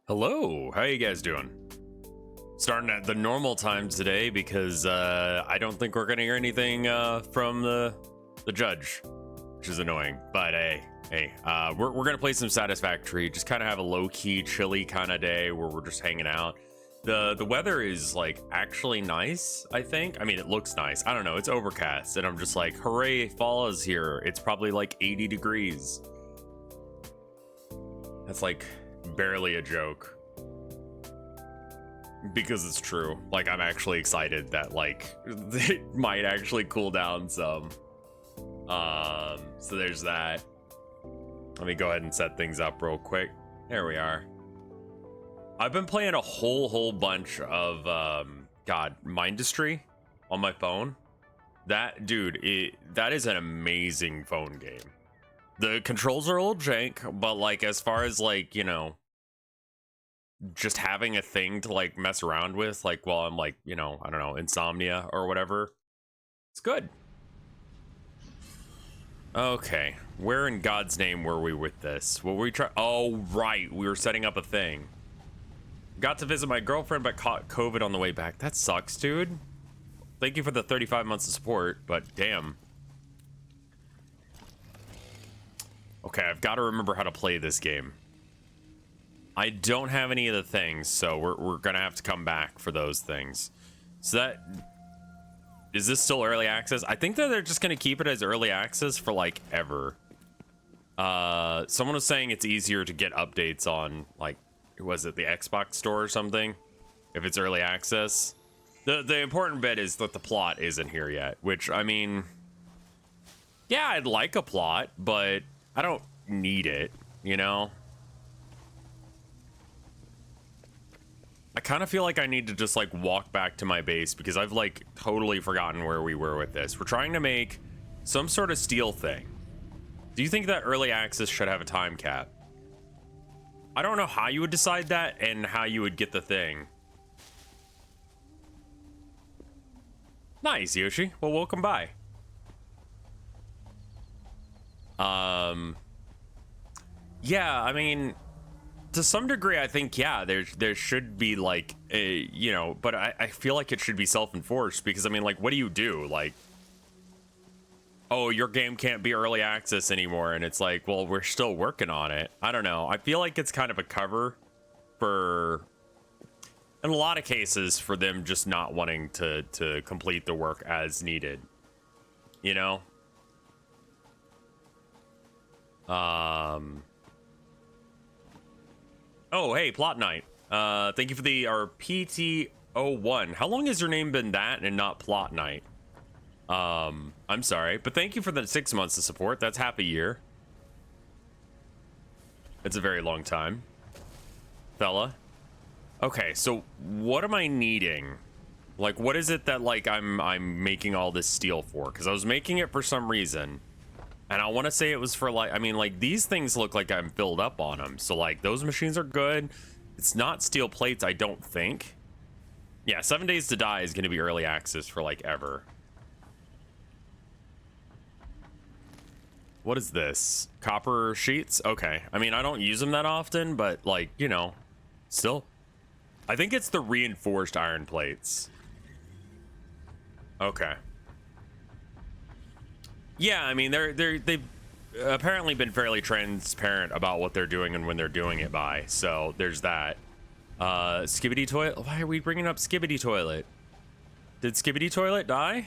Hello, how you guys doing? Starting at the normal time today because I don't think we're gonna hear anything from the judge, which is annoying. But hey, we're gonna play some Satisfactory. Just kind of have a low-key, chilly kind of day where we're just hanging out. The weather is like actually nice. I think. I mean, it looks nice. I don't know. It's overcast, and I'm just like, hooray, fall is here. It's probably like 80 degrees. That's like barely a joke, because it's true. Like, I'm actually excited that like it might actually cool down some. So there's that. Let me go ahead and set things up real quick. There we are. I've been playing a whole bunch of Mindustry on my phone. That dude, that is an amazing phone game. The controls are a little jank, but like as far as like, you know, just having a thing to like mess around with, like while I'm like, you know, I don't know, insomnia or whatever, it's good. Okay, where in God's name were we with this? What were we trying? Oh, right, we were setting up a thing. Got to visit my girlfriend, but caught COVID on the way back. That sucks, dude. Thank you for the 35 months of support, but damn. Okay, I've got to remember how to play this game. I don't have any of the things, so we're gonna have to come back for those things. So that... Is this still early access? I think that they're just gonna keep it as early access for like ever. Someone was saying it's easier to get updates on, like, was it the Xbox store or something? If it's early access. The important bit is that the plot isn't here yet, which, I mean... Yeah, I'd like a plot, but I don't need it, you know? I kind of feel like I need to just like walk back to my base because I've like totally forgotten where we were with this. We're trying to make some sort of steel thing. Do you think that early access should have a time cap? I don't know how you would decide that and how you would get the thing. Nice, Yoshi. Well, welcome by. Yeah, I mean, to some degree, I think, yeah, there should be like a, you know, but I feel like it should be self-enforced because, I mean, like, what do you do? Like, oh, your game can't be early access anymore. And it's like, well, we're still working on it. I don't know. I feel like it's kind of a cover for, in a lot of cases, for them just not wanting to complete the work as needed, you know? Oh, hey, Plot Night. Thank you for the PT01. How long has your name been that and not Plot Night? I'm sorry, but thank you for the 6 months of support. That's half a year. It's a very long time, fella. Okay, so what am I needing? Like, what is it that like I'm making all this steel for? Because I was making it for some reason. And I want to say it was for like, I mean, like these things look like I'm filled up on them. So like those machines are good. It's not steel plates, I don't think. Yeah, 7 Days to Die is going to be early access for like ever. What is this? Copper sheets? Okay. I mean, I don't use them that often, but like, you know, still. I think it's the reinforced iron plates. Okay. Yeah, I mean, they've apparently been fairly transparent about what they're doing and when they're doing it by. So there's that. Skibidi Toilet. Why are we bringing up Skibidi Toilet? Did Skibidi Toilet die?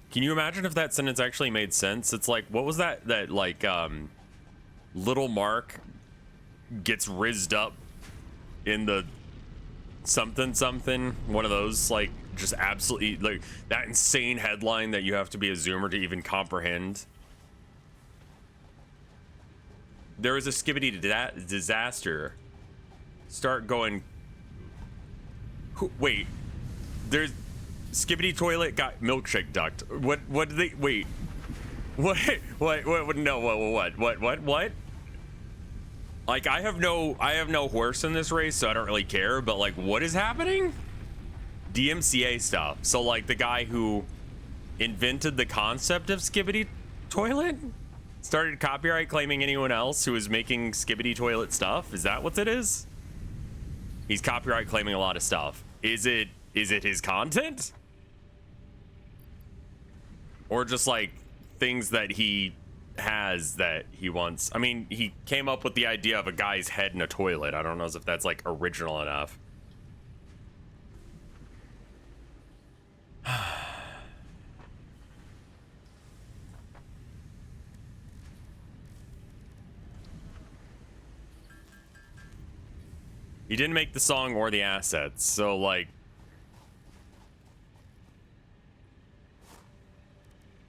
Can you imagine if that sentence actually made sense? It's like, what was that like little Mark gets rizzed up in the something, one of those, like, just absolutely, like, that insane headline that you have to be a zoomer to even comprehend. There is a Skibidi disaster. Start going. Wait, there's Skibidi Toilet got milkshake duct. What did they, wait, what no, what? Like, I have no horse in this race, so I don't really care, but like, what is happening? DMCA stuff. So like the guy who invented the concept of Skibidi Toilet Started copyright claiming anyone else who is making Skibidi Toilet stuff? Is that what it is? He's copyright claiming a lot of stuff. Is it his content? Or just like things that he has that he wants? I mean, he came up with the idea of a guy's head in a toilet. I don't know if that's like original enough. He didn't make the song or the assets, so like,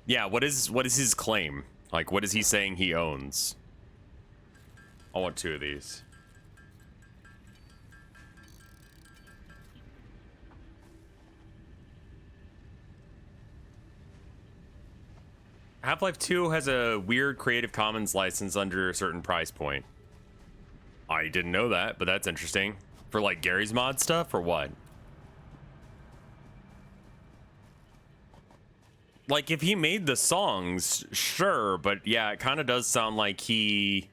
yeah, what is his claim? Like, what is he saying he owns? I want 2 of these. Half-Life 2 has a weird Creative Commons license under a certain price point. I didn't know that, but that's interesting. For like Gary's mod stuff or what? Like if he made the songs, sure, but yeah, it kind of does sound like he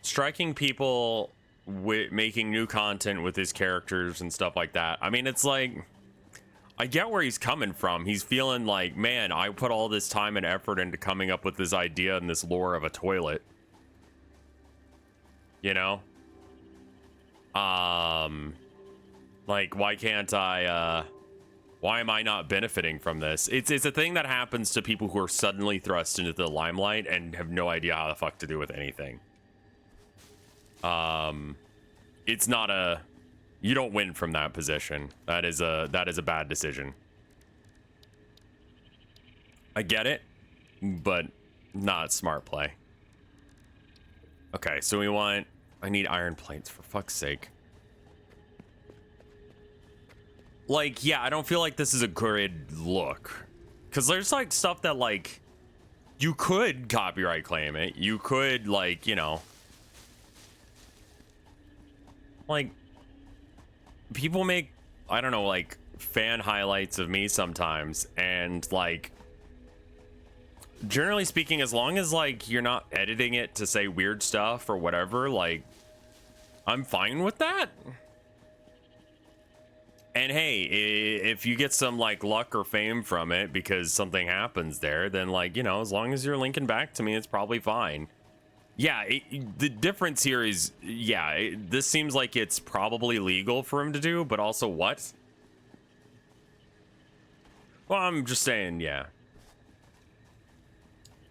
striking people with making new content with his characters and stuff like that. I mean, it's like, I get where he's coming from. He's feeling like, man, I put all this time and effort into coming up with this idea and this lore of a toilet. You know? Like, why can't I, why am I not benefiting from this? It's a thing that happens to people who are suddenly thrust into the limelight and have no idea how the fuck to do with anything. It's not a, you don't win from that position. That is a bad decision. I get it, but not smart play. Okay, so we want, I need iron plates for fuck's sake. Like, yeah, I don't feel like this is a good look. Cause there's like stuff that like, you could copyright claim it. You could like, you know, like, people make, I don't know, like fan highlights of me sometimes, and like, generally speaking, as long as like you're not editing it to say weird stuff or whatever, like, I'm fine with that. And hey, if you get some like luck or fame from it because something happens there, then like, you know, as long as you're linking back to me, it's probably fine. Yeah, the difference here is, yeah, this seems like it's probably legal for him to do, but also what? Well, I'm just saying, yeah.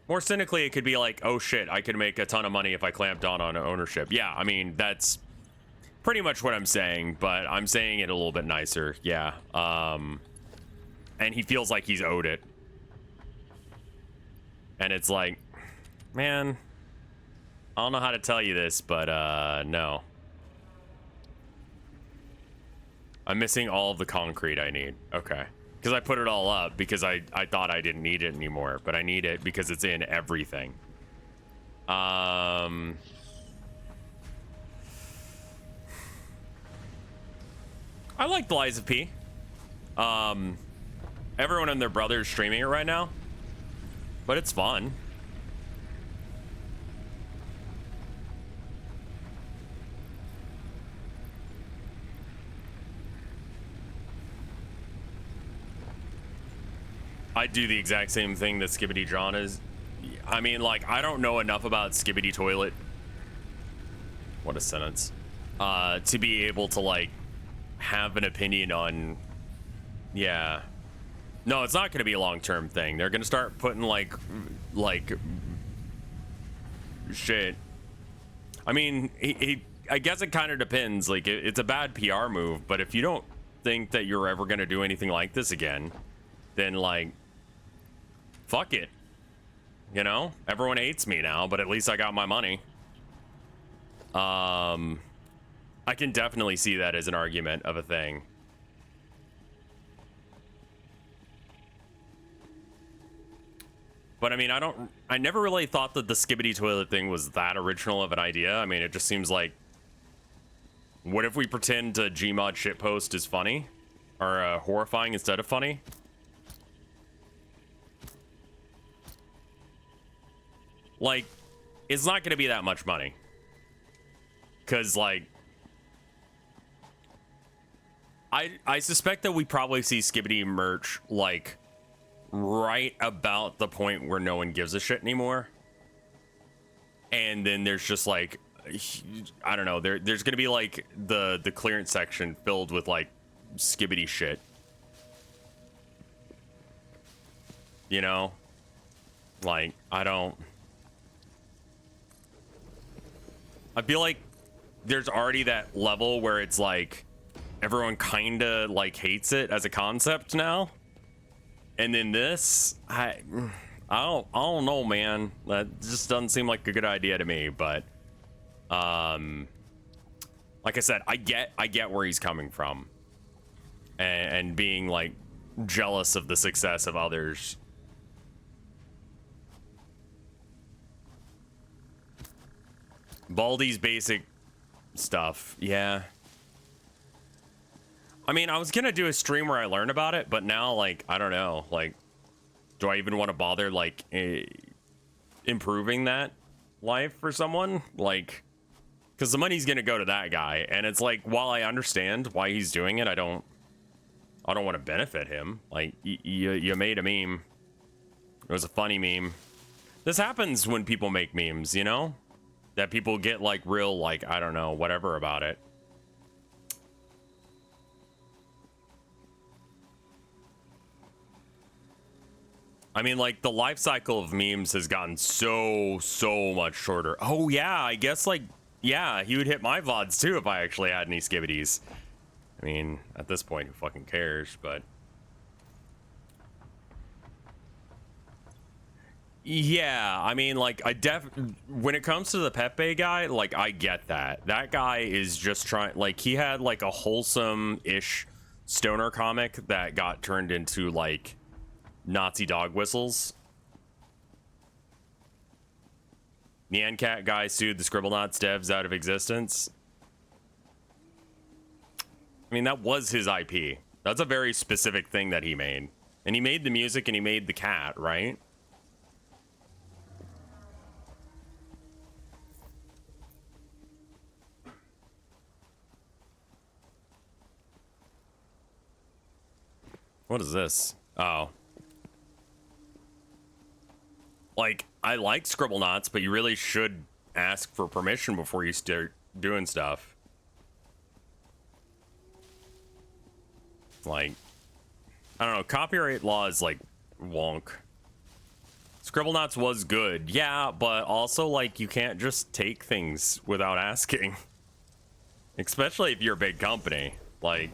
More cynically, it could be like, oh shit, I could make a ton of money if I clamped on ownership. Yeah, I mean, that's pretty much what I'm saying, but I'm saying it a little bit nicer, yeah. And he feels like he's owed it. And it's like, man, I don't know how to tell you this, but no. I'm missing all of the concrete I need. Okay. Because I put it all up because I thought I didn't need it anymore, but I need it because it's in everything. I like the Lies of P. Everyone and their brother is streaming it right now, but it's fun. I do the exact same thing that Skibidi John is. I mean, like, I don't know enough about Skibidi Toilet. What a sentence. To be able to, like, have an opinion on... Yeah. No, it's not going to be a long-term thing. They're going to start putting, like... Shit. I mean, I guess it kind of depends. Like, it's a bad PR move, but if you don't think that you're ever going to do anything like this again, then, like... Fuck it. You know? Everyone hates me now, but at least I got my money. I can definitely see that as an argument of a thing. But I mean, I never really thought that the Skibidi Toilet thing was that original of an idea. I mean, it just seems like, what if we pretend a Gmod shitpost is funny? Or horrifying instead of funny? like, it's not going to be that much money. Because, like, I suspect that we probably see Skibidi merch, like, right about the point where no one gives a shit anymore. And then there's just, like, I don't know, there's going to be, like, the clearance section filled with, like, Skibidi shit. You know? Like, I feel like there's already that level where it's like everyone kind of like hates it as a concept now. And then this, I don't know, man. That just doesn't seem like a good idea to me, but like I said, I get where he's coming from. And being like jealous of the success of others. Baldi's basic stuff, yeah. I mean, I was gonna do a stream where I learn about it, but now, like, I don't know. Like, do I even want to bother, like, improving that life for someone? Like, because the money's gonna go to that guy, and it's like, while I understand why he's doing it, I don't want to benefit him. Like, you made a meme. It was a funny meme. This happens when people make memes, you know? That people get, like, real, like, I don't know, whatever about it. I mean, like, the life cycle of memes has gotten so much shorter. Oh, yeah, I guess, like, yeah, he would hit my VODs, too, if I actually had any Skibidis. I mean, at this point, who fucking cares, but... Yeah, I mean, like, when it comes to the Pepe guy, like, I get that. That guy is just trying, like, he had, like, a wholesome-ish stoner comic that got turned into, like, Nazi dog whistles. Nyan Cat guy sued the Scribblenauts devs out of existence. I mean, that was his IP. That's a very specific thing that he made. And he made the music and he made the cat, right? What is this? Oh. Like, I like Scribblenauts, but you really should ask for permission before you start doing stuff. Like, I don't know, copyright law is like wonk. Scribblenauts was good, yeah, but also, like, you can't just take things without asking. Especially if you're a big company. Like,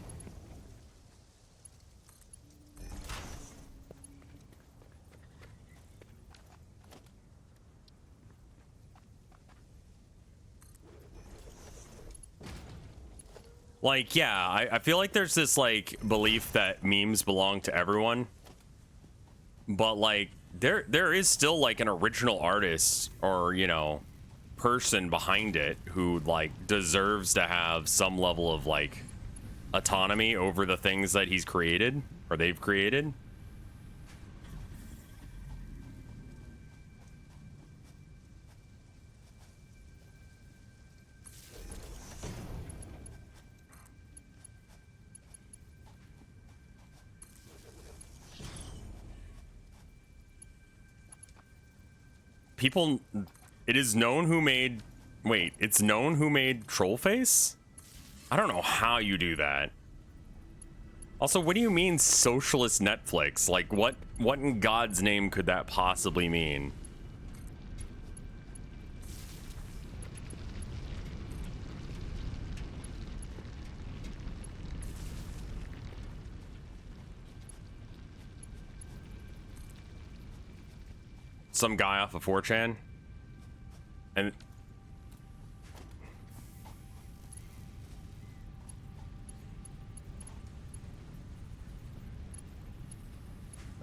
yeah, I feel like there's this, like, belief that memes belong to everyone. But, like, there is still, like, an original artist or, you know, person behind it who, like, deserves to have some level of, like, autonomy over the things that he's created or they've created. People, it is known who made, wait, it's known who made Trollface? I don't know how you do that. Also, what do you mean socialist Netflix? Like, what in God's name could that possibly mean? Some guy off of 4chan? And...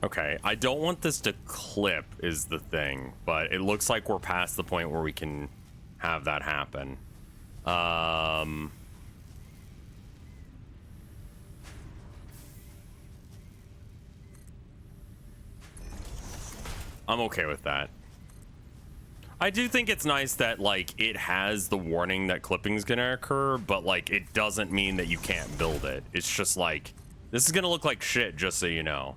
Okay, I don't want this to clip is the thing, but it looks like we're past the point where we can have that happen. I'm okay with that. I do think it's nice that like it has the warning that clipping's gonna occur, but like it doesn't mean that you can't build it. It's just like this is gonna look like shit, just so you know.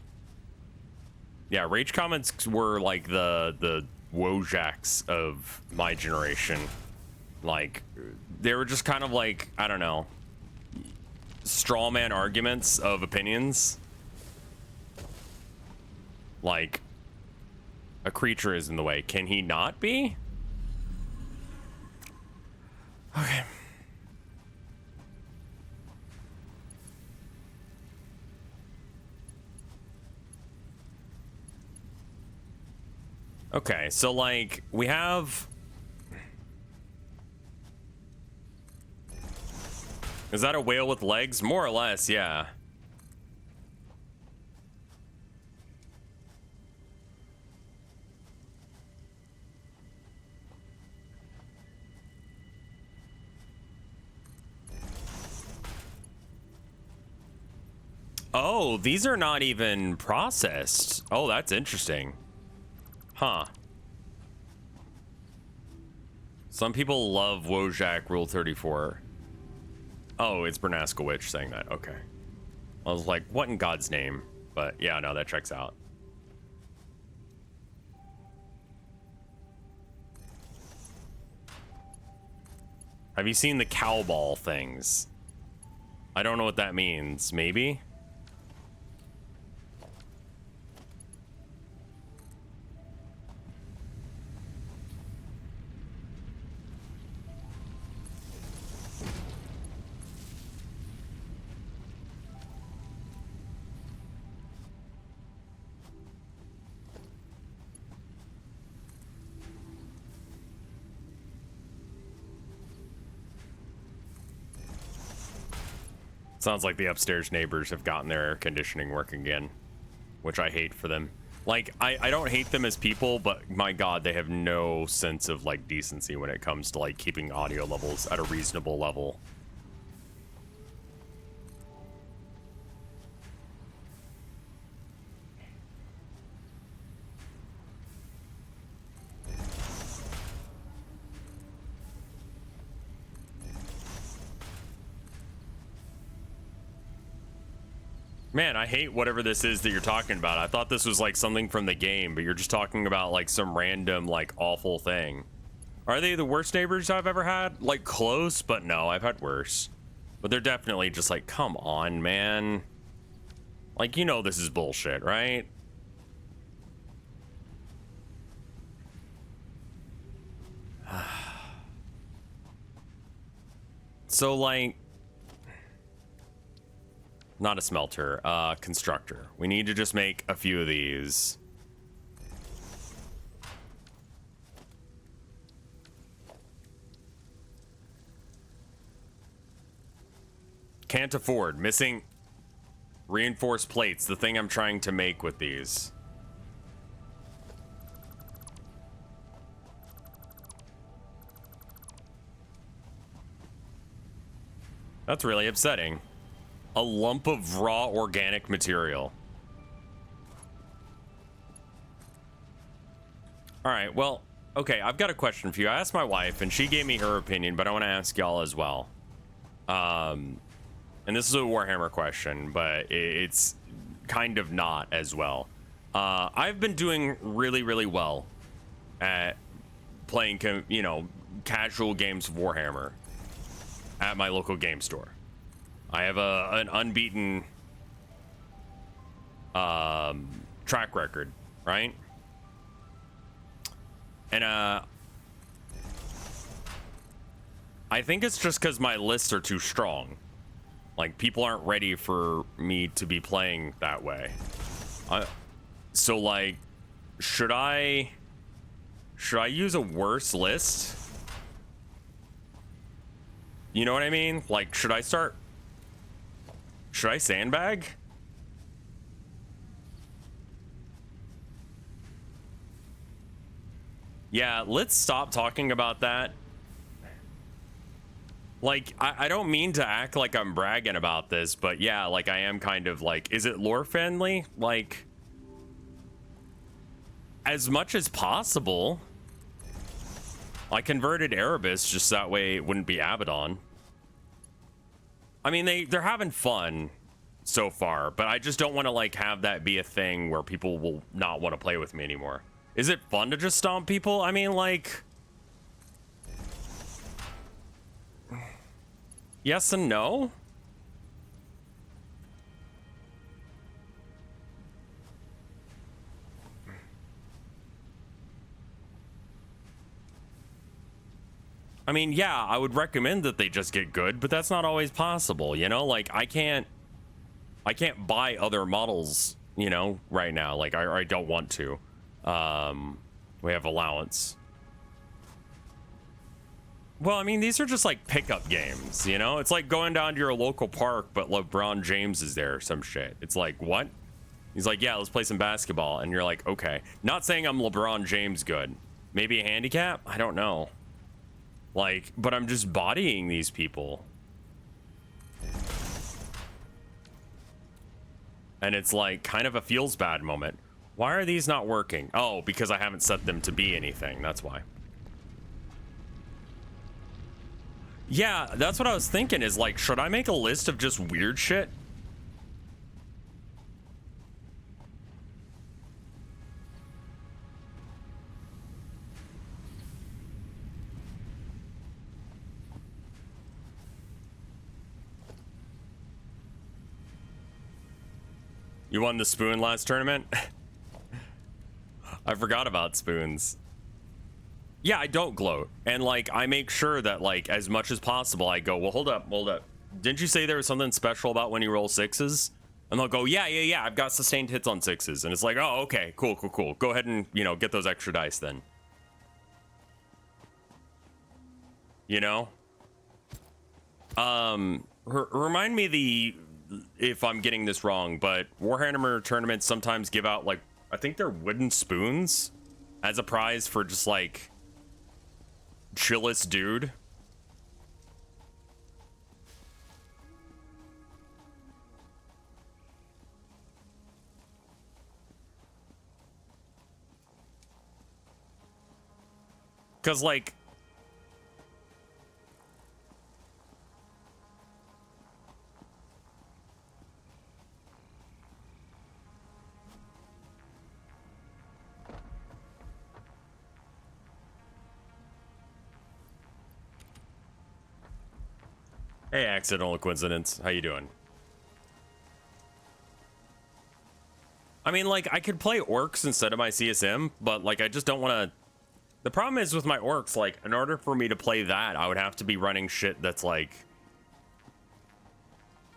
Yeah, rage comments were like the Wojaks of my generation. Like they were just kind of like, I don't know, straw man arguments of opinions. Like, a creature is in the way. Can he not be? Okay. Okay, so like we have. Is that a whale with legs? More or less, yeah. Oh, these are not even processed. Oh, that's interesting. Huh. Some people love Wojak Rule 34. Oh, it's Bernaska Witch saying that. Okay. I was like, what in God's name? But yeah, no, that checks out. Have you seen the cowball things? I don't know what that means. Maybe? Sounds like the upstairs neighbors have gotten their air conditioning working again, which I hate for them. Like, I don't hate them as people, but my God, they have no sense of like decency when it comes to like keeping audio levels at a reasonable level. Man, I hate whatever this is that you're talking about. I thought this was like something from the game, but you're just talking about like some random like awful thing. Are they the worst neighbors I've ever had? Like close, but no, I've had worse. But they're definitely just like, come on, man. Like, you know this is bullshit, right? So like, not a smelter, constructor. We need to just make a few of these. Can't afford. Missing reinforced plates, the thing I'm trying to make with these. That's really upsetting. A lump of raw organic material. All right, well, okay, I've got a question for you. I asked my wife, and she gave me her opinion, but I want to ask y'all as well. And this is a Warhammer question, but it's kind of not as well. I've been doing really, really well at playing, you know, casual games of Warhammer at my local game store. I have an unbeaten track record, right? And I think it's just because my lists are too strong. Like, people aren't ready for me to be playing that way. So, like, should I use a worse list? You know what I mean? Like, should I sandbag? Yeah, let's stop talking about that. Like, I don't mean to act like I'm bragging about this, but yeah, like, I am kind of like, is it lore friendly? Like, as much as possible. I converted Erebus just that way it wouldn't be Abaddon. I mean, they're having fun so far, but I just don't want to like have that be a thing where people will not want to play with me anymore. Is it fun to just stomp people? I mean, like, yes and no. I mean, yeah, I would recommend that they just get good, but that's not always possible, you know? Like, I can't buy other models, you know, right now. Like, I don't want to. We have allowance. Well, I mean, these are just like pickup games, you know? It's like going down to your local park, but LeBron James is there or some shit. It's like, what? He's like, yeah, let's play some basketball. And you're like, okay. Not saying I'm LeBron James good. Maybe a handicap? I don't know. Like, but I'm just bodying these people. And it's like kind of a feels bad moment. Why are these not working? Oh, because I haven't set them to be anything. That's why. Yeah, that's what I was thinking is like, should I make a list of just weird shit? You won the spoon last tournament? I forgot about spoons. Yeah, I don't gloat. And like, I make sure that like, as much as possible, I go, well, hold up. Didn't you say there was something special about when you roll sixes? And they'll go, yeah, I've got sustained hits on sixes. And it's like, oh, okay, cool. Go ahead and, you know, get those extra dice then. You know? Remind me if I'm getting this wrong, but Warhammer tournaments sometimes give out like, I think they're wooden spoons as a prize for just like chillest dude. Cause like, hey, accidental coincidence. How you doing? I mean, like, I could play orcs instead of my CSM, but like, I just don't want to. The problem is with my orcs, like, in order for me to play that, I would have to be running shit that's like,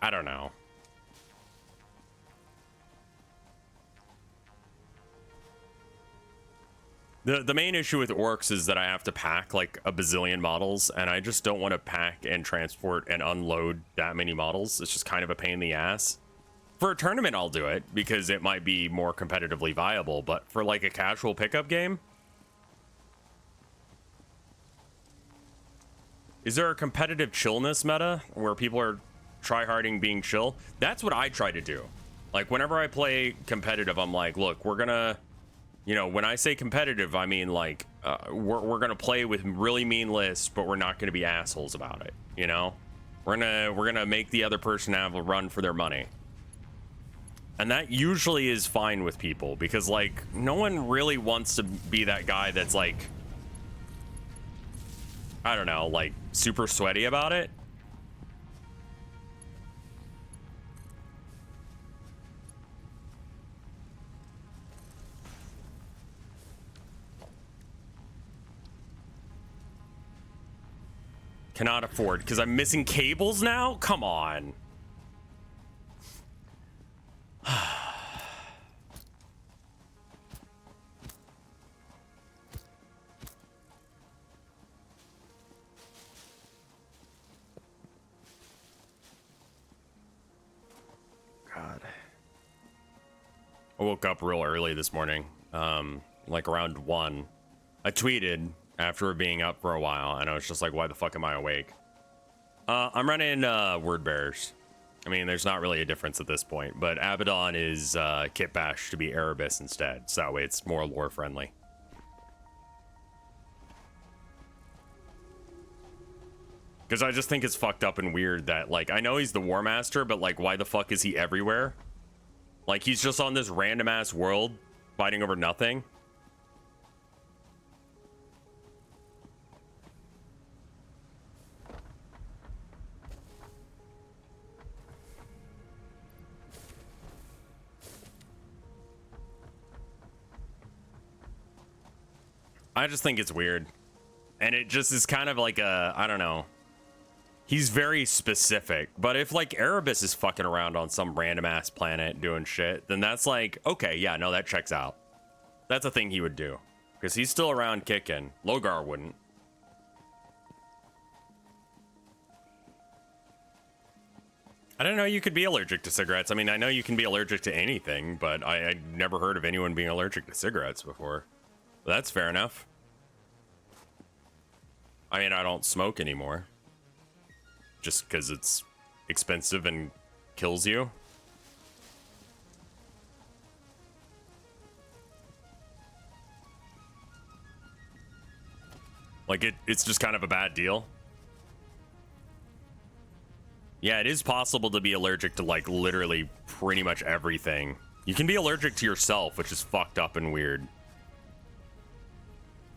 I don't know. The main issue with orcs is that I have to pack like a bazillion models, and I just don't want to pack and transport and unload that many models. It's just kind of a pain in the ass. For a tournament, I'll do it because it might be more competitively viable, but for like a casual pickup game, is there a competitive chillness meta where people are tryharding being chill? That's what I try to do. Like whenever I play competitive, I'm like, look, we're gonna, you know, when I say competitive, I mean like we're gonna play with really mean lists, but we're not gonna be assholes about it. You know, we're gonna make the other person have a run for their money, and that usually is fine with people because like no one really wants to be that guy that's like, I don't know, like super sweaty about it. Cannot afford because I'm missing cables now? Come on. God. I woke up real early this morning, like around 1. I tweeted after being up for a while, and I was just like, why the fuck am I awake? I'm running word bearers. I mean, there's not really a difference at this point, but Abaddon is Kit Bash to be Erebus instead, so that way it's more lore friendly. Because I just think it's fucked up and weird that, like, I know he's the War Master, but, like, why the fuck is he everywhere? Like, he's just on this random-ass world fighting over nothing. I just think it's weird. And it just is kind of like a, I don't know. He's very specific. But if like Erebus is fucking around on some random ass planet doing shit, then that's like, okay, yeah, no, that checks out. That's a thing he would do. Because he's still around kicking. Logar wouldn't. I don't know you could be allergic to cigarettes. I mean, I know you can be allergic to anything, but I never heard of anyone being allergic to cigarettes before. But that's fair enough. I mean, I don't smoke anymore. Just because it's expensive and kills you. Like, it's just kind of a bad deal. Yeah, it is possible to be allergic to, like, literally pretty much everything. You can be allergic to yourself, which is fucked up and weird.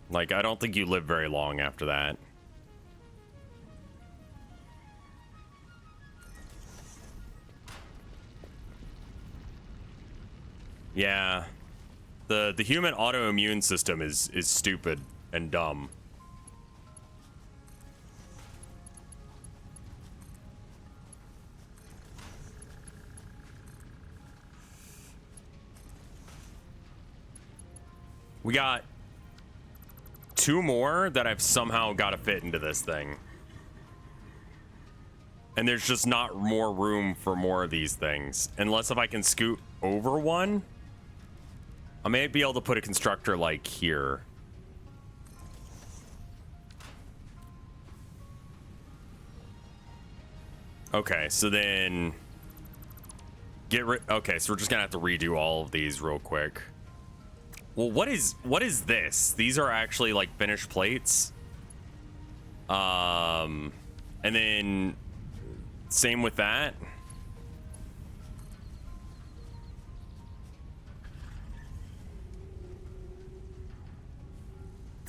Like, I don't think you live very long after that. Yeah. The human autoimmune system is stupid and dumb. We got 2 more that I've somehow got to fit into this thing. And there's just not more room for more of these things. Unless if I can scoot over one, I may be able to put a constructor like here. Okay, so then get rid. Okay, so we're just gonna have to redo all of these real quick. Well, what is this? These are actually like finished plates. And then same with that.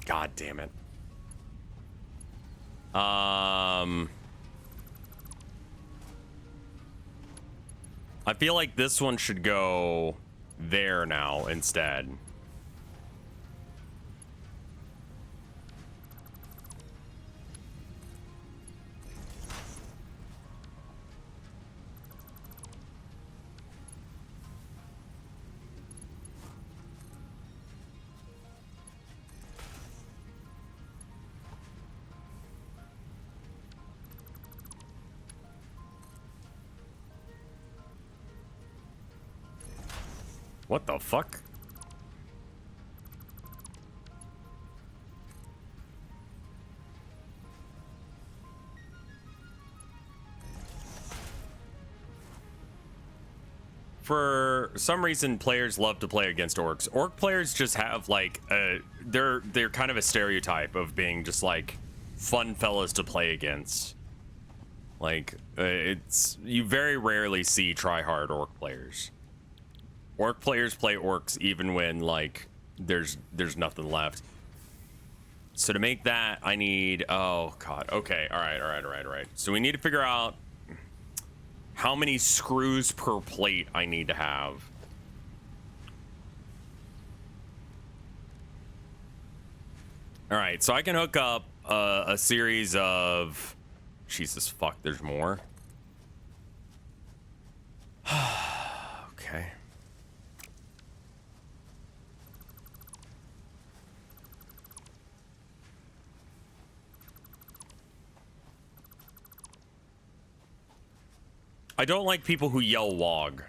God damn it. I feel like this one should go there now instead. What the fuck? For some reason, players love to play against orcs. Orc players just have like they're kind of a stereotype of being just like fun fellas to play against. Like it's, you very rarely see try-hard orc players. Orc players play orcs even when like there's nothing left. So to make that, I need, oh god, okay, all right. So we need to figure out how many screws per plate I need to have. All right, so I can hook up a series of, Jesus fuck, there's more. Okay. I don't like people who yell wog.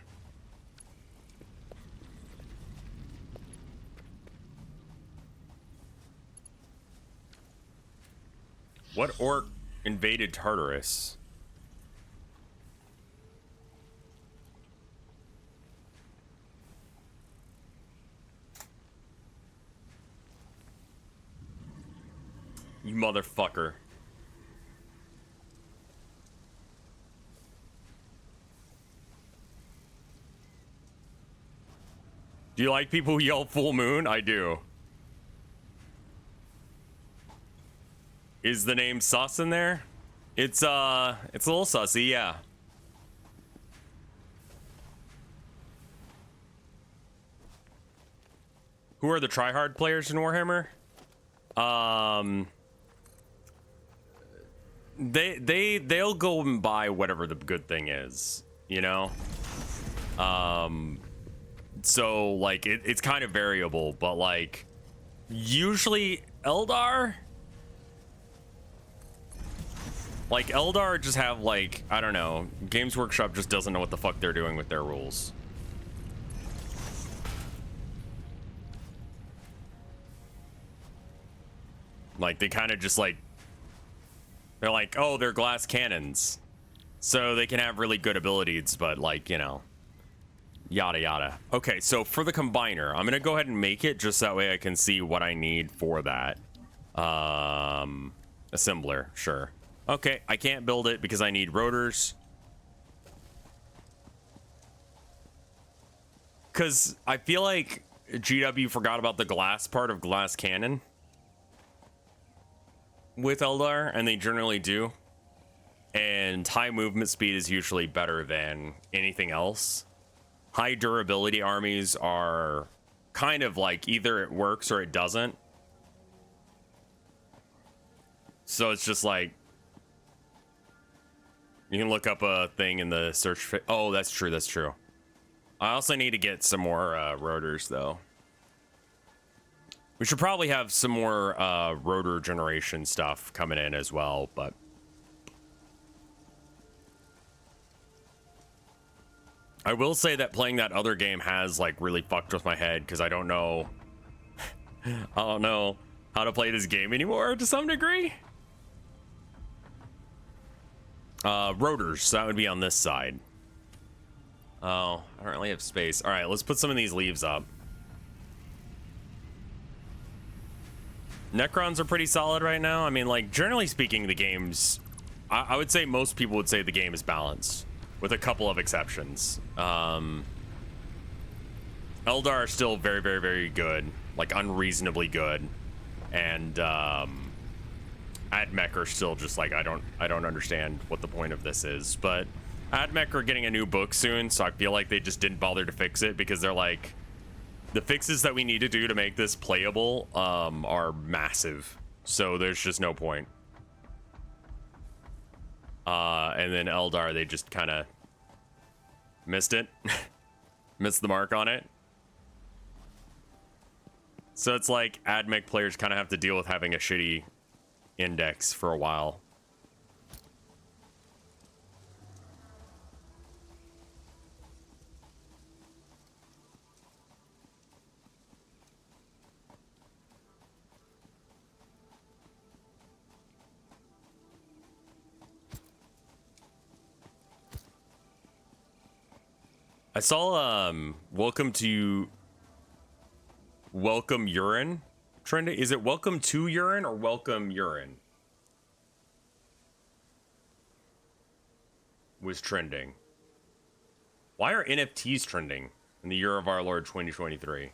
What orc invaded Tartarus? You motherfucker. Do you like people who yell full moon? I do. Is the name sus in there? It's a little sussy, yeah. Who are the tryhard players in Warhammer? They'll go and buy whatever the good thing is, you know? So like it's kind of variable, but like usually Eldar just have like, I don't know, Games Workshop just doesn't know what the fuck they're doing with their rules. Like they kind of just like, they're like, oh, they're glass cannons, so they can have really good abilities, but like, you know, yada yada. Okay, so for the combiner, I'm gonna go ahead and make it just that way I can see what I need for that. Assembler, sure. Okay, I can't build it because I need rotors. Because I feel like GW forgot about the glass part of glass cannon with Eldar, and they generally do. And high movement speed is usually better than anything else. High durability armies are kind of like either it works or it doesn't. So it's just like, you can look up a thing in the search. Oh, that's true. That's true. I also need to get some more rotors, though. We should probably have some more rotor generation stuff coming in as well, but I will say that playing that other game has like really fucked with my head because I don't know how to play this game anymore to some degree. Rotors, that would be on this side. Oh, I don't really have space. All right, let's put some of these leaves up. Necrons are pretty solid right now. I mean, like, generally speaking, the game's... I would say most people would say the game is balanced, with a couple of exceptions. Eldar are still very, very, very good. Like, unreasonably good. And, AdMech are still just like, I don't understand what the point of this is. But AdMech are getting a new book soon, so I feel like they just didn't bother to fix it because they're like, the fixes that we need to do to make this playable are massive, so there's just no point. And then Eldar, they just kind of missed it. Missed the mark on it. So it's like AdMech players kind of have to deal with having a shitty index for a while. I saw welcome urine trending. Is it welcome to urine or welcome urine was trending? Why are NFTs trending in the year of our Lord 2023?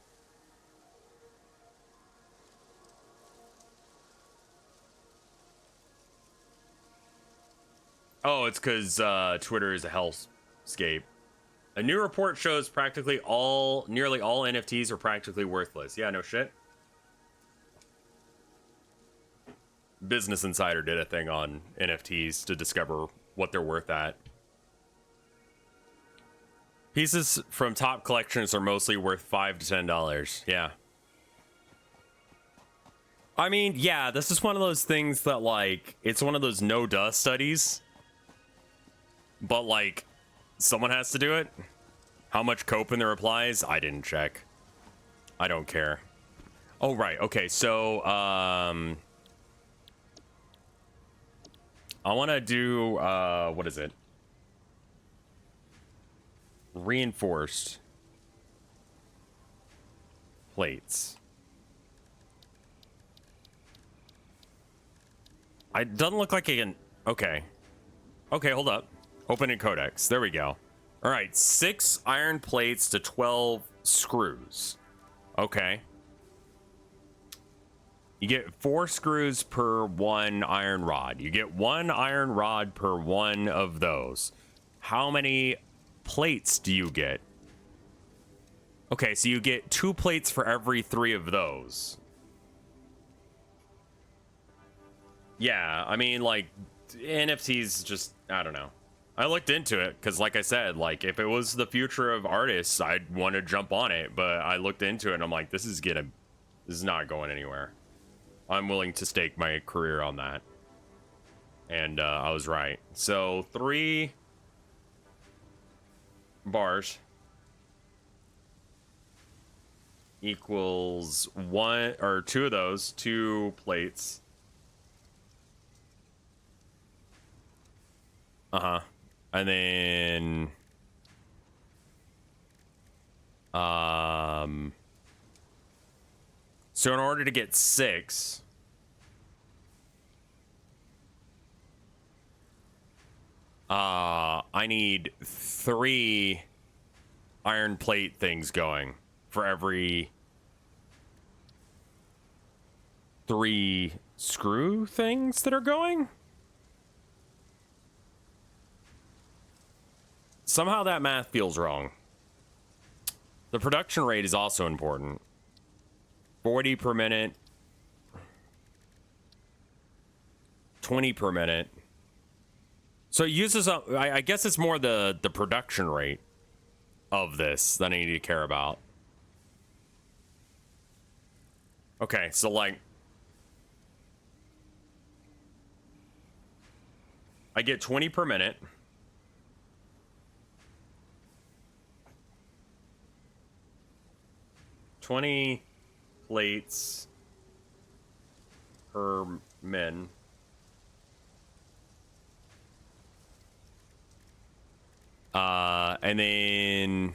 Oh, it's because Twitter is a hellscape. A new report shows nearly all NFTs are practically worthless. Yeah, no shit. Business Insider did a thing on NFTs to discover what they're worth at. Pieces from top collections are mostly worth $5 to $10. Yeah. I mean, yeah, this is one of those things that, like, it's one of those no-duh studies. But, like, someone has to do it. How much cope in the replies? I didn't check. I don't care. Oh, right. Okay, so, I want to do, what is it? Reinforced plates. It doesn't look like it can... Okay. Okay, hold up. Open in Codex. There we go. All right, 6 iron plates to 12 screws. Okay. You get 4 screws per 1 iron rod. You get 1 iron rod per 1 of those. How many plates do you get? Okay, so you get 2 plates for every 3 of those. Yeah, I mean, like, NFTs just, I don't know. I looked into it because, like I said, like, if it was the future of artists, I'd want to jump on it. But I looked into it and I'm like, this is not going anywhere. I'm willing to stake my career on that. And I was right. So 3 bars equals 1 or 2 of those, 2 plates. And then so in order to get 6, I need 3 iron plate things going for every 3 screw things that are going. Somehow that math feels wrong. The production rate is also important. 40 per minute. 20 per minute. So it uses up, I guess it's more the production rate of this that I need to care about. Okay, so like I get 20 per minute. $20 plates per min. And then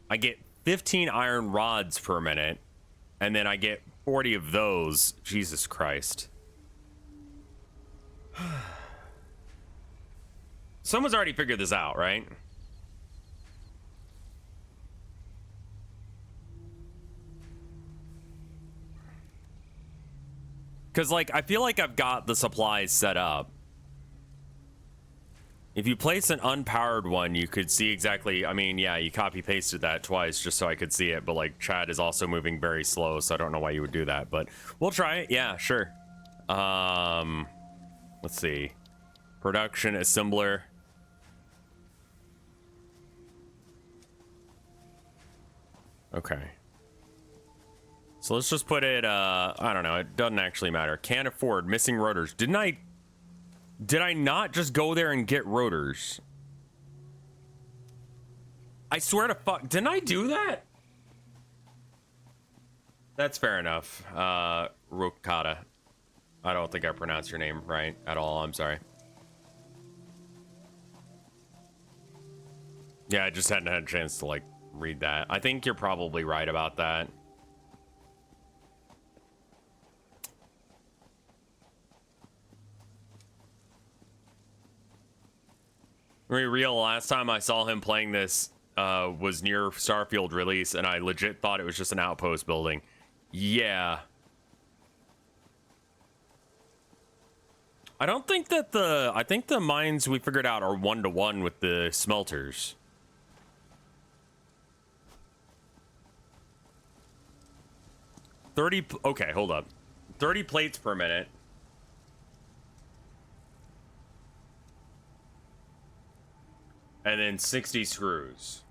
I get 15 iron rods per minute, and then I get 40 of those. Jesus Christ. Someone's already figured this out, right? Because, like, I feel like I've got the supplies set up. If you place an unpowered one, you could see exactly, I mean, yeah, you copy pasted that twice just so I could see it, but like Chad is also moving very slow, so I don't know why you would do that, but we'll try it. Yeah, sure. Let's see. Production assembler. Okay. So let's just put it, I don't know, it doesn't actually matter. Can't afford missing rotors. Did I not just go there and get rotors? I swear to fuck, didn't I do that? That's fair enough. Rokata. I don't think I pronounced your name right at all, I'm sorry. Yeah, I just hadn't had a chance to, like, read that. I think you're probably right about that. Real, last time I saw him playing this was near Starfield release, and I legit thought it was just an outpost building. Yeah. I don't think that I think the mines we figured out are 1-to-1 with the smelters. Okay, hold up. 30 plates per minute. And then 60 screws.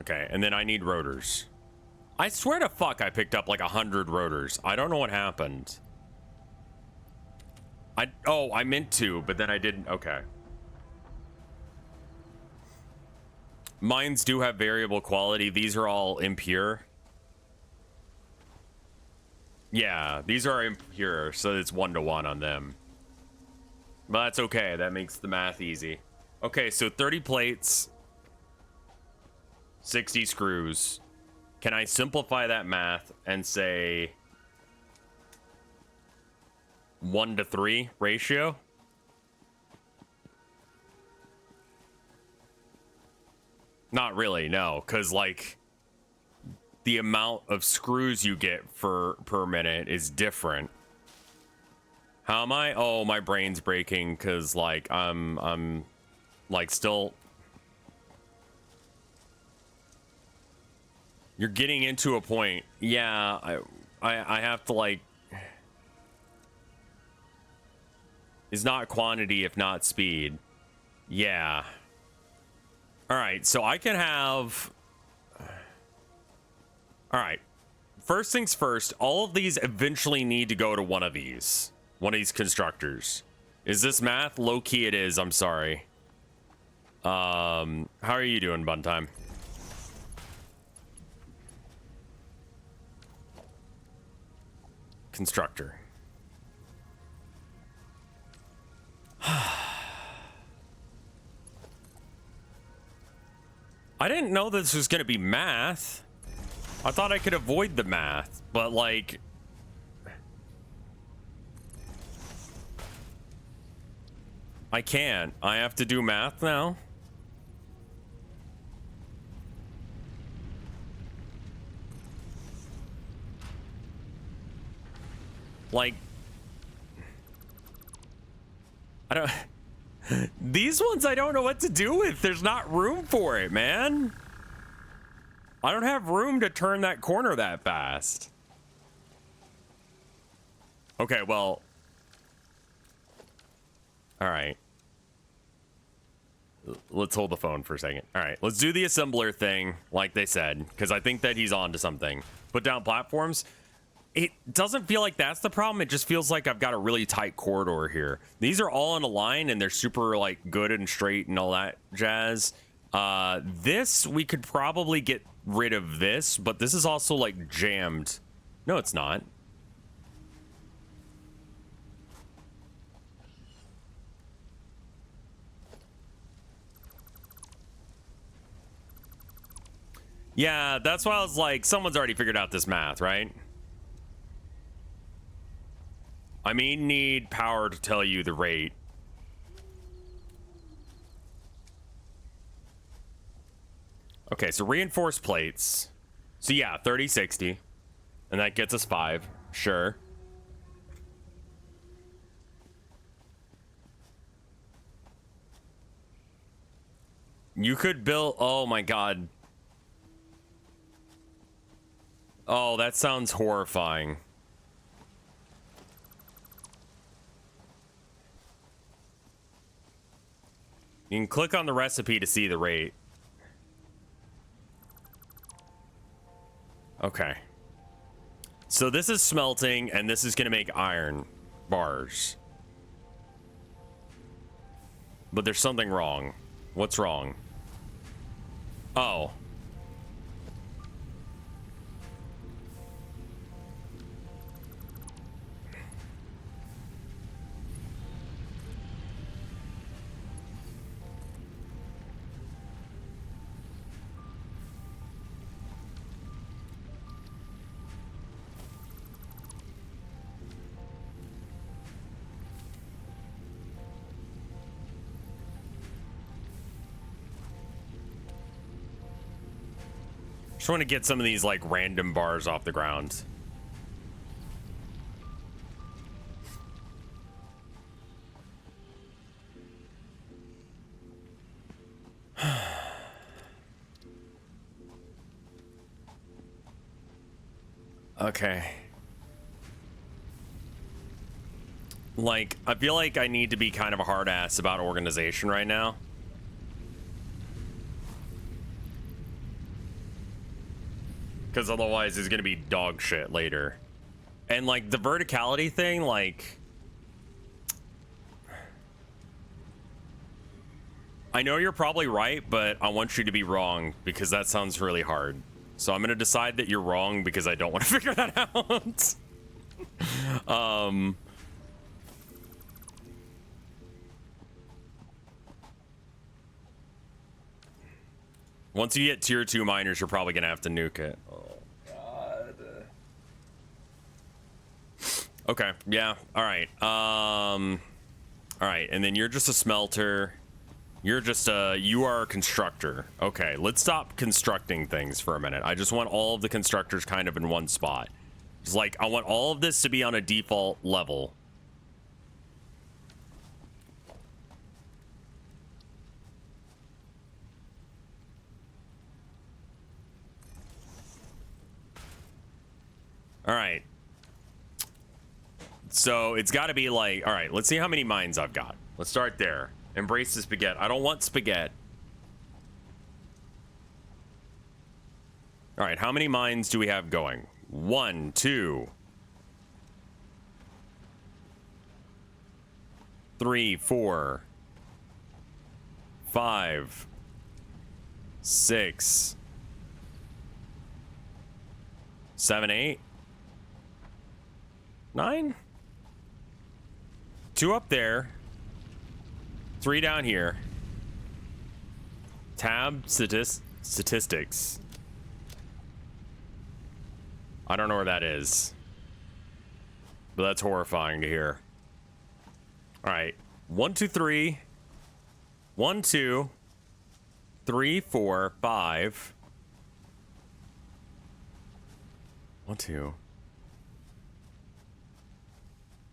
Okay, and then I need rotors. I swear to fuck I picked up like 100 rotors. I don't know what happened. I meant to, but then I didn't. Okay. Mines do have variable quality. These are all impure. Yeah, these are impure, so it's 1-to-1 on them. But that's okay. That makes the math easy. Okay, so 30 plates, 60 screws. Can I simplify that math and say 1-to-3 ratio? Not really, no, because like the amount of screws you get per minute is different. How am I? Oh, my brain's breaking because like I'm like still. You're getting into a point. Yeah, I have to like. Is not quantity if not speed. Yeah. All right, so I can have. All right. First things first, all of these eventually need to go to one of these constructors. Is this math? Low key it is, I'm sorry. How are you doing, Buntime? Constructor. I didn't know this was gonna be math. I thought I could avoid the math, but like... I can't. I have to do math now. Like... I don't... These ones I don't know what to do with. There's not room for it, man. I don't have room to turn that corner that fast. Okay, well... Alright. Let's hold the phone for a second. Alright, let's do the assembler thing, like they said, because I think that he's on to something. Put down platforms. It doesn't feel like that's the problem. It just feels like I've got a really tight corridor here. These are all in a line, and they're super, like, good and straight and all that jazz. This, we could probably get rid of this, but this is also, like, jammed. No, it's not. Yeah, that's why I was like, someone's already figured out this math, right? I mean, need power to tell you the rate. Okay, so reinforced plates. So yeah, 30, 60. And that gets us 5. Sure. You could build... Oh my god. Oh, that sounds horrifying. You can click on the recipe to see the rate. Okay. So this is smelting, and this is going to make iron bars. But there's something wrong. What's wrong? Oh. Just want to get some of these like random bars off the ground. Okay. Like, I feel like I need to be kind of a hard ass about organization right now. Because otherwise it's going to be dog shit later. And, like, the verticality thing, like... I know you're probably right, but I want you to be wrong because that sounds really hard. So I'm going to decide that you're wrong because I don't want to figure that out. Once you get tier 2 miners, you're probably going to have to nuke it. Okay, yeah, all right. All right, and then you're just a smelter. You're just you are a constructor. Okay, let's stop constructing things for a minute. I just want all of the constructors kind of in one spot. It's like, I want all of this to be on a default level. All right. So it's got to be like, all right, let's see how many mines I've got. Let's start there. Embrace the spaghetti. I don't want spaghetti. All right, how many mines do we have going? 1, 2, 3, 4, 5, 6, 7, 8, 9? 2 up there. 3 down here. Tab statistics. I don't know where that is, but that's horrifying to hear. All right, 1, 2, 3. 1, 2, 3, 4, 5. 1, 2.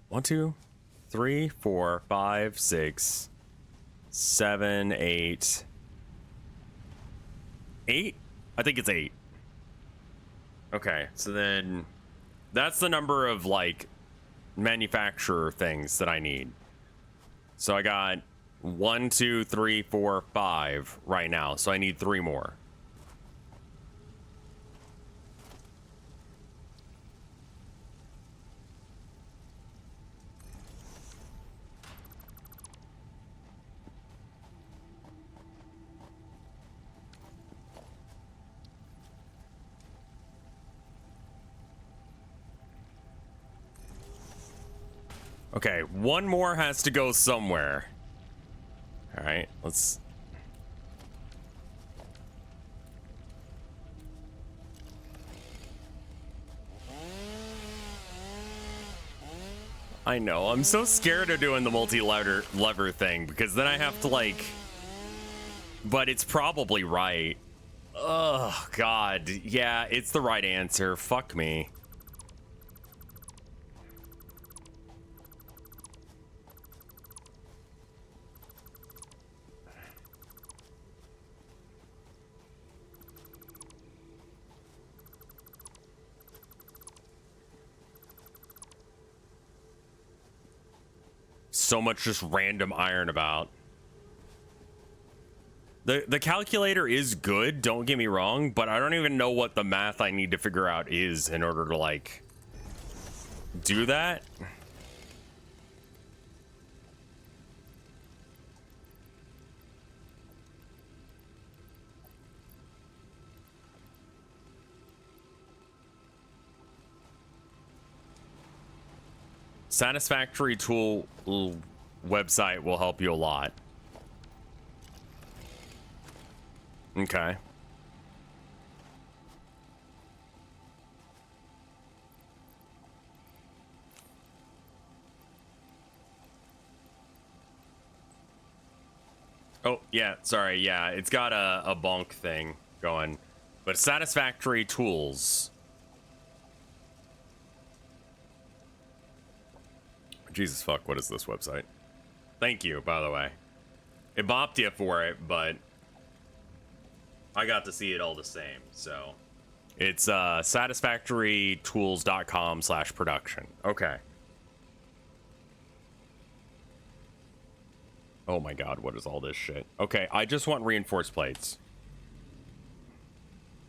1, 2, 3, 4, 5, 6, 7, 8. 8? I think it's 8. Okay, so then that's the number of like manufacturer things that I need. So I got 1, 2, 3, 4, 5 right now. So I need 3 more. Okay, 1 more has to go somewhere. All right, let's... I know, I'm so scared of doing the multi-lever thing, because then I have to, like... But it's probably right. Oh, God. Yeah, it's the right answer. Fuck me. So much just random iron about. The calculator is good, don't get me wrong, but I don't even know what the math I need to figure out is in order to, like, do that. Satisfactory tool website will help you a lot. Okay. Oh, yeah, sorry, yeah, it's got a bonk thing going. But Satisfactory tools. Jesus fuck, what is this website? Thank you, by the way. It bopped you for it, but I got to see it all the same, so. It's satisfactorytools.com/production. Okay. Oh my god, what is all this shit? Okay, I just want reinforced plates.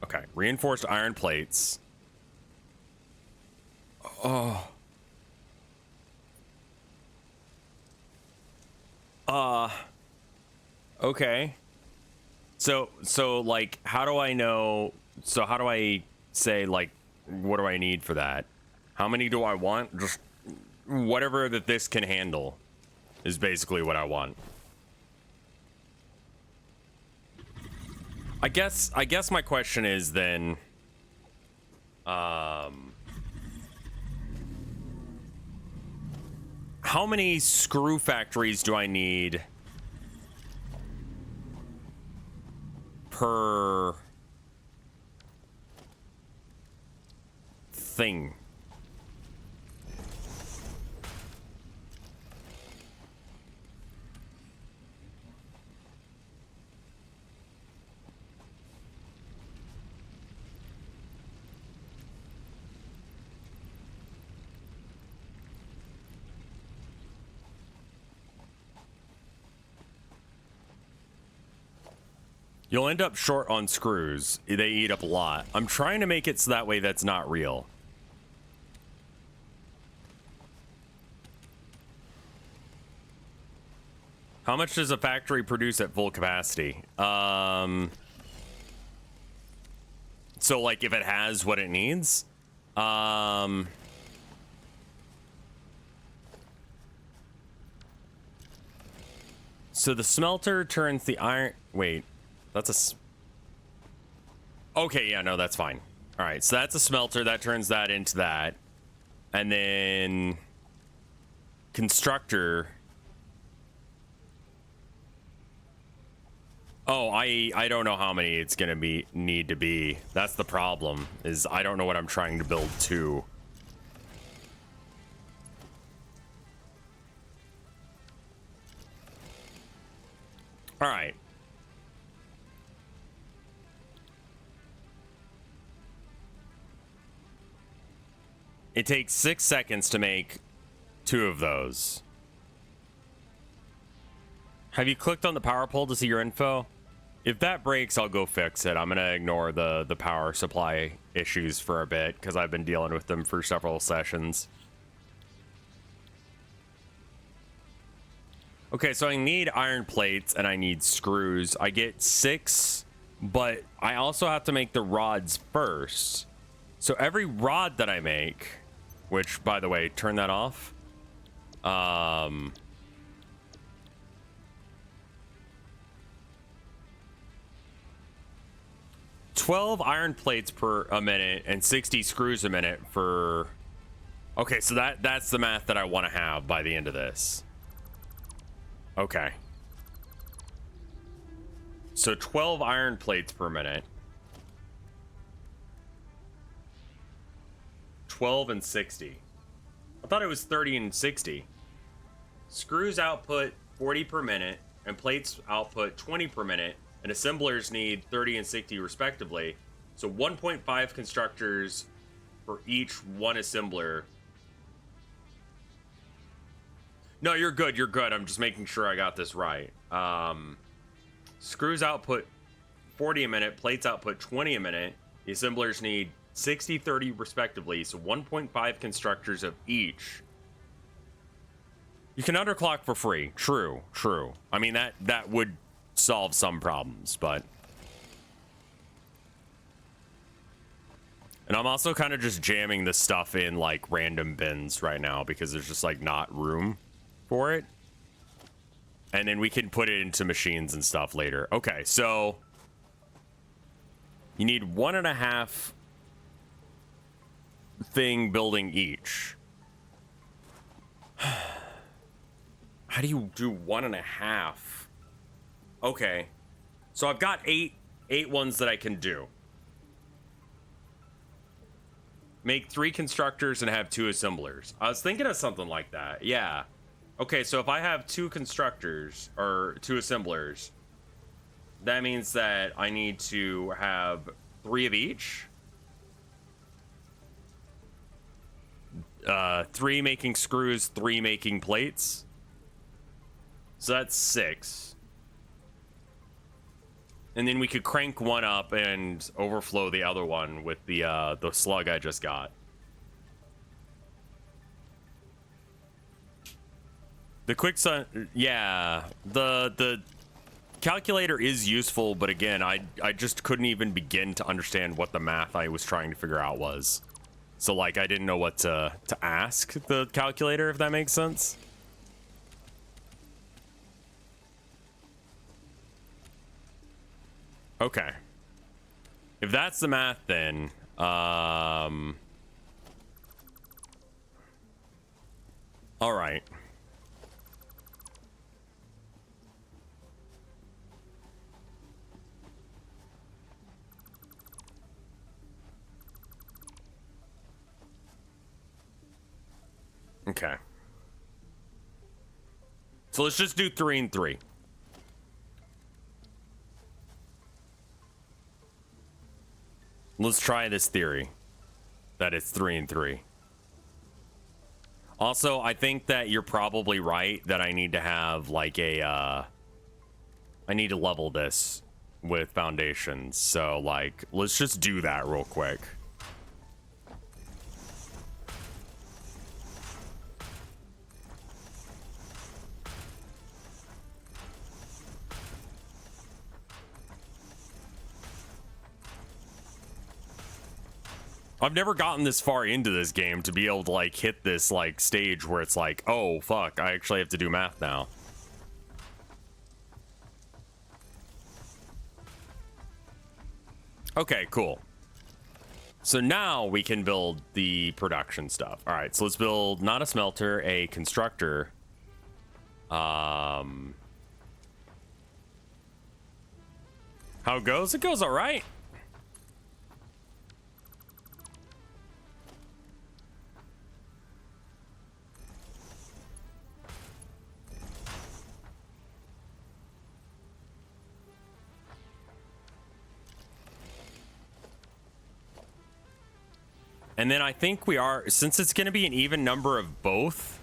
Okay, reinforced iron plates. Oh. Okay. So like, how do I know? So how do I say, like, what do I need for that? How many do I want? Just whatever that this can handle is basically what I want. I guess my question is then, how many screw factories do I need per thing. You'll end up short on screws. They eat up a lot. I'm trying to make it so that way that's not real. How much does a factory produce at full capacity? So like if it has what it needs, so the smelter turns the iron. Wait, that's okay, yeah, no, that's fine. All right, so that's a smelter that turns that into that. And then constructor. Oh, I don't know how many it's gonna need to be. That's the problem, is I don't know what I'm trying to build to. All right. It takes 6 seconds to make 2 of those. Have you clicked on the power pole to see your info? If that breaks, I'll go fix it. I'm going to ignore the power supply issues for a bit because I've been dealing with them for several sessions. Okay, so I need iron plates and I need screws. I get 6, but I also have to make the rods first. So every rod that I make, which, by the way, turn that off. 12 iron plates per a minute and 60 screws a minute for... Okay, so that's the math that I want to have by the end of this. Okay. So 12 iron plates per minute. 12 and 60. I thought it was 30 and 60. Screws output 40 per minute, and plates output 20 per minute, and assemblers need 30 and 60 respectively. So 1.5 constructors for each one assembler. No, you're good, you're good. I'm just making sure I got this right. Screws output 40 a minute, plates output 20 a minute. The assemblers need 60, 30 respectively, so 1.5 constructors of each. You can underclock for free. True, true. I mean, that would solve some problems, but... And I'm also kind of just jamming this stuff in, like, random bins right now because there's just, like, not room for it. And then we can put it into machines and stuff later. Okay, so... You need 1.5 thing building each. How do you do 1.5? Okay. So I've got eight ones that I can do. Make 3 constructors and have 2 assemblers. I was thinking of something like that. Yeah. Okay, so if I have 2 constructors or 2 assemblers, that means that I need to have 3 of each. 3 making screws, 3 making plates. So that's 6. And then we could crank one up and overflow the other one with the slug I just got. The yeah, the calculator is useful, but again, I just couldn't even begin to understand what the math I was trying to figure out was. So like, I didn't know what to ask the calculator, if that makes sense. Okay. If that's the math, then, all right. Okay. So let's just do 3 and 3. Let's try this theory that it's 3 and 3. Also, I think that you're probably right that I need to have like a I need to level this with foundations. So like let's just do that real quick. I've never gotten this far into this game to be able to like hit this like stage where it's like, oh fuck, I actually have to do math now. Okay, cool. So now we can build the production stuff. All right, so let's build not a smelter, a constructor. How it goes? It goes all right. And then I think we are, since it's going to be an even number of both.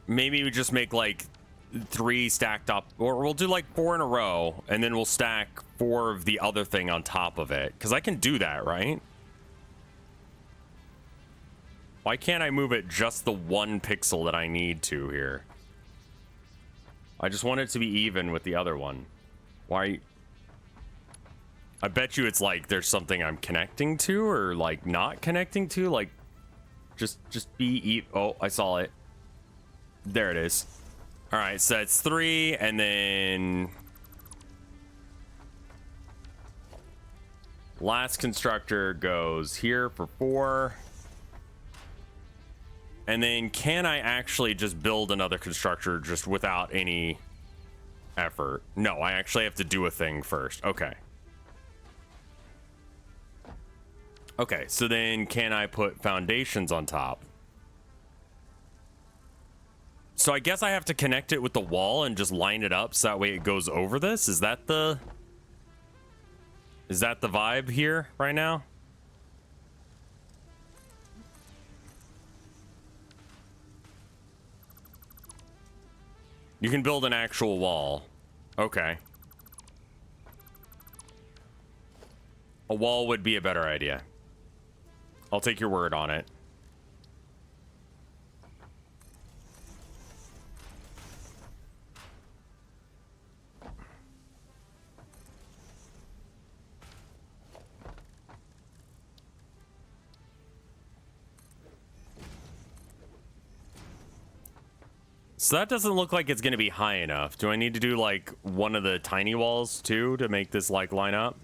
Maybe we just make like 3 stacked up, or we'll do like 4 in a row, and then we'll stack 4 of the other thing on top of it. Because I can do that, right? Why can't I move it just the 1 pixel that I need to here? I just want it to be even with the other one. Why? I bet you it's like there's something I'm connecting to or like not connecting to. Like just be oh, I saw it. There it is. All right, so that's 3, and then last constructor goes here for 4. And then can I actually just build another constructor just without any effort? No, I actually have to do a thing first. Okay. Okay, so then can I put foundations on top? So I guess I have to connect it with the wall and just line it up so that way it goes over this? Is that the vibe here right now? You can build an actual wall. Okay. A wall would be a better idea. I'll take your word on it. So that doesn't look like it's going to be high enough. Do I need to do like one of the tiny walls too to make this like line up?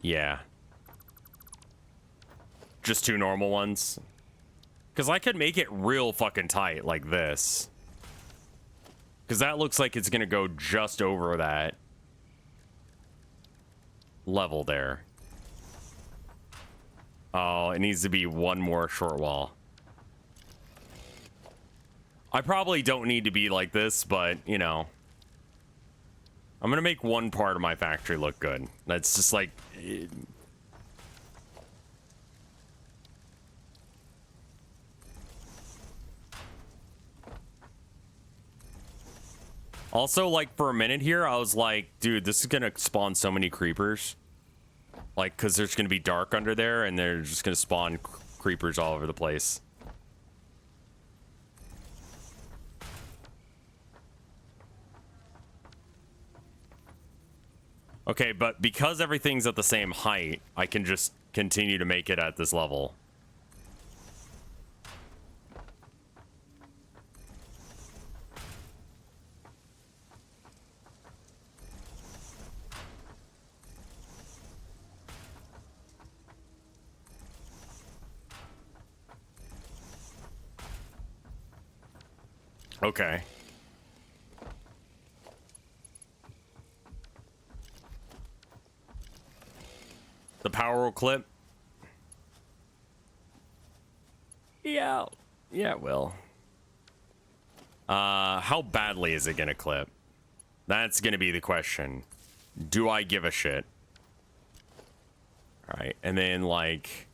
Yeah. Just 2 normal ones. Because I could make it real fucking tight like this. Because that looks like it's going to go just over that level there. Oh, it needs to be 1 more short wall. I probably don't need to be like this, but, you know. I'm going to make 1 part of my factory look good. That's just like... Also, like, for a minute here, I was like, dude, this is going to spawn so many creepers. Like, because there's going to be dark under there, and they're just going to spawn creepers all over the place. Okay, but because everything's at the same height, I can just continue to make it at this level. Okay. The power will clip. Yeah. Yeah, it will. How badly is it gonna clip? That's gonna be the question. Do I give a shit? All right, and then like...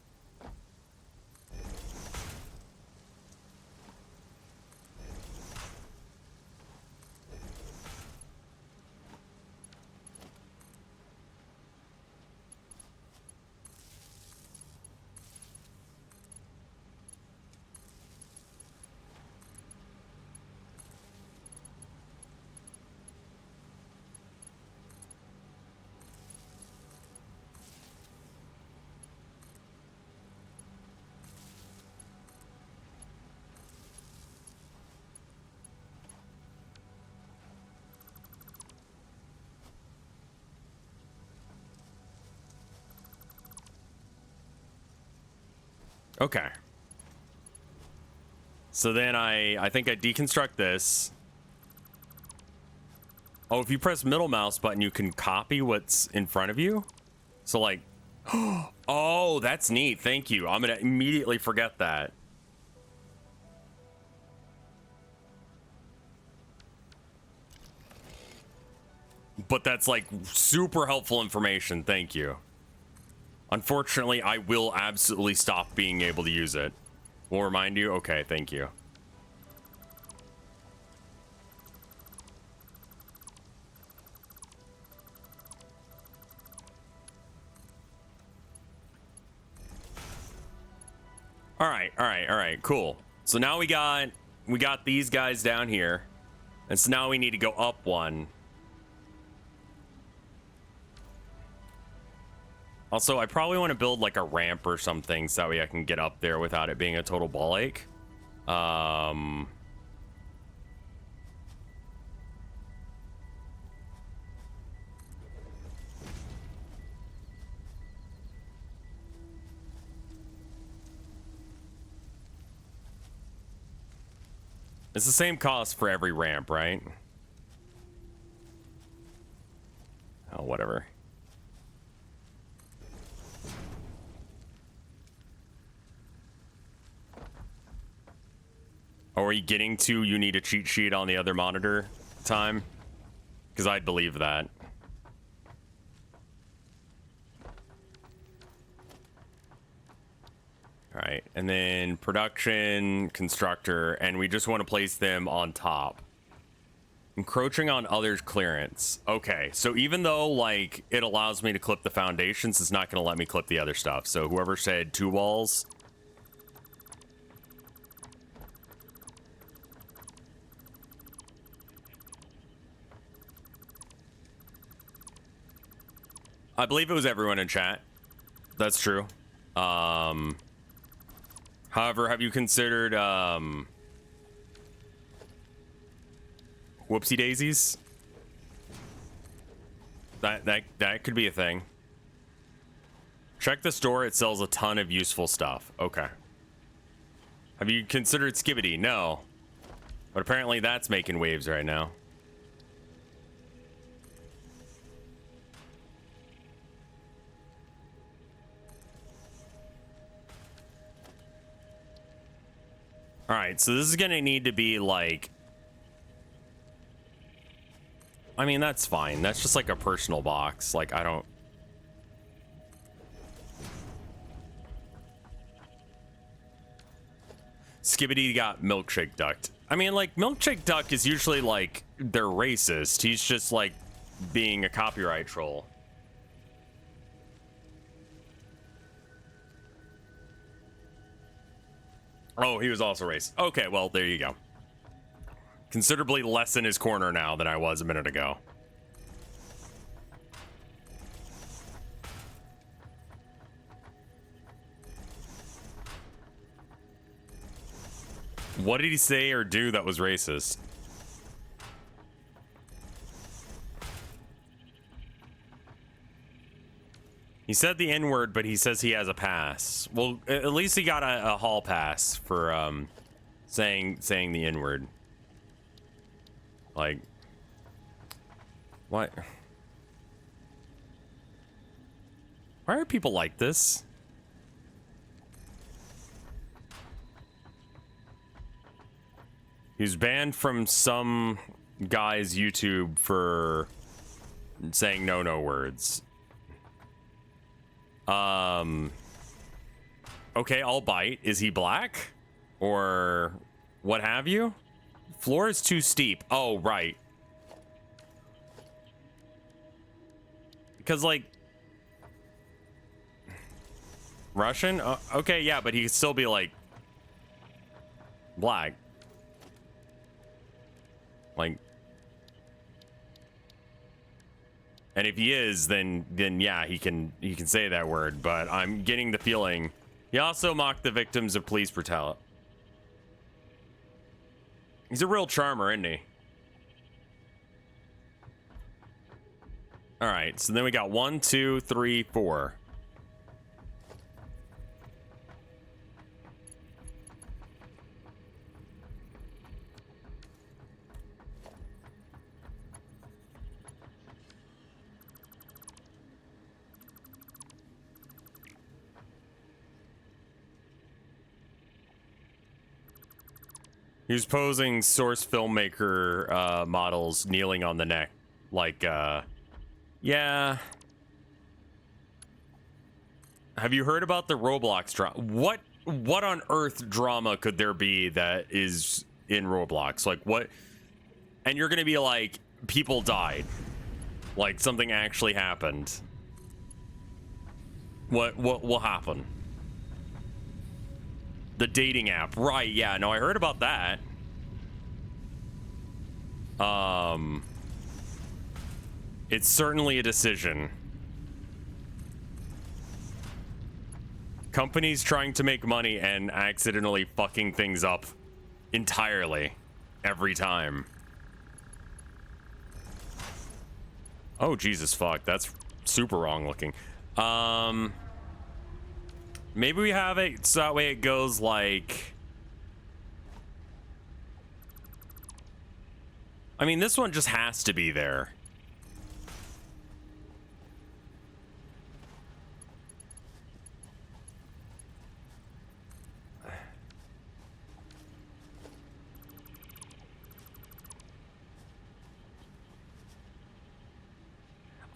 Okay. So then I think I deconstruct this. Oh, if you press middle mouse button, you can copy what's in front of you. So like, oh, that's neat. Thank you. I'm gonna immediately forget that. But that's like super helpful information. Thank you. Unfortunately, I will absolutely stop being able to use it. We'll remind you. Okay, thank you. All right, cool. So now we got these guys down here, and so now we need to go up one. Also, I probably want to build like a ramp or something so that way I can get up there without it being a total ball ache. It's the same cost for every ramp, right? Oh, whatever. Oh, are you getting to you need a cheat sheet on the other monitor time? Because I'd believe that. All right, and then production, constructor, and we just want to place them on top. Encroaching on others' clearance. Okay, so even though, like, it allows me to clip the foundations, it's not going to let me clip the other stuff. So whoever said 2 walls... I believe it was everyone in chat. That's true. However, have you considered, whoopsie daisies? That could be a thing. Check the store. It sells a ton of useful stuff. Okay. Have you considered Skibbity? No. But apparently that's making waves right now. All right, so this is gonna need to be like... I mean, that's fine. That's just like a personal box. Like, I don't... Skibbity got milkshake ducked. I mean, like, milkshake duck is usually like, they're racist. He's just like being a copyright troll. Oh, he was also racist. Okay, well, there you go. Considerably less in his corner now than I was a minute ago. What did he say or do that was racist? He said the N-word, but he says he has a pass. Well, at least he got a hall pass for saying the N-word. Like, what? Why are people like this? He was banned from some guy's YouTube for saying no words. Okay, I'll bite. Is he black? Or what have you? Floor is too steep. Oh, right. Because, like... Russian? Okay, yeah, but he could still be, like... black. Like... And if he is, then yeah, he can say that word, but I'm getting the feeling... He also mocked the victims of police brutality. He's a real charmer, isn't he? All right, so then we got 1, 2, 3, 4. He was posing source filmmaker models kneeling on the neck. Like, yeah. Have you heard about the Roblox drama? What on earth drama could there be that is in Roblox? Like, what? And you're gonna be like, people died. Like, something actually happened. What will happen? The dating app, right? Yeah, no, I heard about that. It's certainly a decision. Companies trying to make money and accidentally fucking things up entirely every time. Oh, Jesus fuck, that's super wrong looking. Maybe we have it so that way it goes like... I mean, this one just has to be there.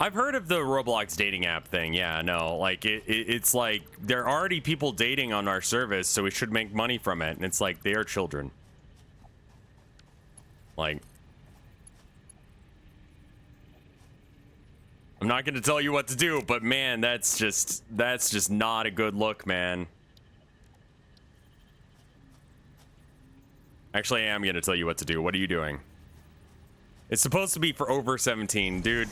I've heard of the Roblox dating app thing. Yeah, no, like it's like there are already people dating on our service, so we should make money from it. And it's like they are children. Like, I'm not going to tell you what to do, but man, that's just not a good look, man. Actually, I am going to tell you what to do. What are you doing? It's supposed to be for over 17, dude.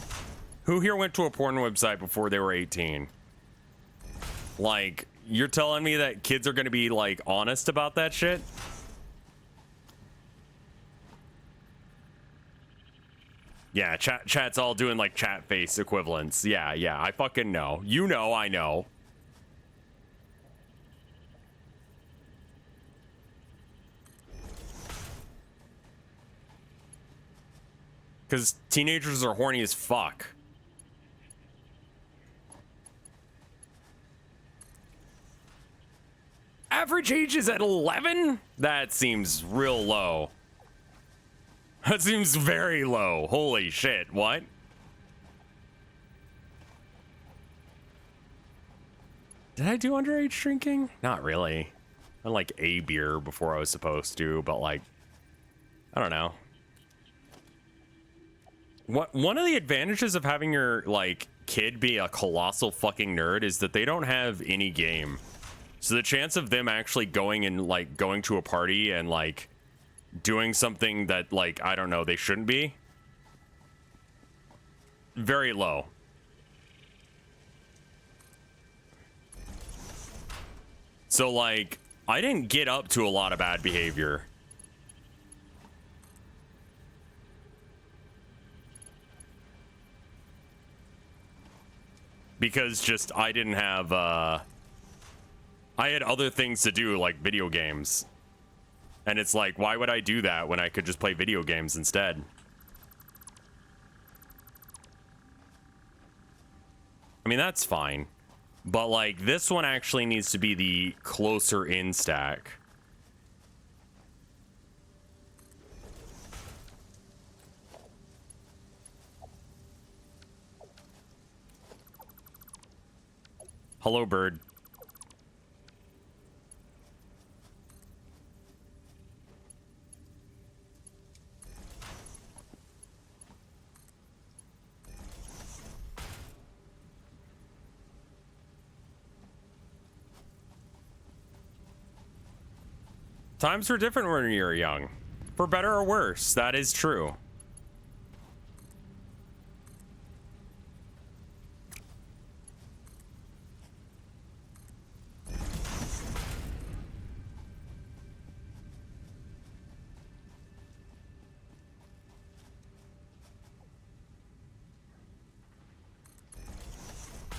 Who here went to a porn website before they were 18? Like, you're telling me that kids are gonna be, like, honest about that shit? Yeah, chat's all doing, like, chat face equivalents. Yeah, I fucking know. You know, I know. Because teenagers are horny as fuck. Average age is at 11? That seems real low. That seems very low. Holy shit, what? Did I do underage drinking? Not really. I like a beer before I was supposed to, but like, I don't know. One of the advantages of having your, like, kid be a colossal fucking nerd is that they don't have any game. So the chance of them actually going and, like, going to a party and, like, doing something that, like, I don't know, they shouldn't be, very low. So, like, I didn't get up to a lot of bad behavior. Because just, I didn't have, I had other things to do, like video games. And it's like, why would I do that when I could just play video games instead? I mean, that's fine. But like this one actually needs to be the closer in stack. Hello, bird. Times were different when you were young. For better or worse, that is true.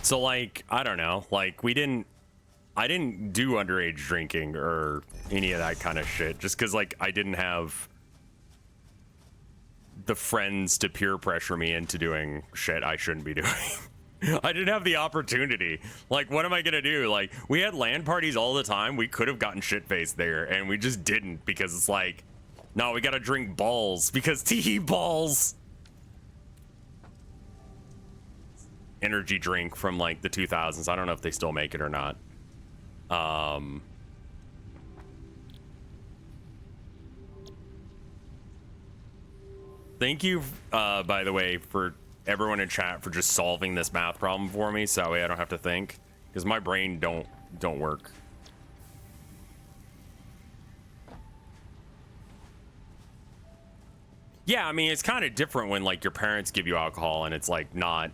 So like, I don't know, like I didn't do underage drinking or any of that kind of shit just because like I didn't have the friends to peer pressure me into doing shit I shouldn't be doing. I didn't have the opportunity. Like, what am I gonna do? Like, we had LAN parties all the time. We could have gotten shit-faced there and we just didn't because it's like, no, we gotta drink balls because tee balls. Energy drink from like the 2000s. I don't know if they still make it or not. Thank you, by the way, for everyone in chat for just solving this math problem for me, so that way I don't have to think, because my brain don't work. Yeah, I mean, it's kind of different when like your parents give you alcohol and it's like not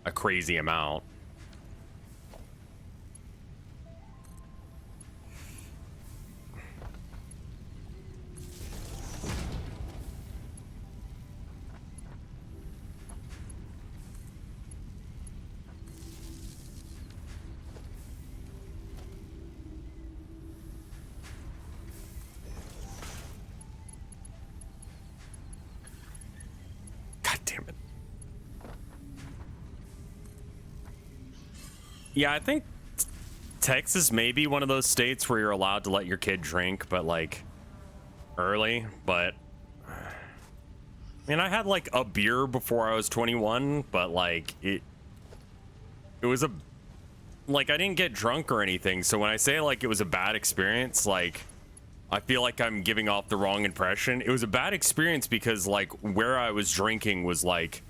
a crazy amount. God damn it. Yeah, I think Texas may be one of those states where you're allowed to let your kid drink, but like early. But I mean, I had like a beer before I was 21, but like it was a like I didn't get drunk or anything. So when I say like it was a bad experience, like I feel like I'm giving off the wrong impression. It was a bad experience because like where I was drinking was like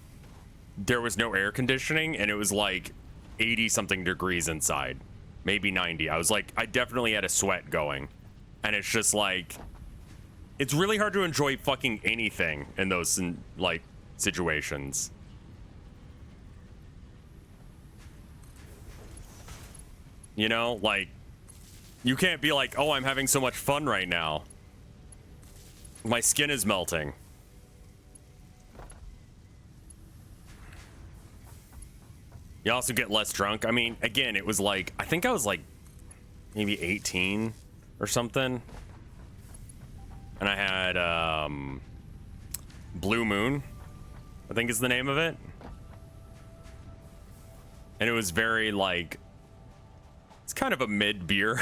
there was no air conditioning and it was like 80 something degrees inside, maybe 90. I was like, I definitely had a sweat going, and it's just like, it's really hard to enjoy fucking anything in those like situations. You know, like you can't be like, oh, I'm having so much fun right now. My skin is melting. You also get less drunk. I mean, again, it was like, I think I was like maybe 18 or something. And I had Blue Moon, I think is the name of it. And it was very like, it's kind of a mid beer.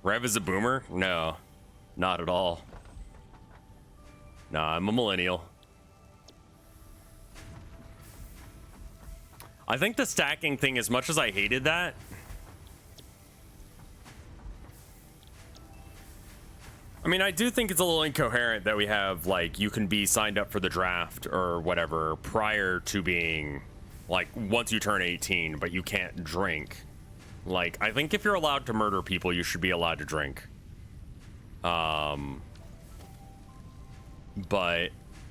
Rev is a boomer? No, not at all. Nah, I'm a millennial. I think the stacking thing, as much as I hated that, I mean, I do think it's a little incoherent that we have, like, you can be signed up for the draft or whatever prior to being, like, once you turn 18, but you can't drink. Like, I think if you're allowed to murder people, you should be allowed to drink. But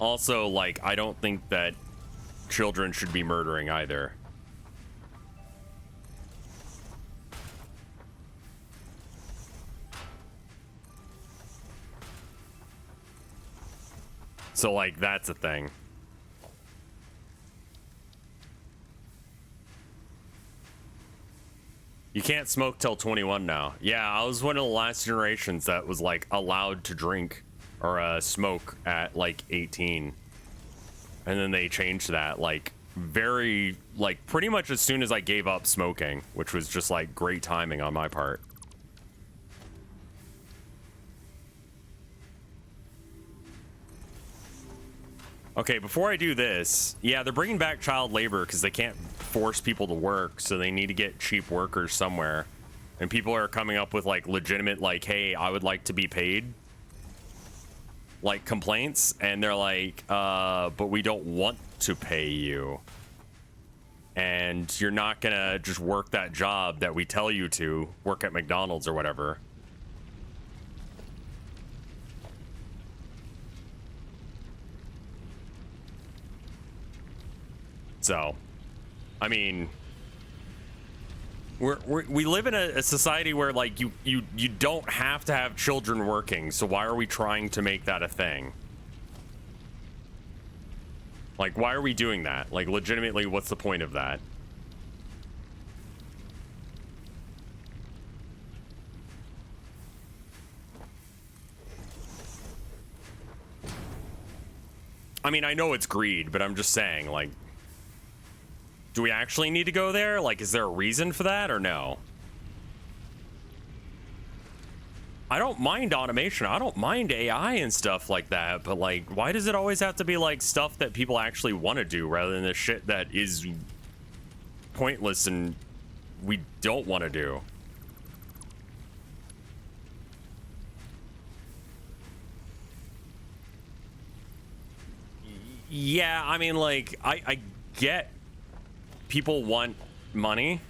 also, like, I don't think that children should be murdering either. So, like, that's a thing. You can't smoke till 21 now. Yeah, I was one of the last generations that was, like, allowed to drink or smoke at, like, 18. And then they changed that, like, very, like, pretty much as soon as I gave up smoking, which was just, like, great timing on my part. Okay, before I do this, yeah, they're bringing back child labor because they can't force people to work, so they need to get cheap workers somewhere. And people are coming up with, like, legitimate, like, hey, I would like to be paid, like, complaints. And they're like, but we don't want to pay you. And you're not gonna just work that job that we tell you to, work at McDonald's or whatever. So, I mean, we live in a society where, like, you don't have to have children working, so why are we trying to make that a thing? Like, why are we doing that? Like, legitimately, what's the point of that? I mean, I know it's greed, but I'm just saying, like, do we actually need to go there? Like, is there a reason for that or no? I don't mind automation. I don't mind AI and stuff like that. But, like, why does it always have to be, like, stuff that people actually want to do rather than the shit that is pointless and we don't want to do? Yeah, I mean, like, I get people want money,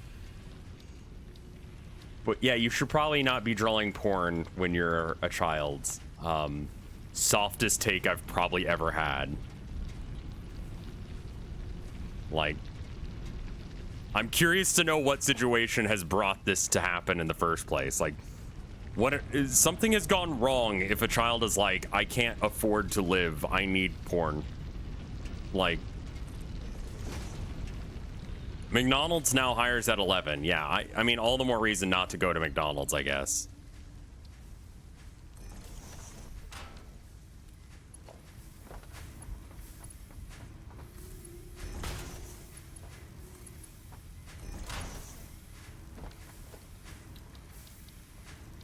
but yeah, you should probably not be drawing porn when you're a child. Softest take I've probably ever had. Like, I'm curious to know what situation has brought this to happen in the first place. Like, something has gone wrong if a child is like, I can't afford to live, I need porn. Like, McDonald's now hires at 11. Yeah, I mean, all the more reason not to go to McDonald's, I guess.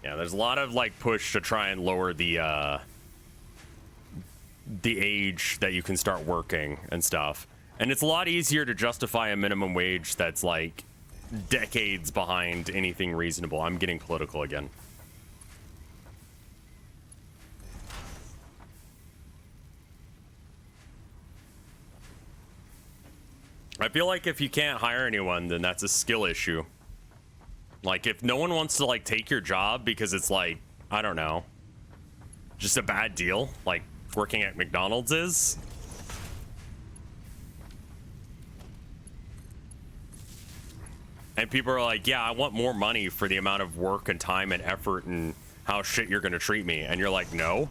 Yeah, there's a lot of, like, push to try and lower the age that you can start working and stuff. And it's a lot easier to justify a minimum wage that's, like, decades behind anything reasonable. I'm getting political again. I feel like if you can't hire anyone, then that's a skill issue. Like, if no one wants to, like, take your job because it's, like, I don't know, just a bad deal, like working at McDonald's is, and people are like, yeah, I want more money for the amount of work and time and effort and how shit you're gonna treat me, and you're like, no.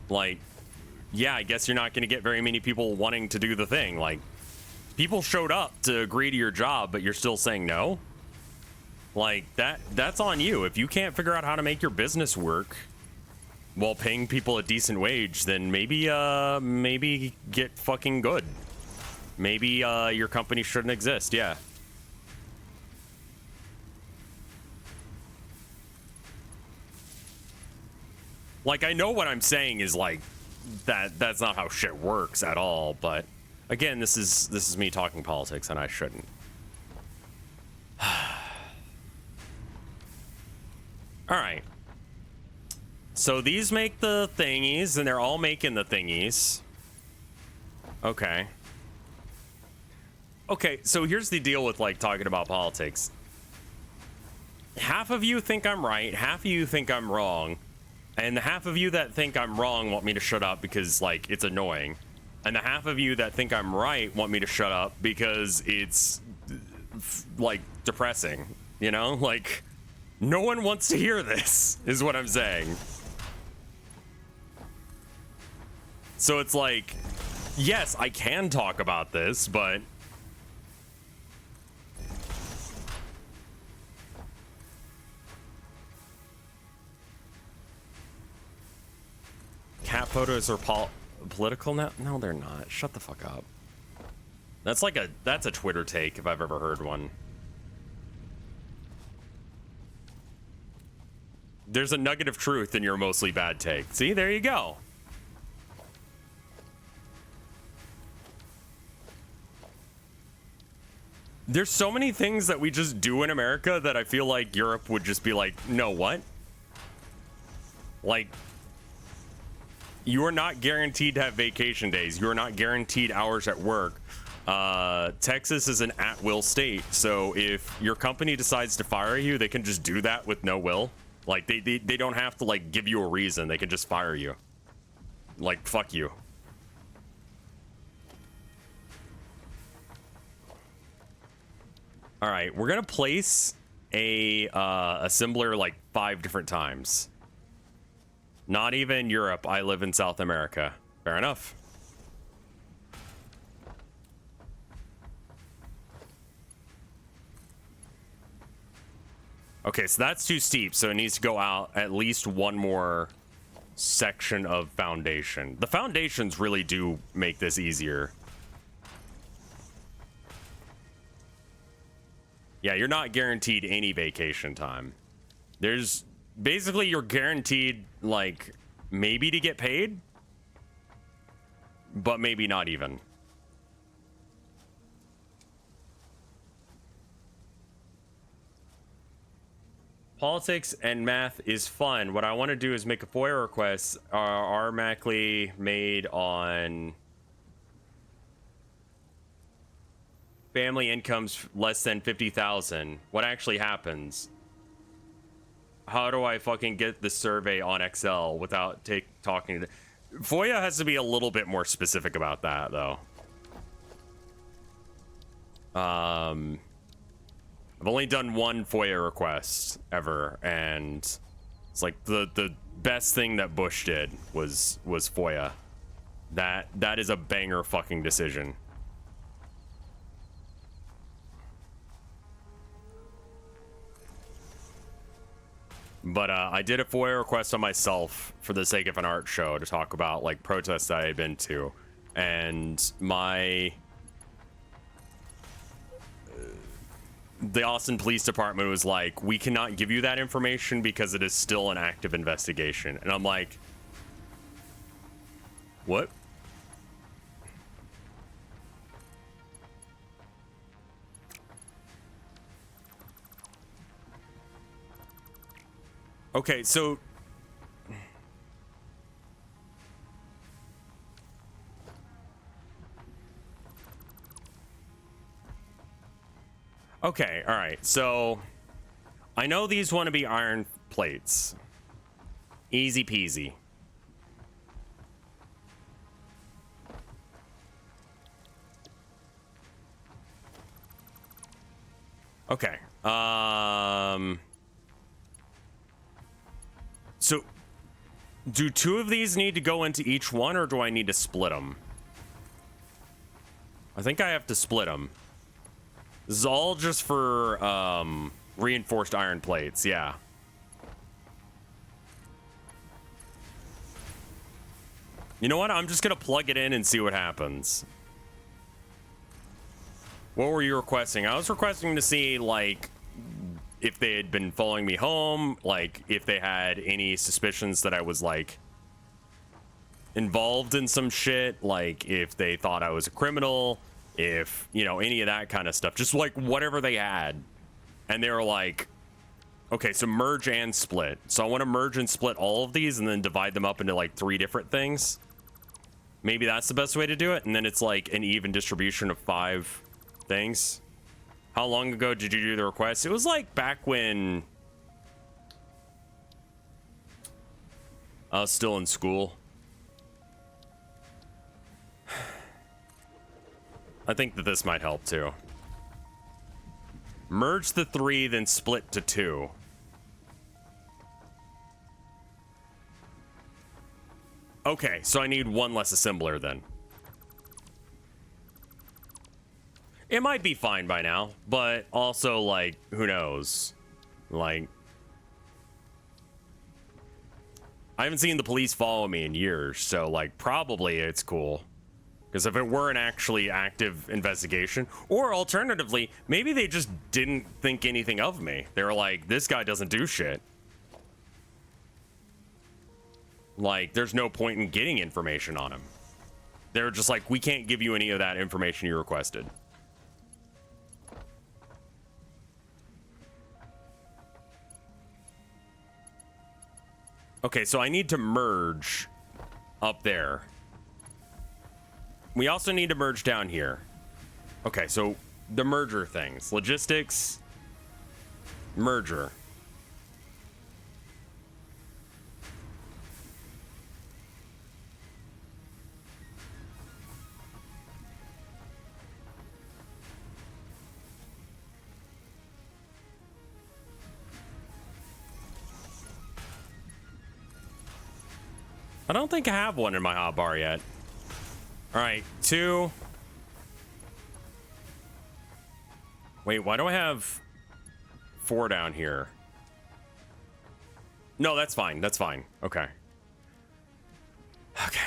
Like, yeah, I guess you're not gonna get very many people wanting to do the thing. Like, people showed up to agree to your job, but you're still saying no. Like, that's on you. If you can't figure out how to make your business work while paying people a decent wage, then maybe get fucking good. Maybe your company shouldn't exist. Yeah. Like, I know what I'm saying is, like, that's not how shit works at all, but again, this is me talking politics, and I shouldn't. All right. So these make the thingies, and they're all making the thingies. Okay. Okay, so here's the deal with, like, talking about politics. Half of you think I'm right, half of you think I'm wrong, and the half of you that think I'm wrong want me to shut up because, like, it's annoying. And the half of you that think I'm right want me to shut up because it's, like, depressing, you know? Like, no one wants to hear this, is what I'm saying. So it's like, yes, I can talk about this, but cat photos are political now? No, they're not. Shut the fuck up. That's a Twitter take if I've ever heard one. There's a nugget of truth in your mostly bad take. See, there you go. There's so many things that we just do in America that I feel like Europe would just be like, no, what? Like, you are not guaranteed to have vacation days. You are not guaranteed hours at work. Texas is an at-will state, so if your company decides to fire you, they can just do that with no will. Like, they don't have to, like, give you a reason. They can just fire you. Like, fuck you. All right, we're gonna place a assembler like 5 different times. Not even Europe. I live in South America. Fair enough. Okay, so that's too steep, so it needs to go out at least one more section of foundation. The foundations really do make this easier. Yeah, you're not guaranteed any vacation time. There's basically, you're guaranteed, like, maybe to get paid, but maybe not even. Politics and math is fun. What I want to do is make a FOIA request automatically made on family incomes less than 50,000. What actually happens? How do I fucking get the survey on Excel without talking to the... FOIA has to be a little bit more specific about that, though. I've only done one FOIA request ever, and it's like the best thing that Bush did was FOIA. That is a banger fucking decision. But I did a FOIA request on myself for the sake of an art show to talk about like protests that I had been to, and the Austin Police Department was like, we cannot give you that information because it is still an active investigation. And I'm like, what? Okay, so okay, all right. So I know these want to be iron plates. Easy peasy. Okay. So, do 2 of these need to go into each one, or do I need to split them? I think I have to split them. This is all just for reinforced iron plates, yeah. You know what? I'm just gonna plug it in and see what happens. What were you requesting? I was requesting to see, like, if they had been following me home, like if they had any suspicions that I was like involved in some shit, like if they thought I was a criminal, if, you know, any of that kind of stuff, just like whatever they had. And they were like, okay, so merge and split. So I want to merge and split all of these and then divide them up into like 3 different things. Maybe that's the best way to do it. And then it's like an even distribution of 5 things. How long ago did you do the request? It was like back when I was still in school. I think that this might help too. Merge the 3, then split to 2. Okay, so I need 1 less assembler then. It might be fine by now, but also, like, who knows? Like, I haven't seen the police follow me in years, so, like, probably it's cool. Because if it were an actually active investigation, or alternatively, maybe they just didn't think anything of me. They were like, this guy doesn't do shit. Like, there's no point in getting information on him. They're just like, we can't give you any of that information you requested. Okay, so I need to merge up there. We also need to merge down here. Okay, so the merger things. Logistics. Merger. I don't think I have one in my hotbar yet. All right, 2. Wait, why do I have 4 down here? No, that's fine. That's fine. Okay. Okay.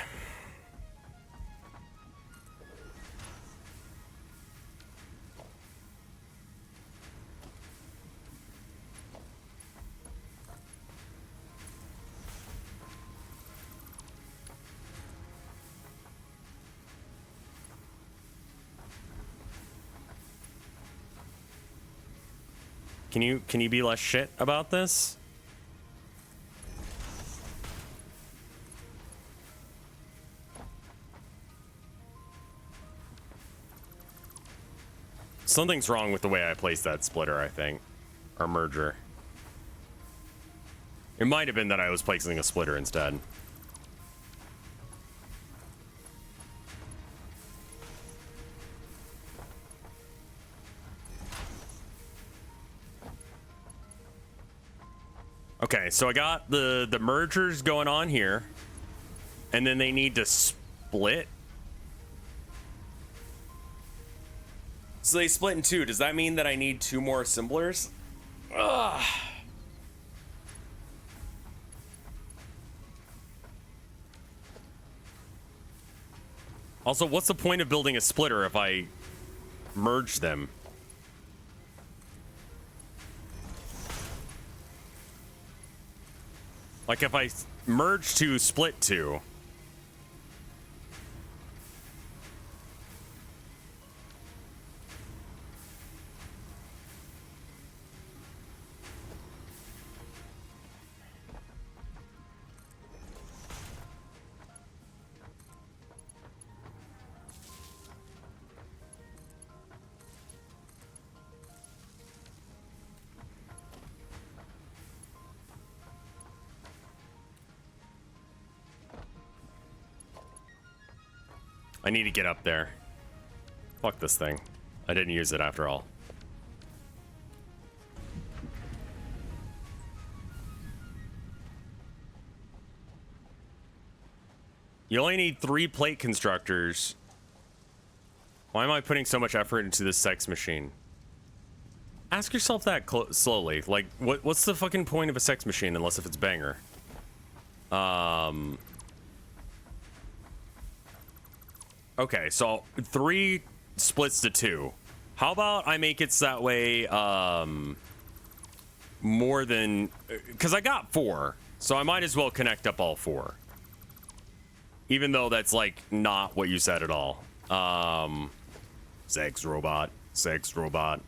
Can you be less shit about this? Something's wrong with the way I placed that splitter, I think. Or merger. It might have been that I was placing a splitter instead. Okay, so I got the mergers going on here. And then they need to split. So they split in 2. Does that mean that I need 2 more assemblers? Ugh. Also, what's the point of building a splitter if I merge them? Like if I merge 2, split 2. I need to get up there. Fuck this thing. I didn't use it after all. You only need 3 plate constructors. Why am I putting so much effort into this sex machine? Ask yourself that slowly. Like, what's the fucking point of a sex machine unless if it's banger? Okay, so 3 splits to 2. How about I make it so that way, more than... Because I got 4, so I might as well connect up all 4. Even though that's, like, not what you said at all. Sex robot. Sex robot.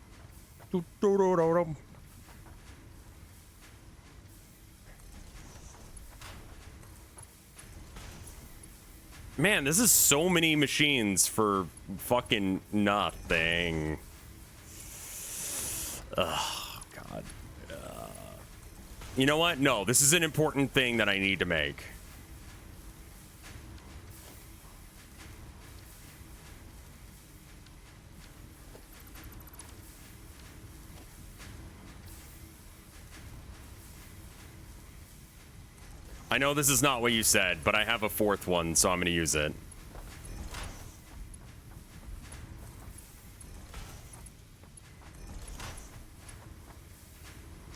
Man, this is so many machines for fucking nothing. Oh, God. You know what? No, this is an important thing that I need to make. I know this is not what you said, but I have a 4th one, so I'm going to use it.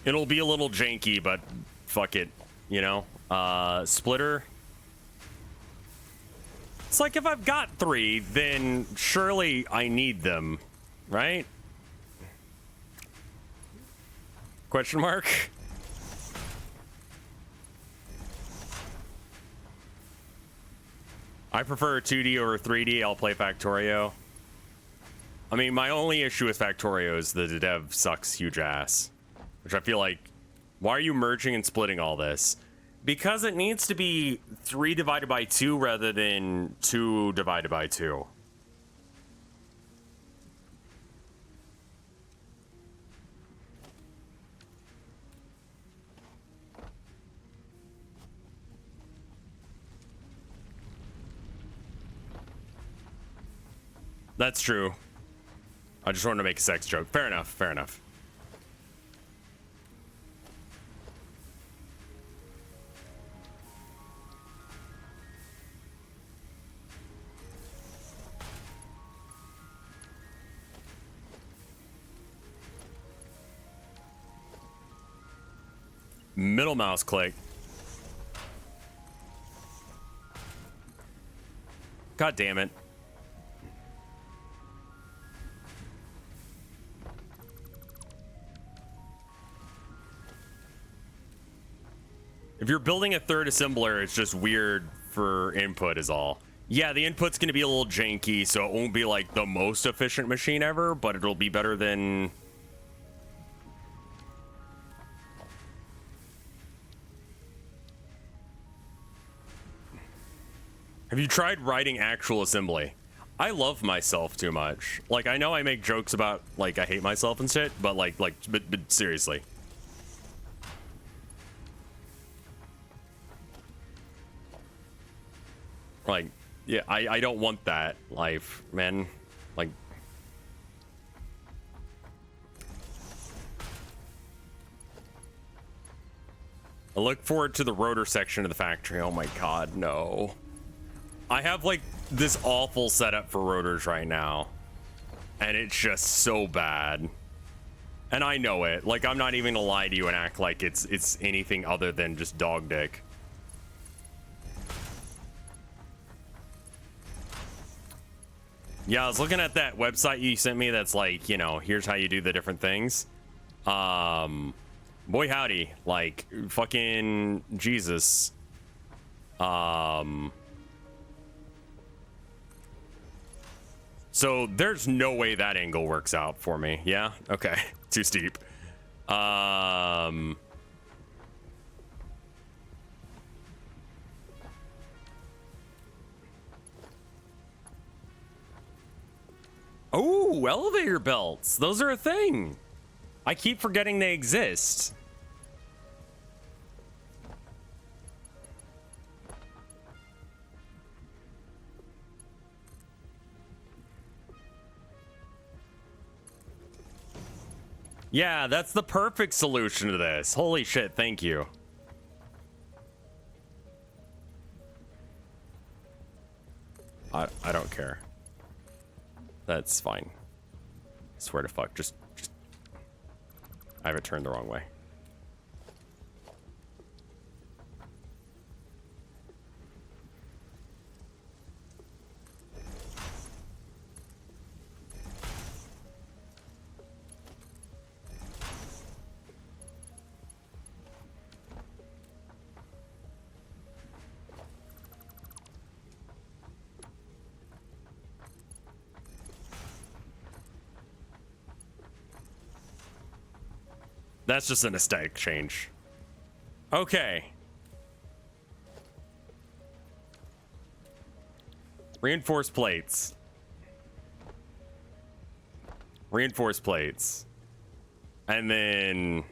It'll be a little janky, but fuck it, you know? Splitter. It's like if I've got 3, then surely I need them, right? Question mark? I prefer 2D over 3D. I'll play Factorio. I mean, my only issue with Factorio is that the dev sucks huge ass. Which I feel like, why are you merging and splitting all this? Because it needs to be 3 divided by 2 rather than 2 divided by 2. That's true. I just wanted to make a sex joke. Fair enough, fair enough. Middle mouse click. God damn it. If you're building a third assembler, it's just weird for input is all. Yeah, the input's going to be a little janky, so it won't be like the most efficient machine ever, but it'll be better than... Have you tried writing actual assembly? I love myself too much. Like, I know I make jokes about, like, I hate myself and shit, but but seriously. Like, yeah, I don't want that life, man. Like... I look forward to the rotor section of the factory. Oh my god, no. I have, like, this awful setup for rotors right now. And it's just so bad. And I know it. Like, I'm not even gonna lie to you and act like it's anything other than just dog dick. Yeah, I was looking at that website you sent me that's like, you know, here's how you do the different things. Boy howdy, like, fucking Jesus. So there's no way that angle works out for me. Yeah? Okay. Too steep. Oh, elevator belts. Those are a thing. I keep forgetting they exist. Yeah, that's the perfect solution to this. Holy shit, thank you. I don't care. That's fine. Swear to fuck, just I have it turned the wrong way. That's just an aesthetic change. Okay. Reinforced plates. Reinforced plates. And then...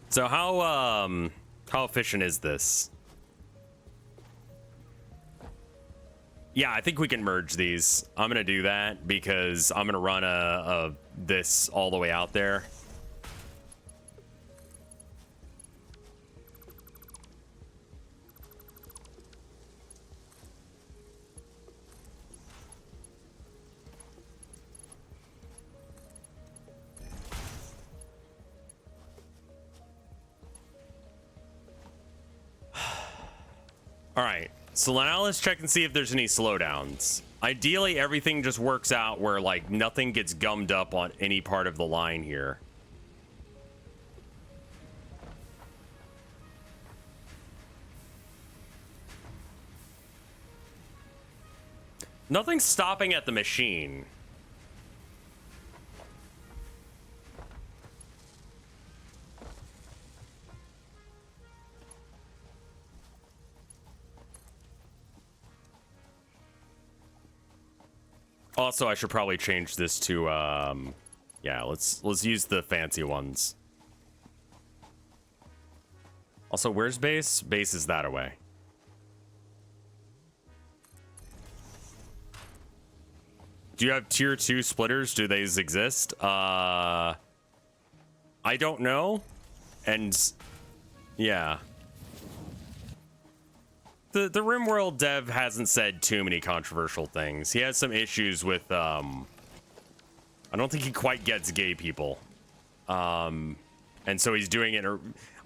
So how efficient is this? Yeah, I think we can merge these. I'm gonna do that because I'm gonna run this all the way out there. All right, so now let's check and see if there's any slowdowns. Ideally, everything just works out where, like, nothing gets gummed up on any part of the line here. Nothing's stopping at the machine. Also, I should probably change this to, yeah, let's use the fancy ones. Also, where's base? Base is that away. Do you have tier 2 splitters? Do they exist? I don't know. And yeah. The RimWorld dev hasn't said too many controversial things. He has some issues with I don't think he quite gets gay people. And so he's doing it.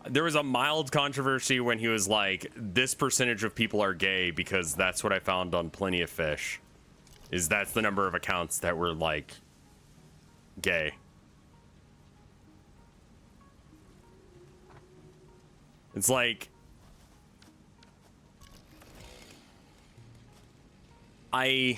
There was a mild controversy when he was like, this percentage of people are gay because that's what I found on Plenty of Fish. That's the number of accounts that were like gay. It's like I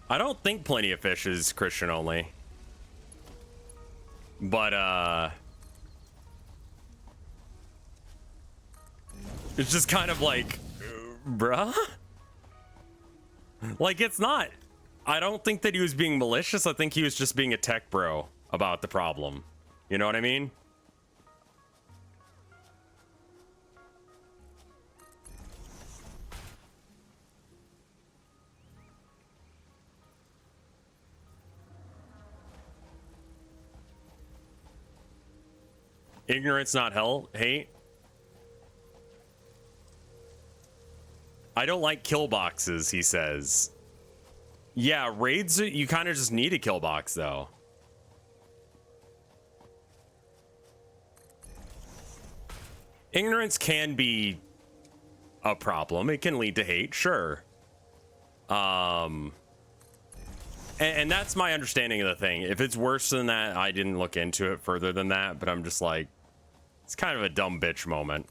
don't think Plenty of Fish is Christian only. But it's just kind of like, bruh? Like, it's not. I don't think that he was being malicious. I think he was just being a tech bro about the problem. You know what I mean? Ignorance, not hate. I don't like kill boxes, he says. Yeah, raids, you kind of just need a kill box, though. Ignorance can be a problem. It can lead to hate, sure. And that's my understanding of the thing. If it's worse than that, I didn't look into it further than that, but I'm just like, it's kind of a dumb bitch moment.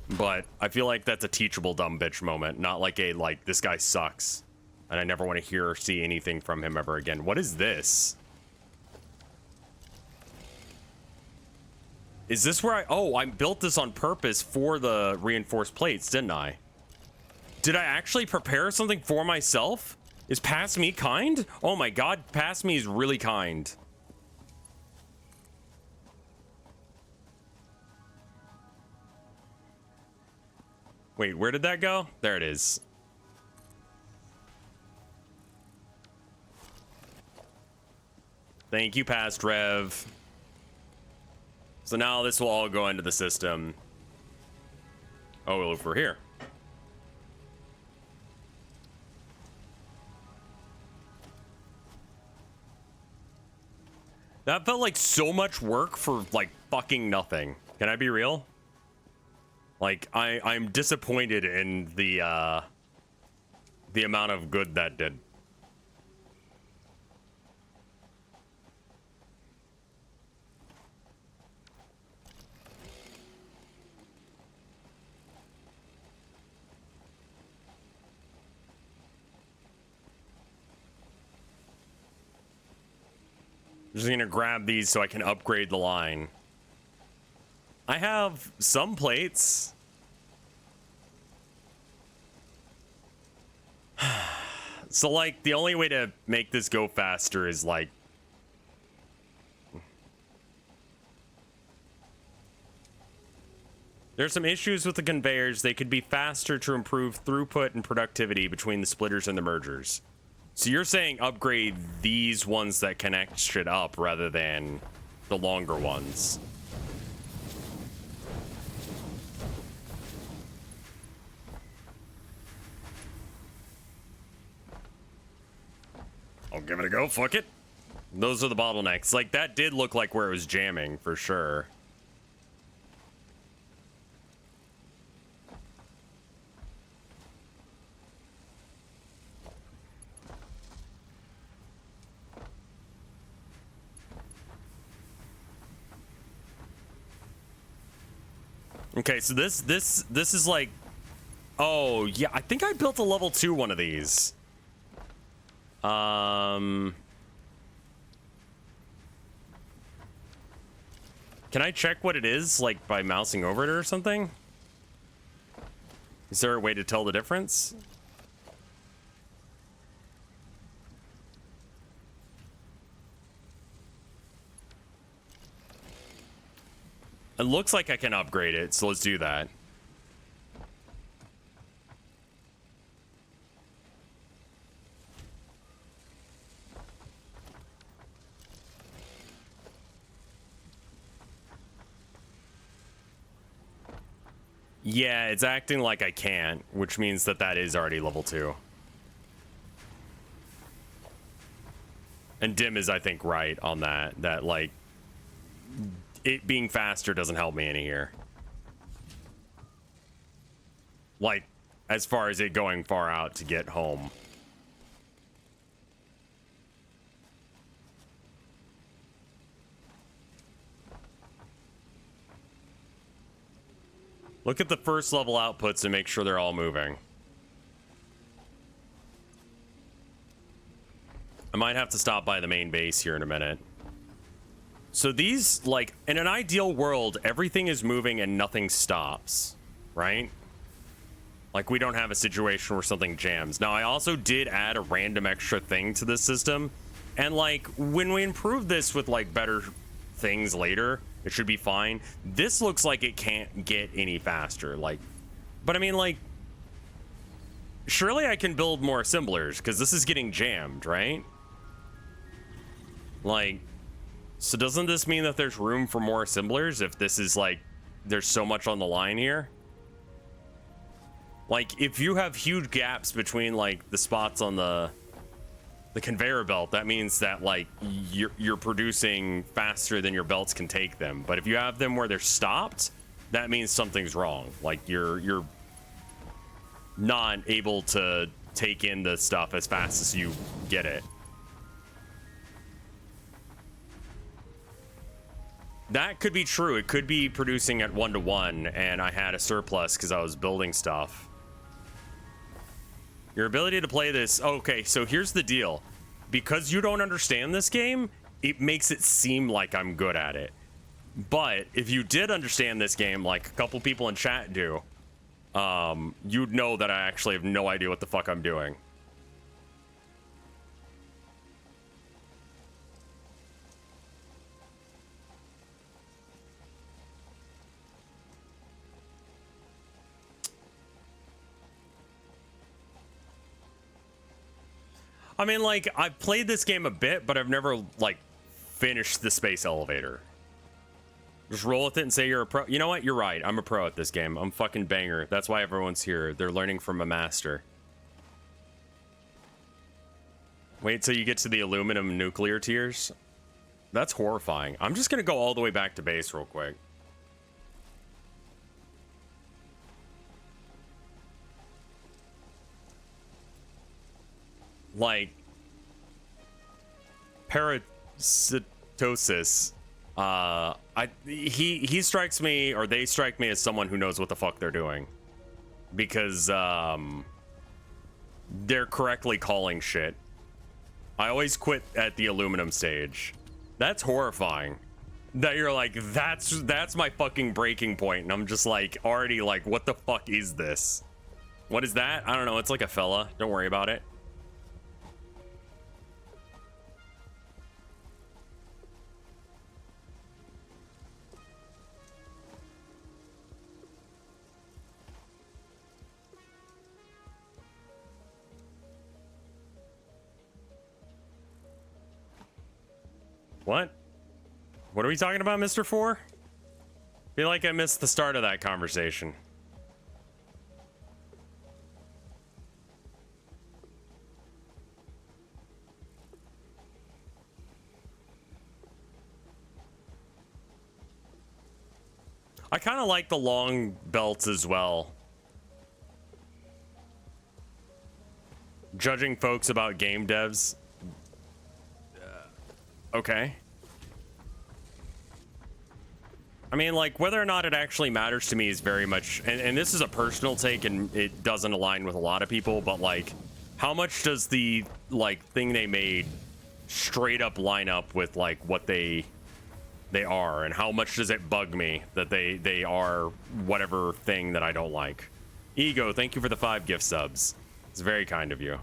But I feel like that's a teachable dumb bitch moment, not like a, like, this guy sucks, and I never want to hear or see anything from him ever again. What is this? Is this where I built this on purpose for the reinforced plates, didn't I? Did I actually prepare something for myself? Is Past Me kind? Oh my god, Past Me is really kind. Wait, where did that go? There it is. Thank you, Past Rev. So now this will all go into the system. Oh, over here. That felt like so much work for, like, fucking nothing. Can I be real? Like, I'm disappointed in the amount of good that did. I'm just gonna grab these so I can upgrade the line. I have some plates. So, like, the only way to make this go faster is, like... There's some issues with the conveyors. They could be faster to improve throughput and productivity between the splitters and the mergers. So you're saying upgrade these ones that connect shit up rather than the longer ones. I'll give it a go, fuck it. Those are the bottlenecks. Like, that did look like where it was jamming, for sure. Okay, so this is like... Oh, yeah, I think I built a level 2 one of these. Can I check what it is, like, by mousing over it or something? Is there a way to tell the difference? It looks like I can upgrade it, so let's do that. Yeah, it's acting like I can't, which means that that is already level 2. And Dim is, I think, right on that. That, like, it being faster doesn't help me any here. Like, as far as it going far out to get home. Look at the first level outputs and make sure they're all moving. I might have to stop by the main base here in a minute. So these, like, in an ideal world, everything is moving and nothing stops, right? Like, we don't have a situation where something jams. Now, I also did add a random extra thing to this system. And, like, when we improve this with, like, better things later, it should be fine. This looks like it can't get any faster. Like, but I mean, like, surely I can build more assemblers because this is getting jammed, right? Like, so doesn't this mean that there's room for more assemblers if this is like, there's so much on the line here? Like, if you have huge gaps between like the spots on the conveyor belt, that means that like you're producing faster than your belts can take them. But if you have them where they're stopped, that means something's wrong. Like you're not able to take in the stuff as fast as you get it. That could be true. It could be producing at 1-to-1 and I had a surplus because I was building stuff. Your ability to play this... Okay, so here's the deal. Because you don't understand this game, it makes it seem like I'm good at it. But if you did understand this game, like a couple people in chat do, you'd know that I actually have no idea what the fuck I'm doing. I mean, like, I've played this game a bit, but I've never, like, finished the space elevator. Just roll with it and say you're a pro. You know what? You're right. I'm a pro at this game. I'm fucking banger. That's why everyone's here. They're learning from a master. Wait till you get to the aluminum nuclear tiers. That's horrifying. I'm just gonna go all the way back to base real quick. Like, parasitosis. He strikes me, or they strike me as someone who knows what the fuck they're doing, because they're correctly calling shit. I always quit at the aluminum stage. That's horrifying. That you're like, that's my fucking breaking point, and I'm just like already like, what the fuck is this? What is that? I don't know. It's like a fella. Don't worry about it. What? What are we talking about, Mr. 4? Feel like I missed the start of that conversation. I kind of like the long belts as well. Judging folks about game devs. Okay. I mean, like, whether or not it actually matters to me is very much, and this is a personal take and it doesn't align with a lot of people, but like, how much does the, like, thing they made straight up line up with, like, what they are, and how much does it bug me that they are whatever thing that I don't like? Ego, thank you for the 5 gift subs. It's very kind of you.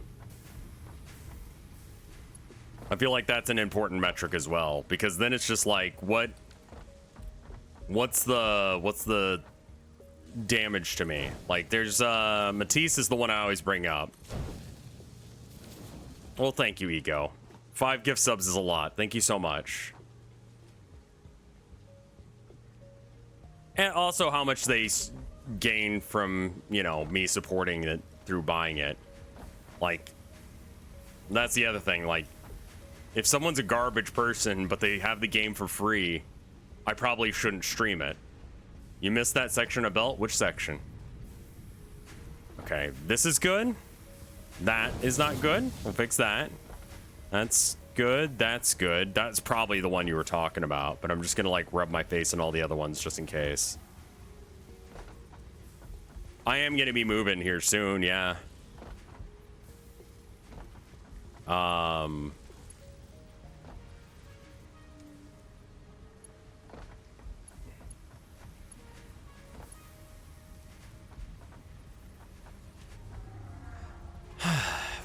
I feel like that's an important metric as well, because then it's just like, what's the damage to me? Like, there's Matisse is the one I always bring up. Well, thank you, Ego. 5 gift subs is a lot. Thank you so much. And also how much they gain from, you know, me supporting it through buying it. Like, that's the other thing. Like, if someone's a garbage person, but they have the game for free, I probably shouldn't stream it. You missed that section of belt? Which section? Okay, this is good. That is not good. We'll fix that. That's good. That's good. That's probably the one you were talking about, but I'm just gonna like rub my face on all the other ones just in case. I am gonna be moving here soon, yeah.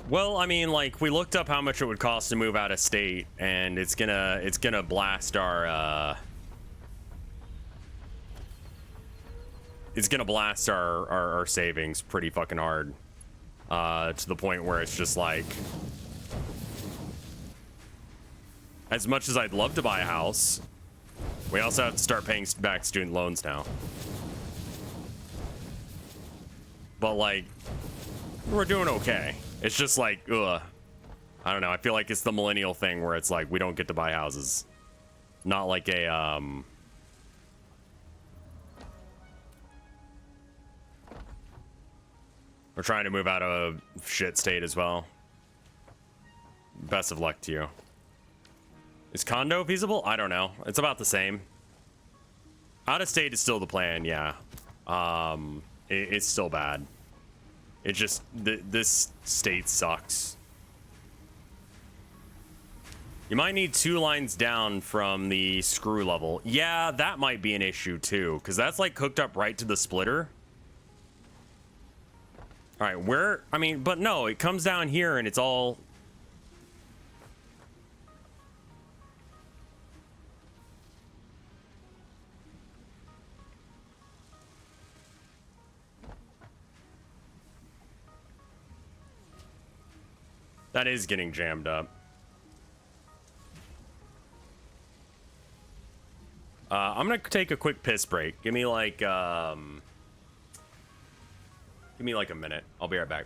Well, I mean, like, we looked up how much it would cost to move out of state, and it's gonna blast our our savings pretty fucking hard, to the point where it's just like, as much as I'd love to buy a house, we also have to start paying back student loans now. But like, we're doing okay. It's just like, ugh. I don't know. I feel like it's the millennial thing where it's like, we don't get to buy houses. Not like a, we're trying to move out of shit state as well. Best of luck to you. Is condo feasible? I don't know. It's about the same. Out of state is still the plan, yeah. It's still bad. It just, this state sucks. You might need 2 lines down from the screw level. Yeah, that might be an issue too, because that's like hooked up right to the splitter. All right, where, I mean, but no, it comes down here and it's all... That is getting jammed up. I'm gonna take a quick piss break. Give me like a minute. I'll be right back.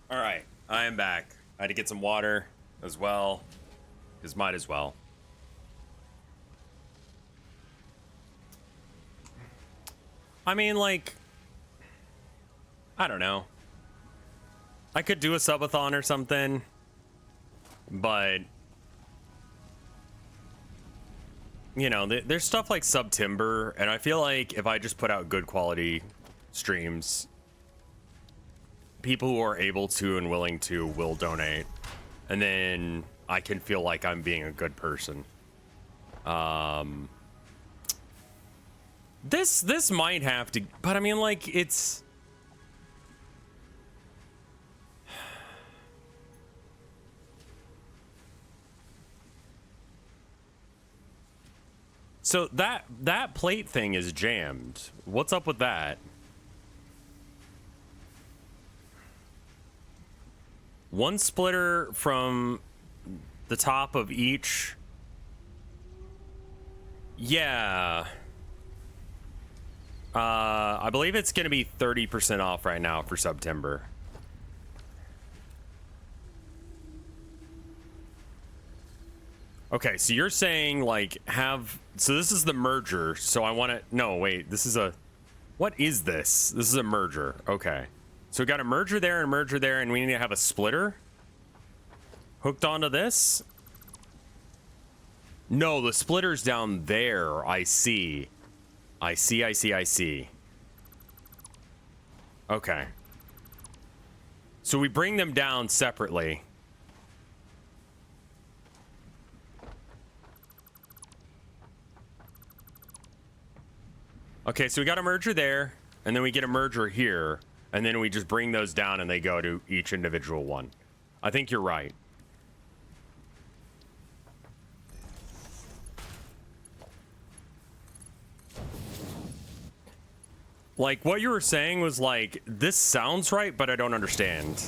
All right, I am back. I had to get some water as well, because might as well. I mean, like, I don't know. I could do a subathon or something, but you know, there's stuff like Subtimber, and I feel like if I just put out good quality streams, people who are able to and willing to will donate, and then I can feel like I'm being a good person. This might have to, but I mean, like, it's so that plate thing is jammed. What's up with that? One splitter from the top of each. Yeah. I believe it's going to be 30% off right now for September. Okay, so you're saying, like, so this is the merger, so I want to... No, wait, this is a... What is this? This is a merger. Okay. So we got a merger there and a merger there, and we need to have a splitter hooked onto this? No, the splitter's down there. I see. I see. Okay. So we bring them down separately. Okay, so we got a merger there, and then we get a merger here, and then we just bring those down and they go to each individual one. I think you're right. Like, what you were saying was like, this sounds right, but I don't understand.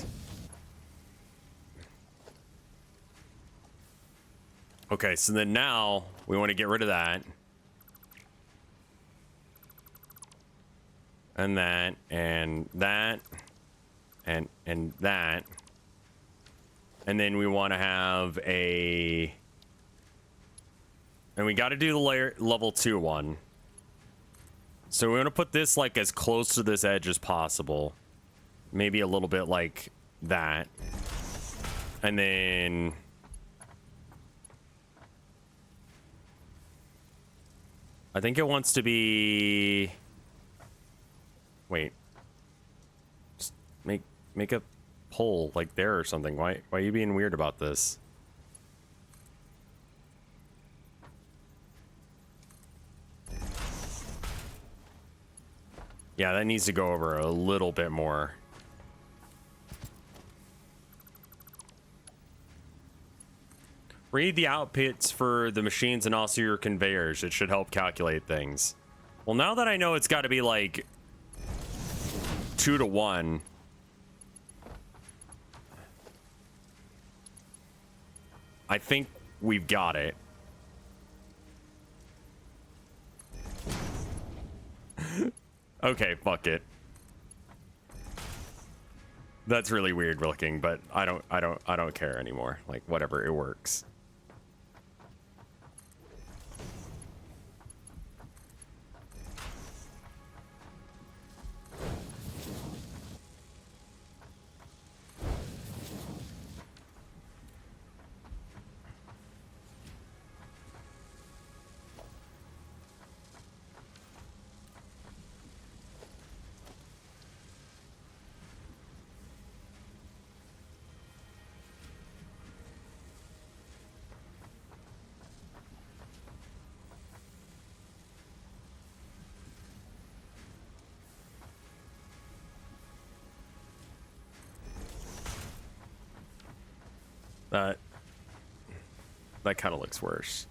Okay, so then now we want to get rid of that. And that, and that, and that. And then we want to have a... And we got to do the level 2 one. So we want to put this like as close to this edge as possible. Maybe a little bit like that. And then... I think it wants to be... Wait. Just make a hole like there or something. Why are you being weird about this? Yeah, that needs to go over a little bit more. Read the outputs for the machines and also your conveyors. It should help calculate things. Well, now that I know it's got to be like 2 to 1. I think we've got it. Okay, fuck it. That's really weird looking, but I don't care anymore. Like, whatever, it works. That kind of looks worse.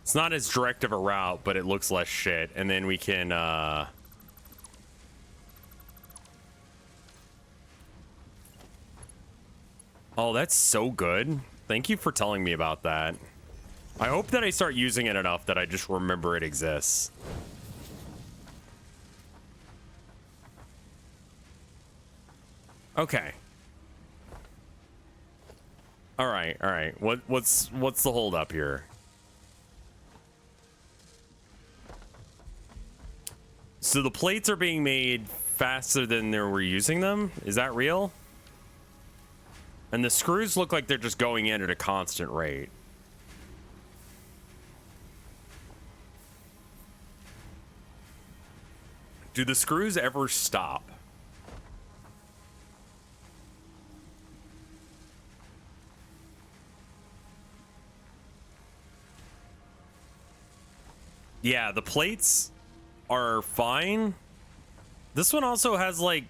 It's not as direct of a route, but it looks less shit. And then we can, Oh, that's so good. Thank you for telling me about that. I hope that I start using it enough that I just remember it exists. Okay. All right, all right. What's the hold up here? So the plates are being made faster than they were using them? Is that real? And the screws look like they're just going in at a constant rate. Do the screws ever stop? Yeah, the plates are fine. This one also has like,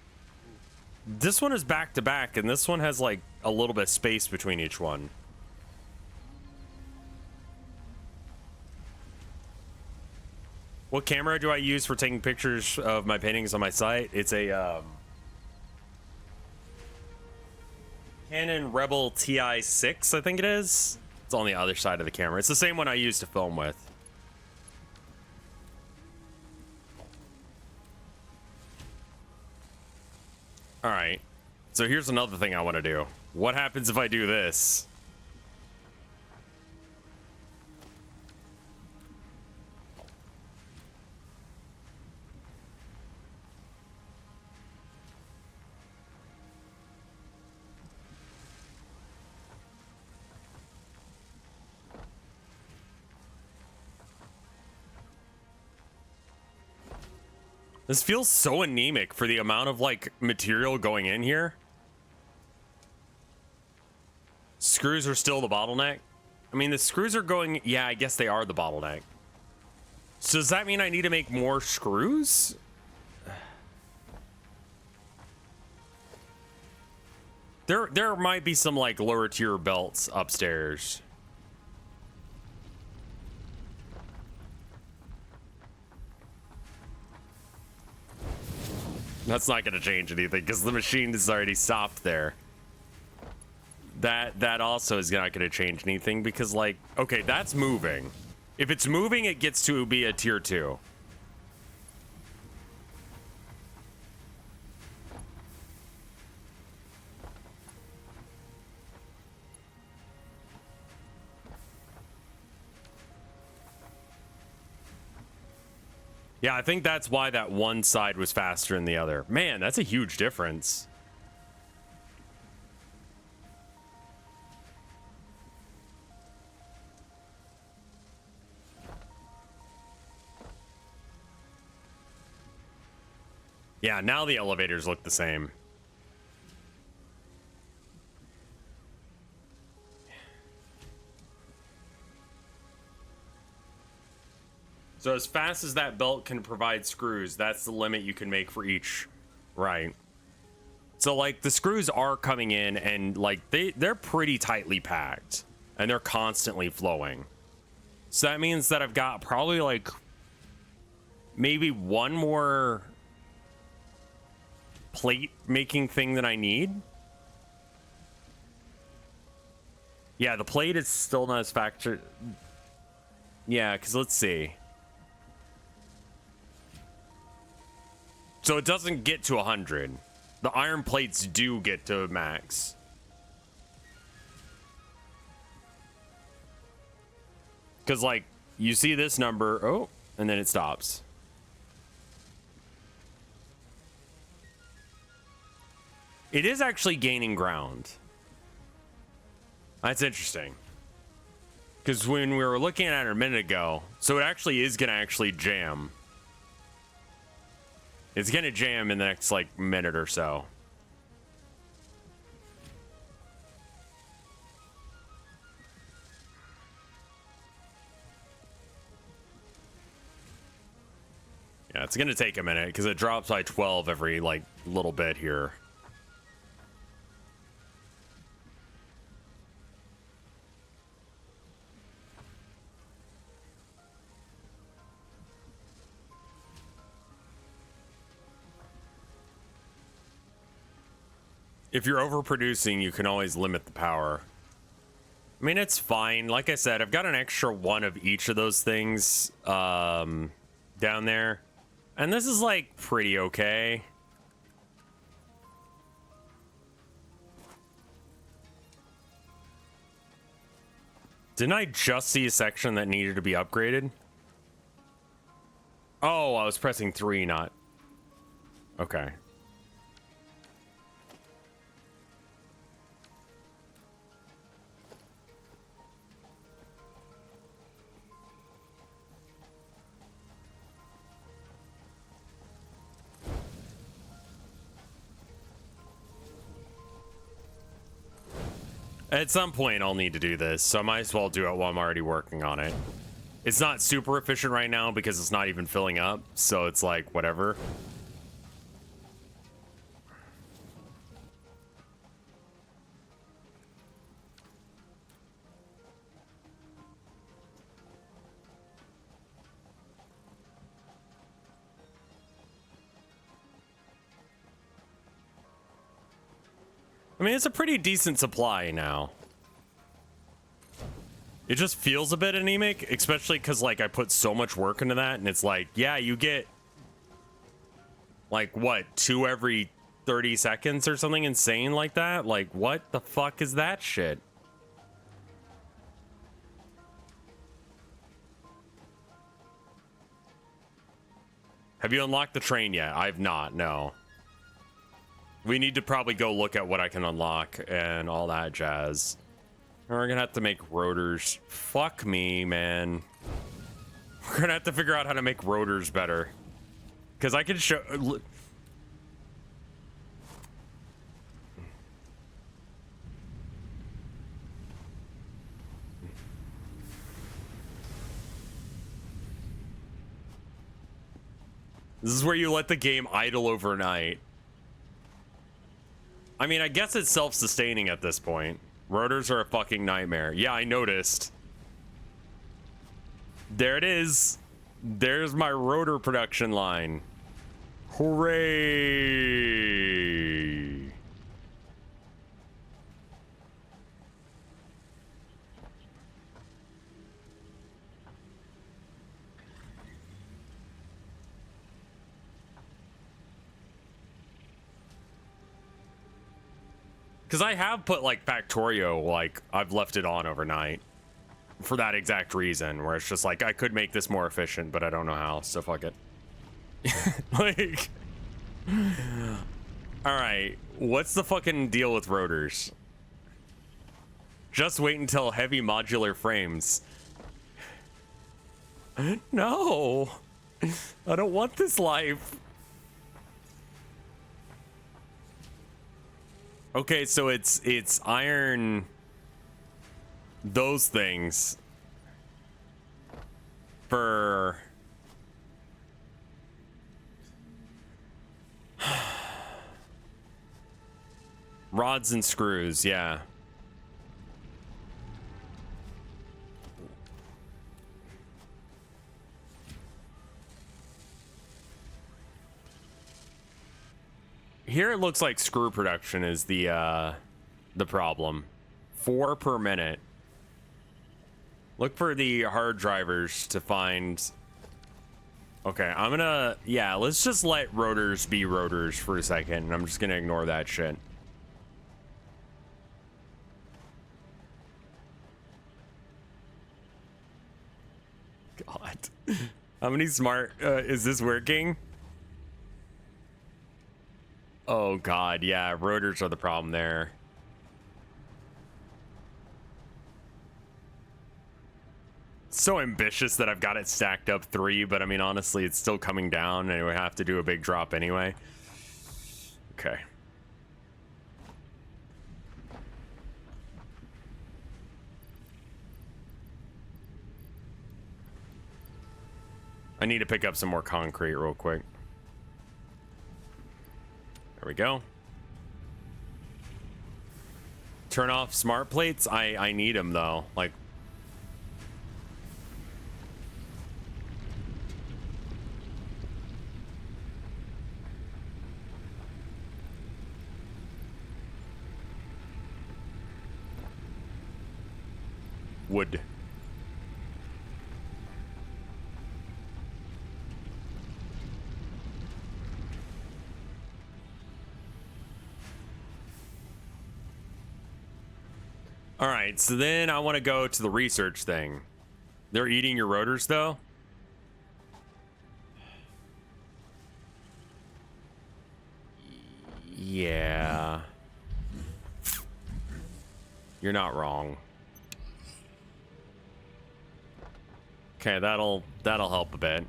this one is back to back, and this one has like a little bit of space between each one. What camera do I use for taking pictures of my paintings on my site? It's a Canon Rebel TI6, I think it is. It's on the other side of the camera. It's the same one I use to film with. All right. So here's another thing I want to do. What happens if I do this? This feels so anemic for the amount of like material going in here. Screws are still the bottleneck. I mean, the screws are going, yeah, I guess they are the bottleneck. So does that mean I need to make more screws? There might be some like lower tier belts upstairs. That's not going to change anything because the machine is already stopped there. That also is not going to change anything because, like, okay, that's moving. If it's moving, it gets to be a tier 2. Yeah, I think that's why that one side was faster than the other. Man, that's a huge difference. Yeah, now the elevators look the same. So as fast as that belt can provide screws, that's the limit you can make for each, right? So like the screws are coming in and like they're pretty tightly packed and they're constantly flowing. So that means that I've got probably like maybe one more plate making thing that I need. Yeah, the plate is still not as factor. Yeah, because let's see. So it doesn't get to 100. The iron plates do get to max. Because, like, you see this number, oh, and then it stops. It is actually gaining ground. That's interesting. Because when we were looking at it a minute ago, so it actually is going to actually jam. It's going to jam in the next, like, minute or so. Yeah, it's going to take a minute because it drops by 12 every, like, little bit here. if you're overproducing, you can always limit the power. I mean, it's fine. Like I said, I've got an extra one of each of those things down there. And this is, like, pretty okay. Didn't I just see a section that needed to be upgraded? Oh, I was pressing 3, not... Okay. At some point, I'll need to do this, so I might as well do it while I'm already working on it. It's not super efficient right now because it's not even filling up, so it's like, whatever. I mean, it's a pretty decent supply now. It just feels a bit anemic, especially because, like, I put so much work into that, and it's like, yeah, you get, like, what, 2 every 30 seconds or something insane like that? Like, what the fuck is that shit? Have you unlocked the train yet? I've not, no. We need to probably go look at what I can unlock and all that jazz. We're gonna have to make rotors. Fuck me, man. We're gonna have to figure out how to make rotors better. Because I can show... This is where you let the game idle overnight. I mean, I guess it's self-sustaining at this point. Rotors are a fucking nightmare. Yeah, I noticed. There it is. There's my rotor production line. Hooray! Because I have put, like, Factorio, like, I've left it on overnight. For that exact reason, where it's just like, I could make this more efficient, but I don't know how, so fuck it. Like... Alright, what's the fucking deal with rotors? Just wait until heavy modular frames. No! I don't want this life. Okay, so it's iron, those things for rods and screws, yeah. Here it looks like screw production is the problem. 4 per minute. Look for the hard drivers to find. Okay, I'm gonna, yeah, let's just let rotors be rotors for a second, and I'm just gonna ignore that shit. God. How many smart, is this working? Oh god, yeah, rotors are the problem there. So ambitious that I've got it stacked up 3, but I mean, honestly, it's still coming down and it would have to do a big drop anyway. Okay. I need to pick up some more concrete real quick. There we go. Turn off smart plates. I need them though. Like, Wood. All right, so then I want to go to the research thing. They're eating your rotors, though? Yeah. You're not wrong. Okay, that'll help a bit.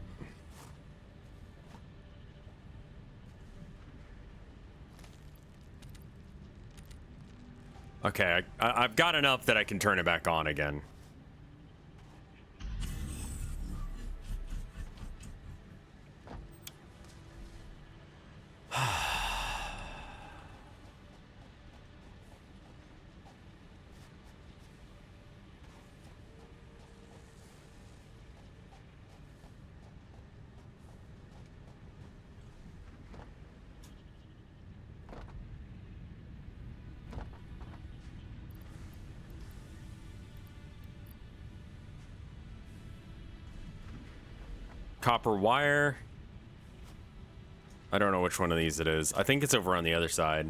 Okay, I've got enough that I can turn it back on again. Copper wire. I don't know which one of these it is. I think it's over on the other side.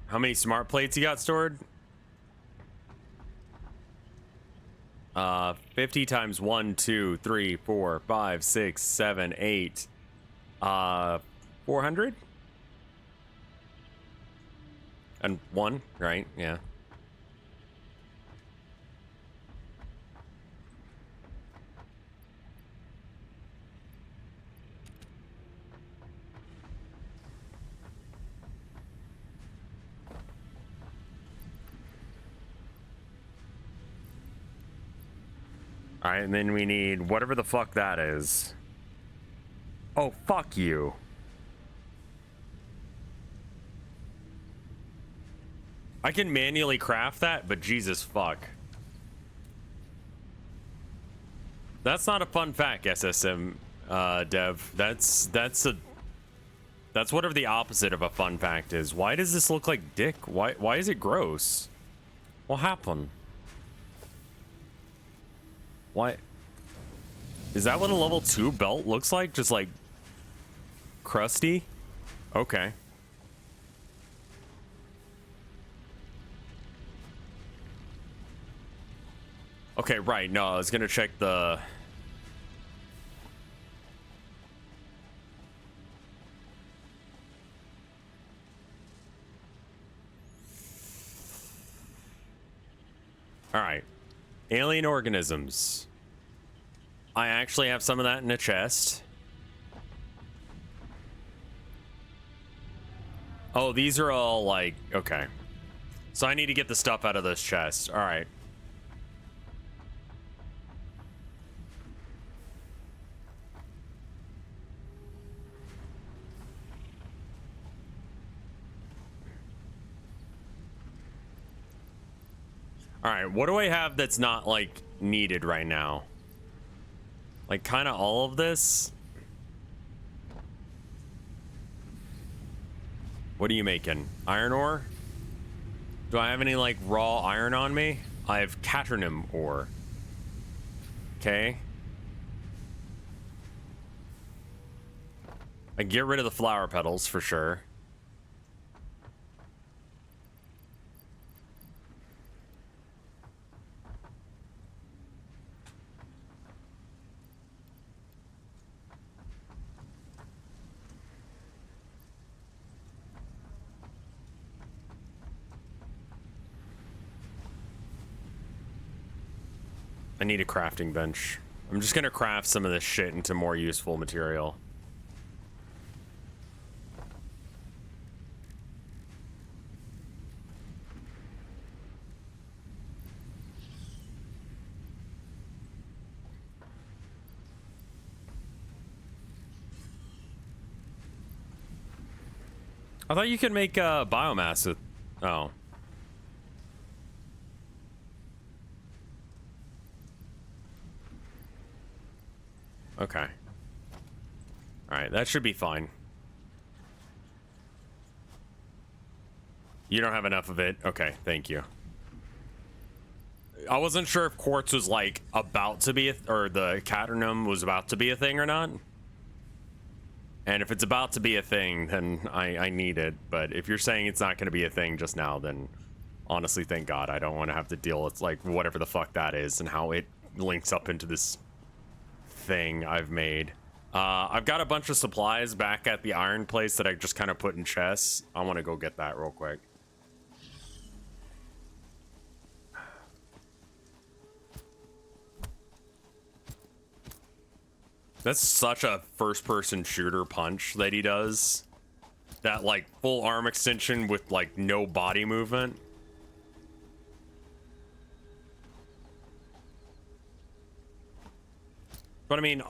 How many smart plates you got stored? 50 times 1, 2, 3, 4, 5, 6, 7, 8. 400? And 1, right? Yeah. All right, and then we need whatever the fuck that is. Oh, fuck you. I can manually craft that, but Jesus fuck. That's not a fun fact, SSM dev. That's whatever the opposite of a fun fact is. Why does this look like dick? Why is it gross? What happened? Why? Is that what a level 2 belt looks like? Just like crusty? Okay. Okay, right. No, I was gonna check the... All right. Alien organisms. I actually have some of that in a chest. Oh, these are all like, okay. So I need to get the stuff out of this chest. All right. All right, what do I have that's not like needed right now? Like kind of all of this? What are you making? Iron ore? Do I have any like raw iron on me? I have caternum ore. Okay. I get rid of the flower petals for sure. I need a crafting bench. I'm just gonna craft some of this shit into more useful material. I thought you could make biomass with... Oh. Okay. Alright, that should be fine. You don't have enough of it? Okay, thank you. I wasn't sure if quartz was like about to be or the cadmium was about to be a thing or not. And if it's about to be a thing, then I need it. But if you're saying it's not going to be a thing just now, then honestly, thank God. I don't want to have to deal with like whatever the fuck that is and how it links up into this thing I've made. I've got a bunch of supplies back at the iron place that I just kind of put in chests. I want to go get that real quick. That's such a first-person shooter punch that he does. That, like, full arm extension with, like, no body movement. But, I mean,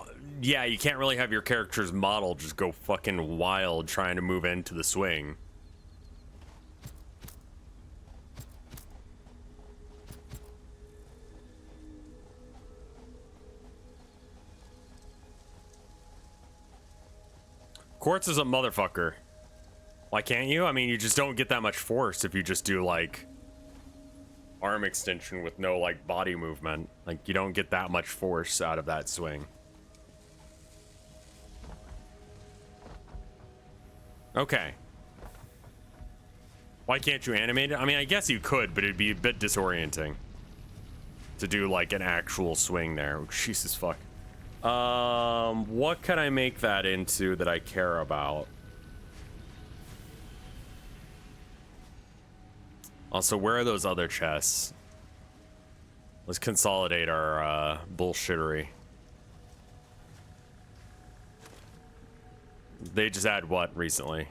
yeah, you can't really have your character's model just go fucking wild trying to move into the swing. Quartz is a motherfucker. Why can't you? I mean, you just don't get that much force if you just do, like, arm extension with no, like, body movement. Like, you don't get that much force out of that swing. Okay. Why can't you animate it? I mean, I guess you could, but it'd be a bit disorienting to do, like, an actual swing there. Oh, Jesus fuck. What can I make that into that I care about? Also, where are those other chests? Let's consolidate our, bullshittery. They just add what recently?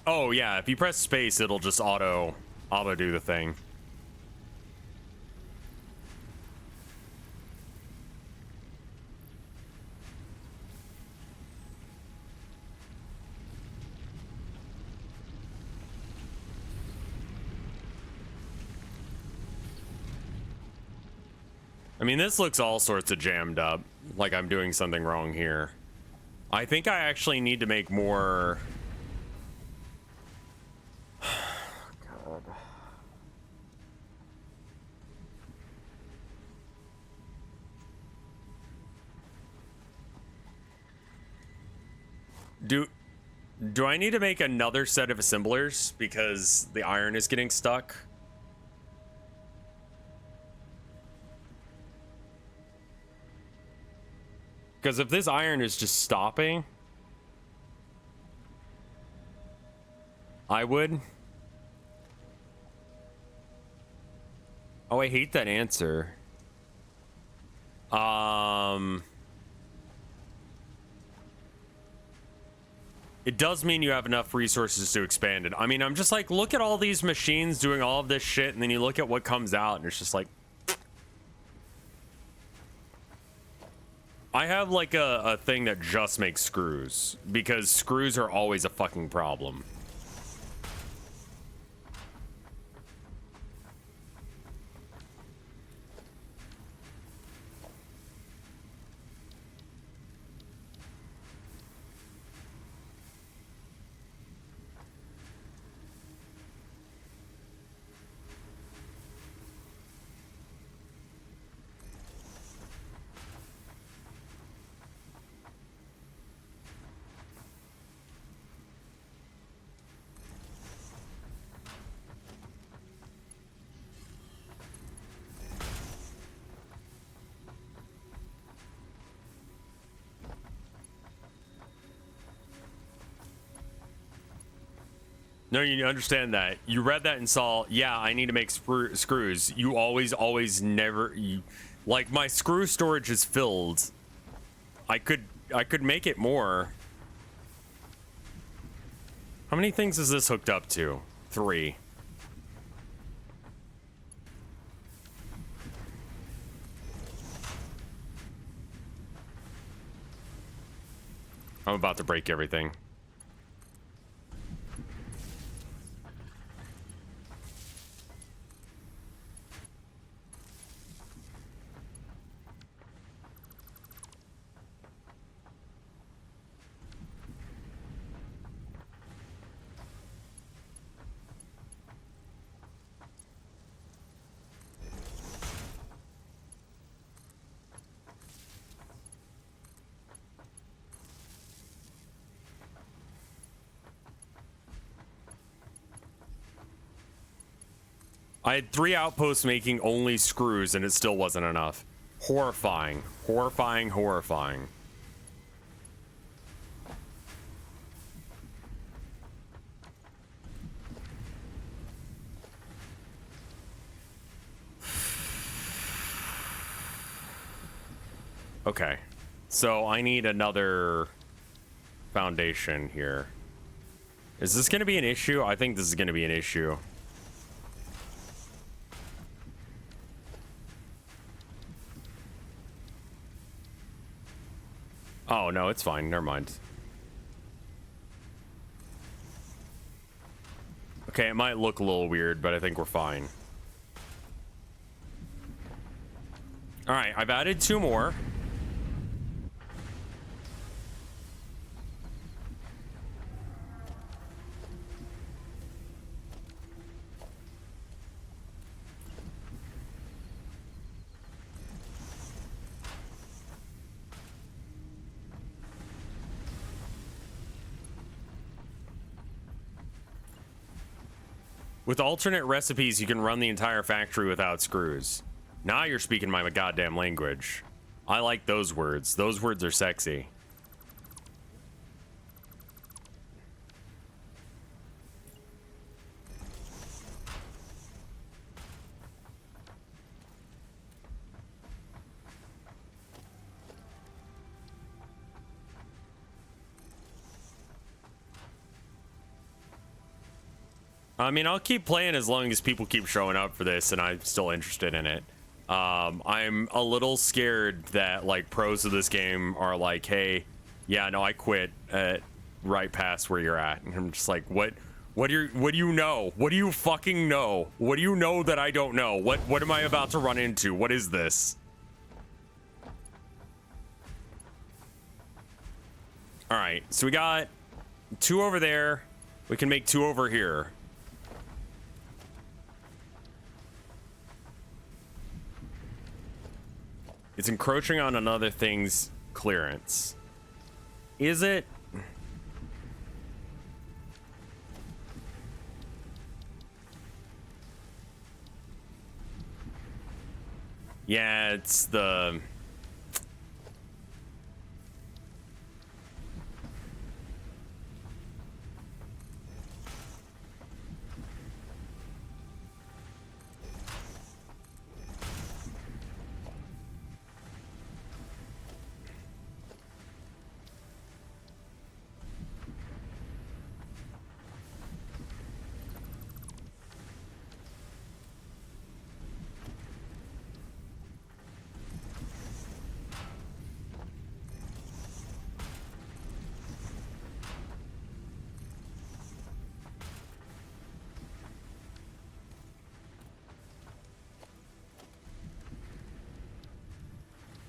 Oh, yeah, if you press space, it'll just auto do the thing. I mean, this looks all sorts of jammed up, like I'm doing something wrong here. I think I actually need to make more... God. Do I need to make another set of assemblers because the iron is getting stuck? Because if this iron is just stopping, I would. Oh, I hate that answer. It does mean you have enough resources to expand it. I mean, I'm just like, look at all these machines doing all of this shit, and then you look at what comes out, and it's just like... I have like a thing that just makes screws, because screws are always a fucking problem. No, you understand that. You read that and saw, yeah, I need to make screws. You always never... like, my screw storage is filled. I could make it more. How many things is this hooked up to? 3. I'm about to break everything. I had 3 outposts making only screws and it still wasn't enough. Horrifying. Horrifying, horrifying. Okay. So I need another foundation here. Is this going to be an issue? I think this is going to be an issue. Oh, no, it's fine. Never mind. Okay, it might look a little weird, but I think we're fine. All right, I've added 2 more. With alternate recipes, you can run the entire factory without screws. Now you're speaking my goddamn language. I like those words. Those words are sexy. I mean, I'll keep playing as long as people keep showing up for this and I'm still interested in it. I'm a little scared that like pros of this game are like, hey, yeah, no, I quit right past where you're at. And I'm just like, what do you know? What do you fucking know? What do you know that I don't know? What am I about to run into? What is this? All right, so we got 2 over there. We can make 2 over here. It's encroaching on another thing's clearance. Is it? Yeah, it's the...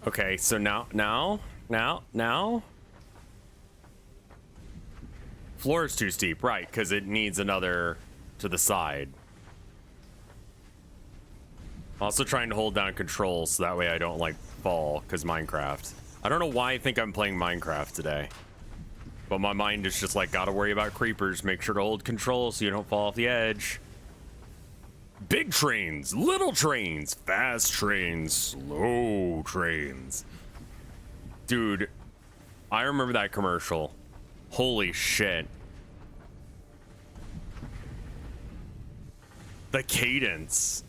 Okay, so now? Floor is too steep, right, because it needs another to the side. Also trying to hold down control so that way I don't, like, fall, because Minecraft. I don't know why I think I'm playing Minecraft today. But my mind is just like, gotta worry about creepers, make sure to hold control so you don't fall off the edge. Big trains, little trains, fast trains, slow trains. Dude, I remember that commercial. Holy shit. The cadence.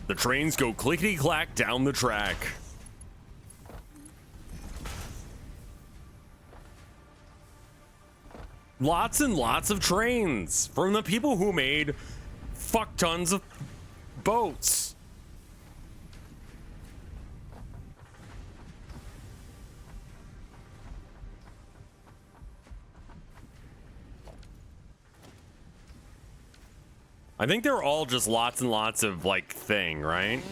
The trains go clickety-clack down the track. Lots and lots of trains from the people who made fuck tons of boats. I think they're all just lots and lots of like thing, right?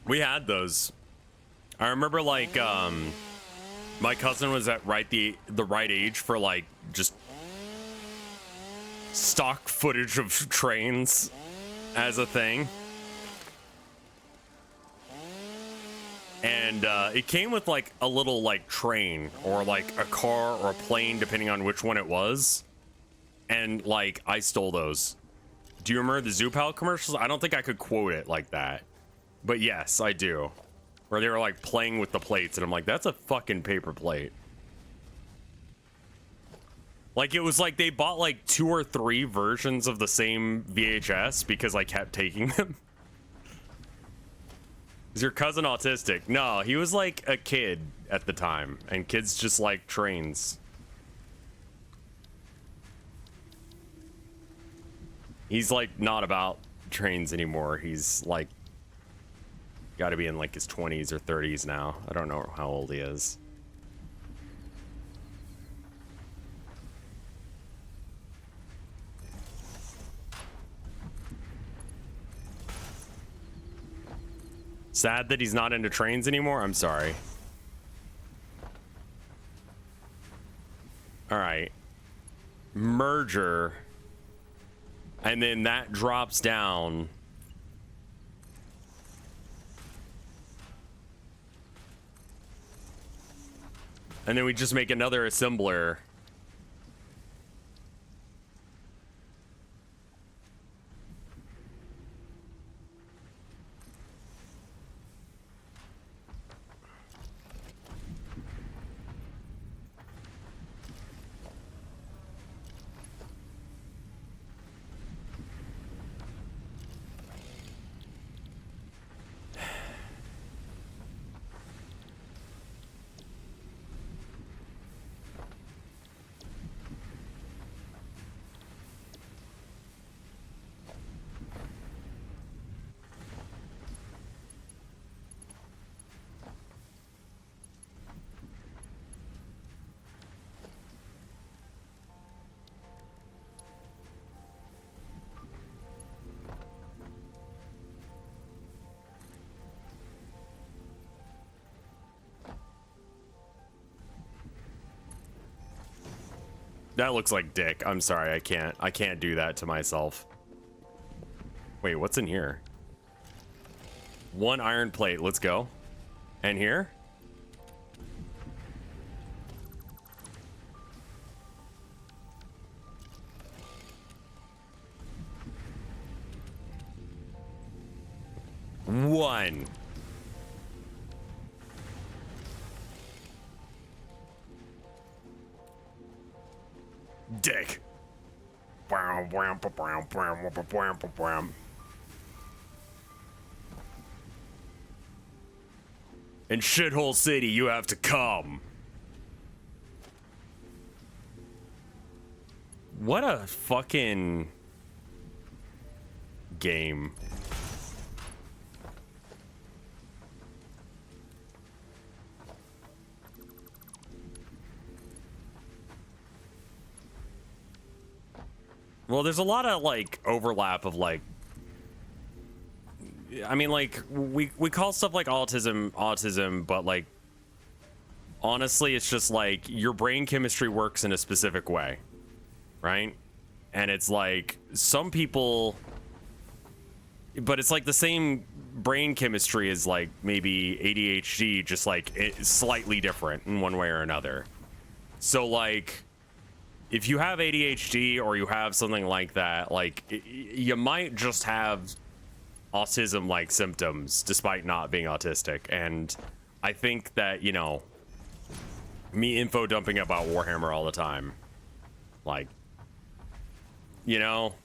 We had those. I remember like my cousin was at the right age for like just stock footage of trains as a thing. And it came with like a little like train or like a car or a plane, depending on which one it was. And like I stole those. Do you remember the Zoopal commercials? I don't think I could quote it like that, but yes, I do. Where they were like playing with the plates, and I'm like, that's a fucking paper plate. Like, it was like they bought like 2 or 3 versions of the same VHS because I kept taking them. Is your cousin autistic? No, he was like a kid at the time, and kids just like trains. He's like not about trains anymore. He's like got to be in like his 20s or 30s now. I don't know how old he is. Sad that he's not into trains anymore. I'm sorry. All right. Merger. And then that drops down. And then we just make another assembler. That looks like dick. I'm sorry, I can't do that to myself. Wait, what's in here? 1 iron plate, let's go. And here? One. Dick. In Shithole City, you have to come. What a fucking game. Well, there's a lot of like overlap of like, I mean, like we call stuff like autism, but like honestly, it's just like your brain chemistry works in a specific way, right? And it's like some people, but it's like the same brain chemistry as like maybe ADHD, just like it's slightly different in one way or another. So like, if you have ADHD or you have something like that, like you might just have autism-like symptoms despite not being autistic. And I think that, you know, me info dumping about Warhammer all the time, like, you know,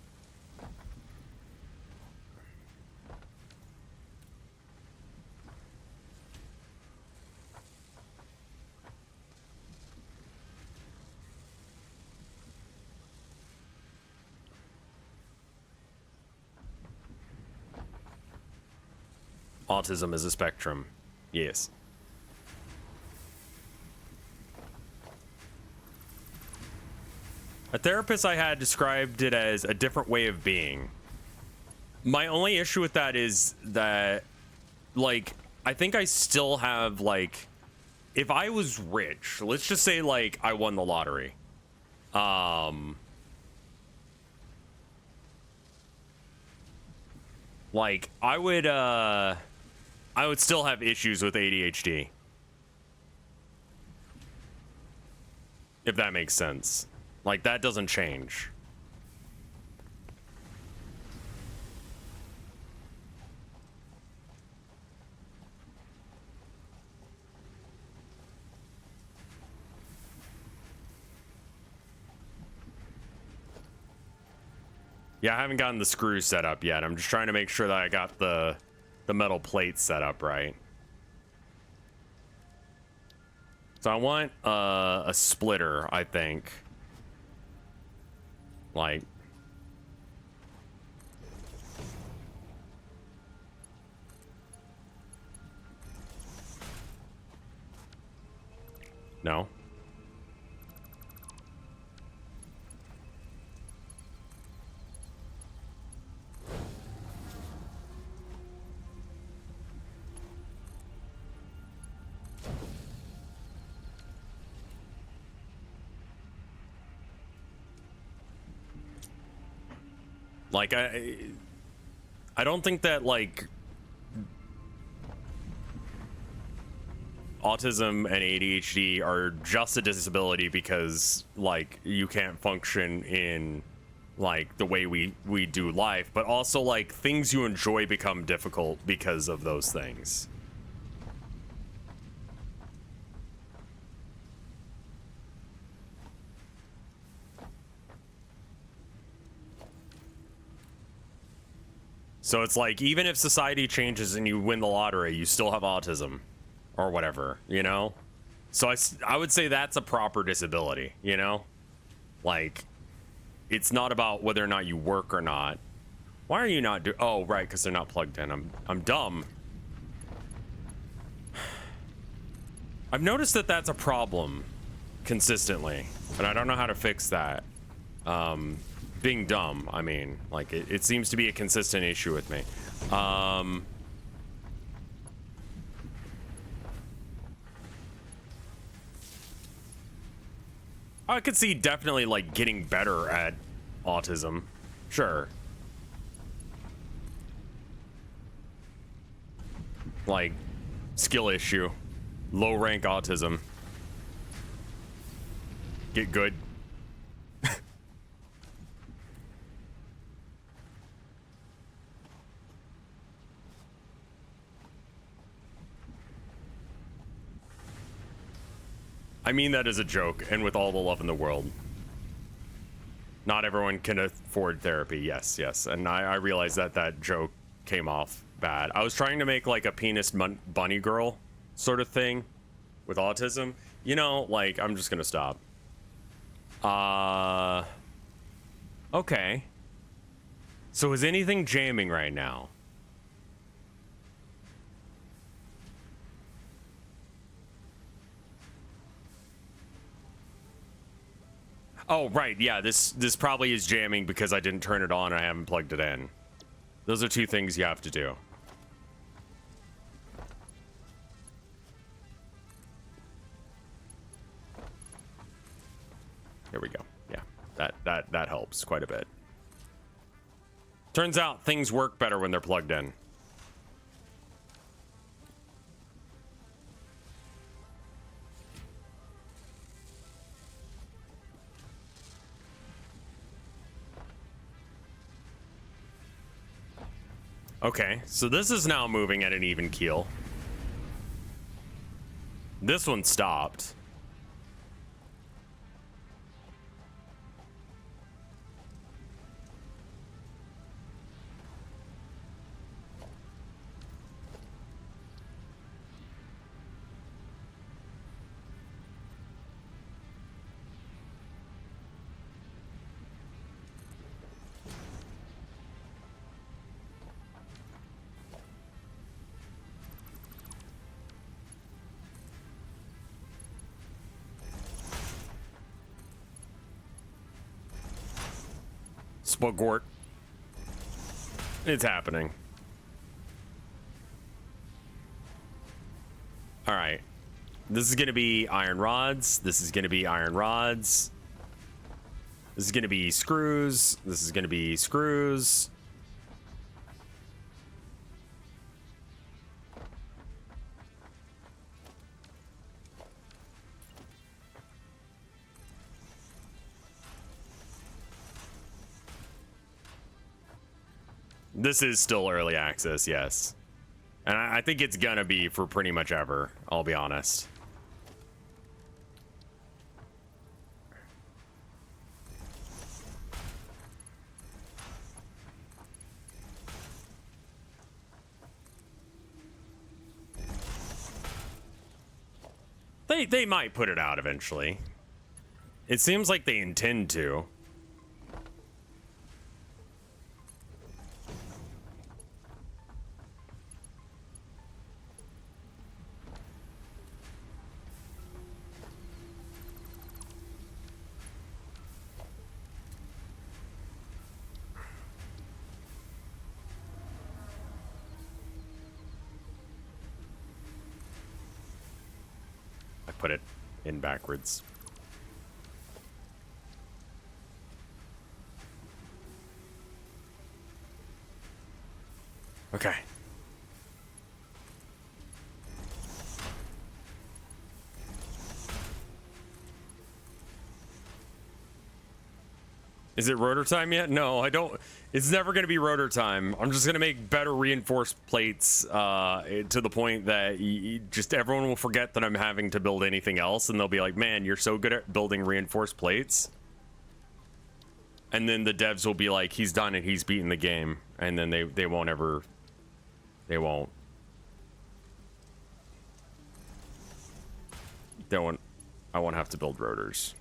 autism is a spectrum. Yes. A therapist I had described it as a different way of being. My only issue with that is that, like, I think I still have, like, if I was rich, let's just say, like, I won the lottery. Like, I would, I would still have issues with ADHD. If that makes sense. Like, that doesn't change. Yeah, I haven't gotten the screws set up yet. I'm just trying to make sure that I got the metal plates set up right. So I want a splitter, I think. Like, no. Like, I don't think that, like, autism and ADHD are just a disability because, like, you can't function in, like, the way we do life, but also, like, things you enjoy become difficult because of those things. So it's like, even if society changes and you win the lottery, you still have autism or whatever, you know? So I would say that's a proper disability, you know? Like, it's not about whether or not you work or not. Why are you not oh, right, because they're not plugged in. I'm dumb. I've noticed that that's a problem consistently, and I don't know how to fix that. Being dumb, I mean, like, it seems to be a consistent issue with me. I could see definitely, like, getting better at autism. Sure. Like, skill issue. Low rank autism. Get good. I mean that as a joke, and with all the love in the world. Not everyone can afford therapy. Yes, yes. And I realize that that joke came off bad. I was trying to make, like, a penis bunny girl sort of thing with autism. You know, like, I'm just gonna stop. Okay. So is anything jamming right now? Oh, right. Yeah, this probably is jamming because I didn't turn it on and I haven't plugged it in. Those are two things you have to do. Here we go. Yeah, that helps quite a bit. Turns out things work better when they're plugged in. Okay, so this is now moving at an even keel. This one stopped. Spugort. It's happening. All right. This is going to be iron rods. This is going to be iron rods. This is going to be screws. This is going to be screws. This is still early access, yes. And I think it's gonna be for pretty much ever, I'll be honest. They might put it out eventually. It seems like they intend to. Put it in backwards. Okay. Is it rotor time yet? No, I don't. It's never going to be rotor time. I'm just going to make better reinforced plates to the point that just everyone will forget that I'm having to build anything else, and they'll be like, man, you're so good at building reinforced plates. And then the devs will be like, he's done it, he's beaten the game. And then they won't ever... They won't. I won't have to build rotors.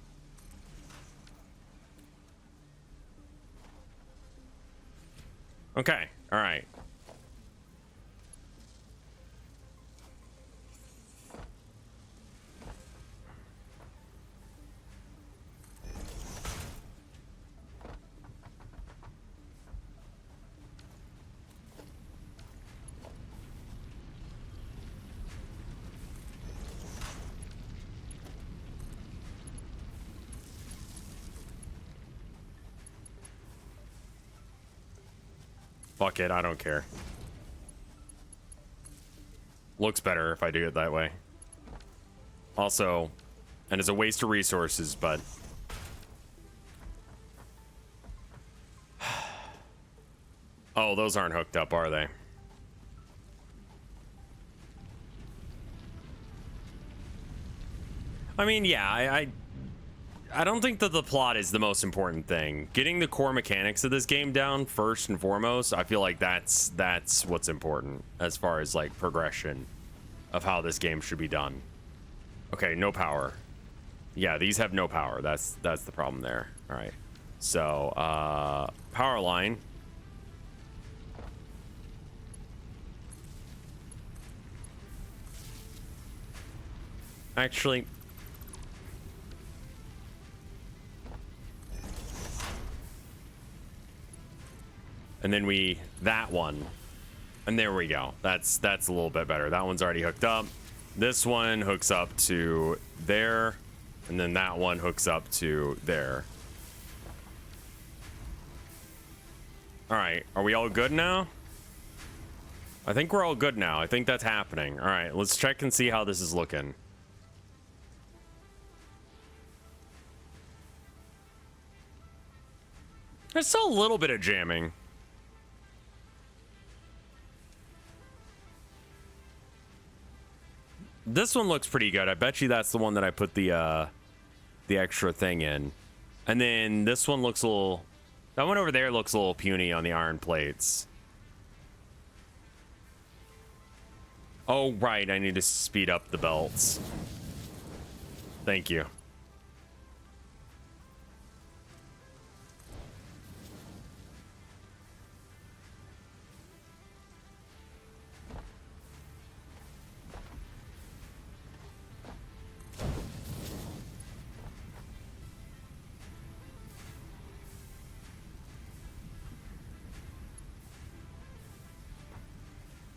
Okay, all right. Fuck it, I don't care. Looks better if I do it that way. Also, and it's a waste of resources, but... Oh, those aren't hooked up, are they? I mean, yeah, I don't think that the plot is the most important thing. Getting the core mechanics of this game down first and foremost, I feel like that's what's important as far as like progression of how this game should be done. Okay, no power. Yeah, these have no power. That's the problem there. All right. So, power line. Actually, and then that one, and there we go. That's a little bit better. That one's already hooked up. This one hooks up to there, and then that one hooks up to there. All right, are we all good now? I think we're all good now. I think that's happening. All right, let's check and see how this is looking. There's still a little bit of jamming. This one looks pretty good. I bet you that's the one that I put the extra thing in. And then this one looks a little... That one over there looks a little puny on the iron plates. Oh, right. I need to speed up the belts. Thank you.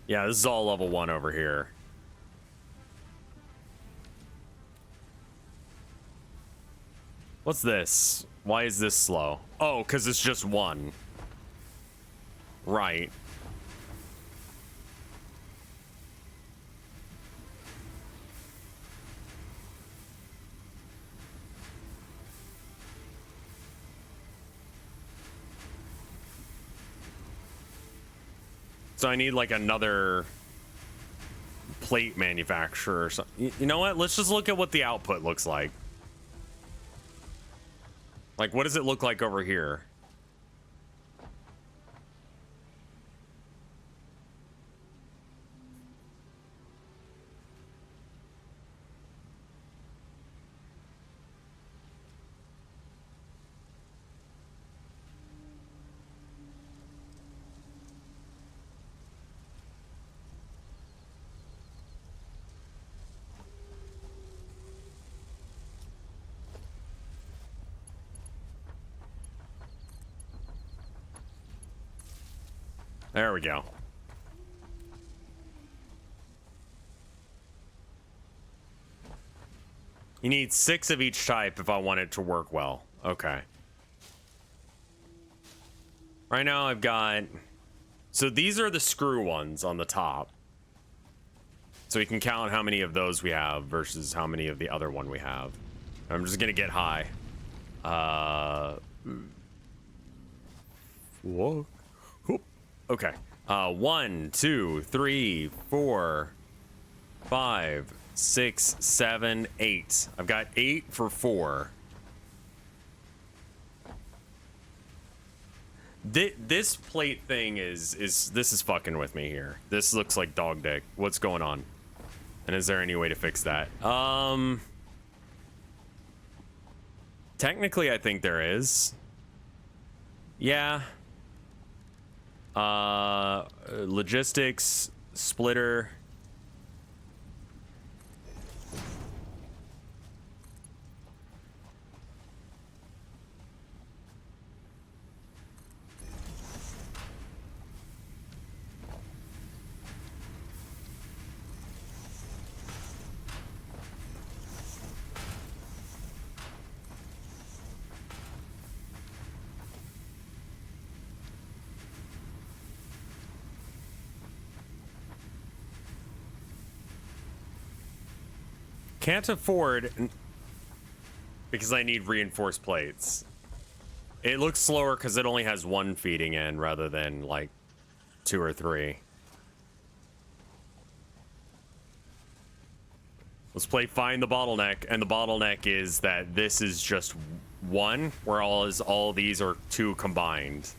Yeah, this is all level 1 over here. What's this? Why is this slow? Oh, because it's just 1. Right. So I need like another plate manufacturer or something. You know what? Let's just look at what the output looks like. Like, what does it look like over here? There we go. You need 6 of each type if I want it to work well. Okay. Right now I've got... So these are the screw ones on the top. So you can count how many of those we have versus how many of the other one we have. I'm just gonna get high. Whoa. Whoop. Okay. 1, 2, 3, 4, 5, 6, 7, 8. I've got 8 for 4. This plate thing is this is fucking with me here. This looks like dog dick. What's going on? And is there any way to fix that? Technically, I think there is. Yeah. Logistics, splitter. Can't afford because I need reinforced plates. It looks slower because it only has 1 feeding in rather than like 2 or 3. Let's play find the bottleneck, and the bottleneck is that this is just 1, where all these are 2 combined.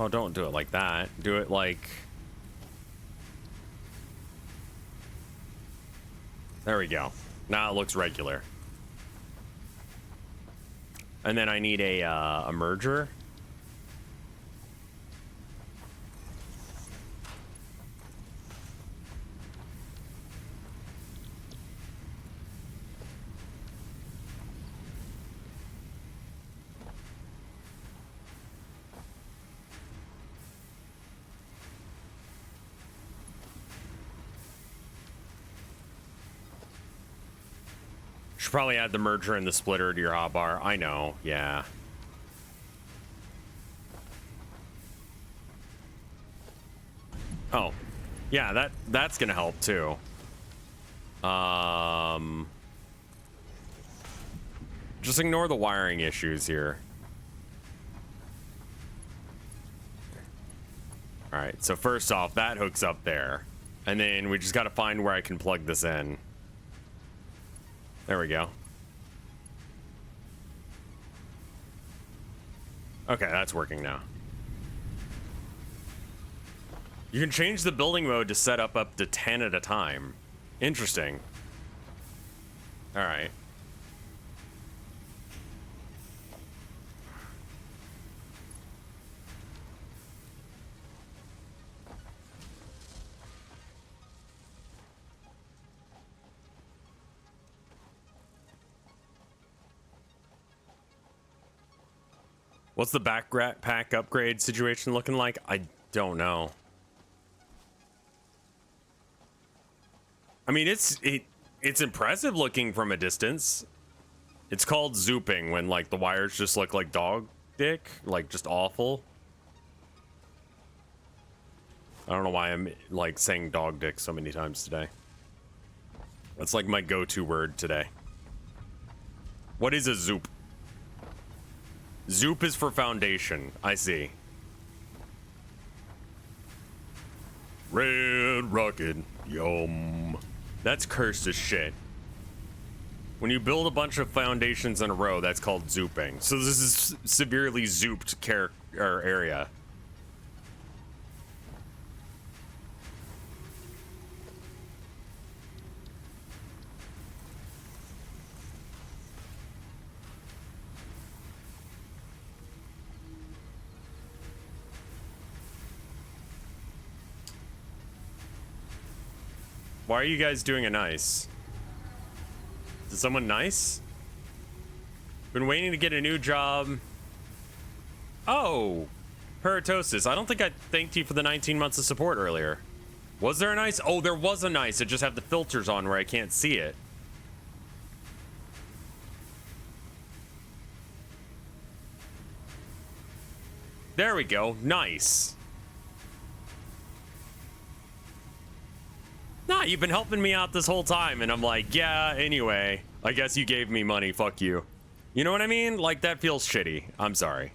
Oh, don't do it like that. Do it like... There we go. Now it looks regular. And then I need a merger. Should probably add the merger and the splitter to your hotbar. I know, yeah. Oh, yeah, that's gonna help too. Just ignore the wiring issues here. All right, so first off, that hooks up there, and then we just got to find where I can plug this in. There we go. Okay, that's working now. You can change the building mode to set up to 10 at a time. Interesting. All right. What's the backpack upgrade situation looking like? I don't know. I mean, it's impressive looking from a distance. It's called zooping when like the wires just look like dog dick, like just awful. I don't know why I'm like saying dog dick so many times today. That's like my go-to word today. What is a zoop? Zoop is for foundation. I see. Red rocket. Yum. That's cursed as shit. When you build a bunch of foundations in a row, that's called zooping. So this is severely zooped area. Why are you guys doing a nice? Is someone nice? Been waiting to get a new job. Oh, Peritosis. I don't think I thanked you for the 19 months of support earlier. Was there a nice? Oh, there was a nice. It just have the filters on where I can't see it. There we go. Nice. Nah, you've been helping me out this whole time, and I'm like, yeah, anyway, I guess you gave me money, fuck you. You know what I mean? Like, that feels shitty. I'm sorry.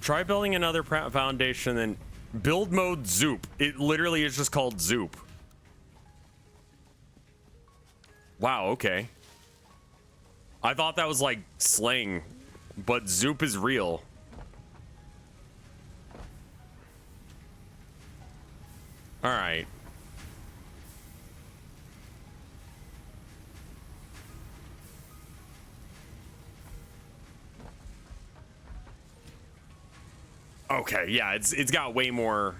Try building another foundation and build mode zoop. It literally is just called zoop. Wow, okay. I thought that was like slang, but zoop is real. All right. Okay, yeah, it's got way more.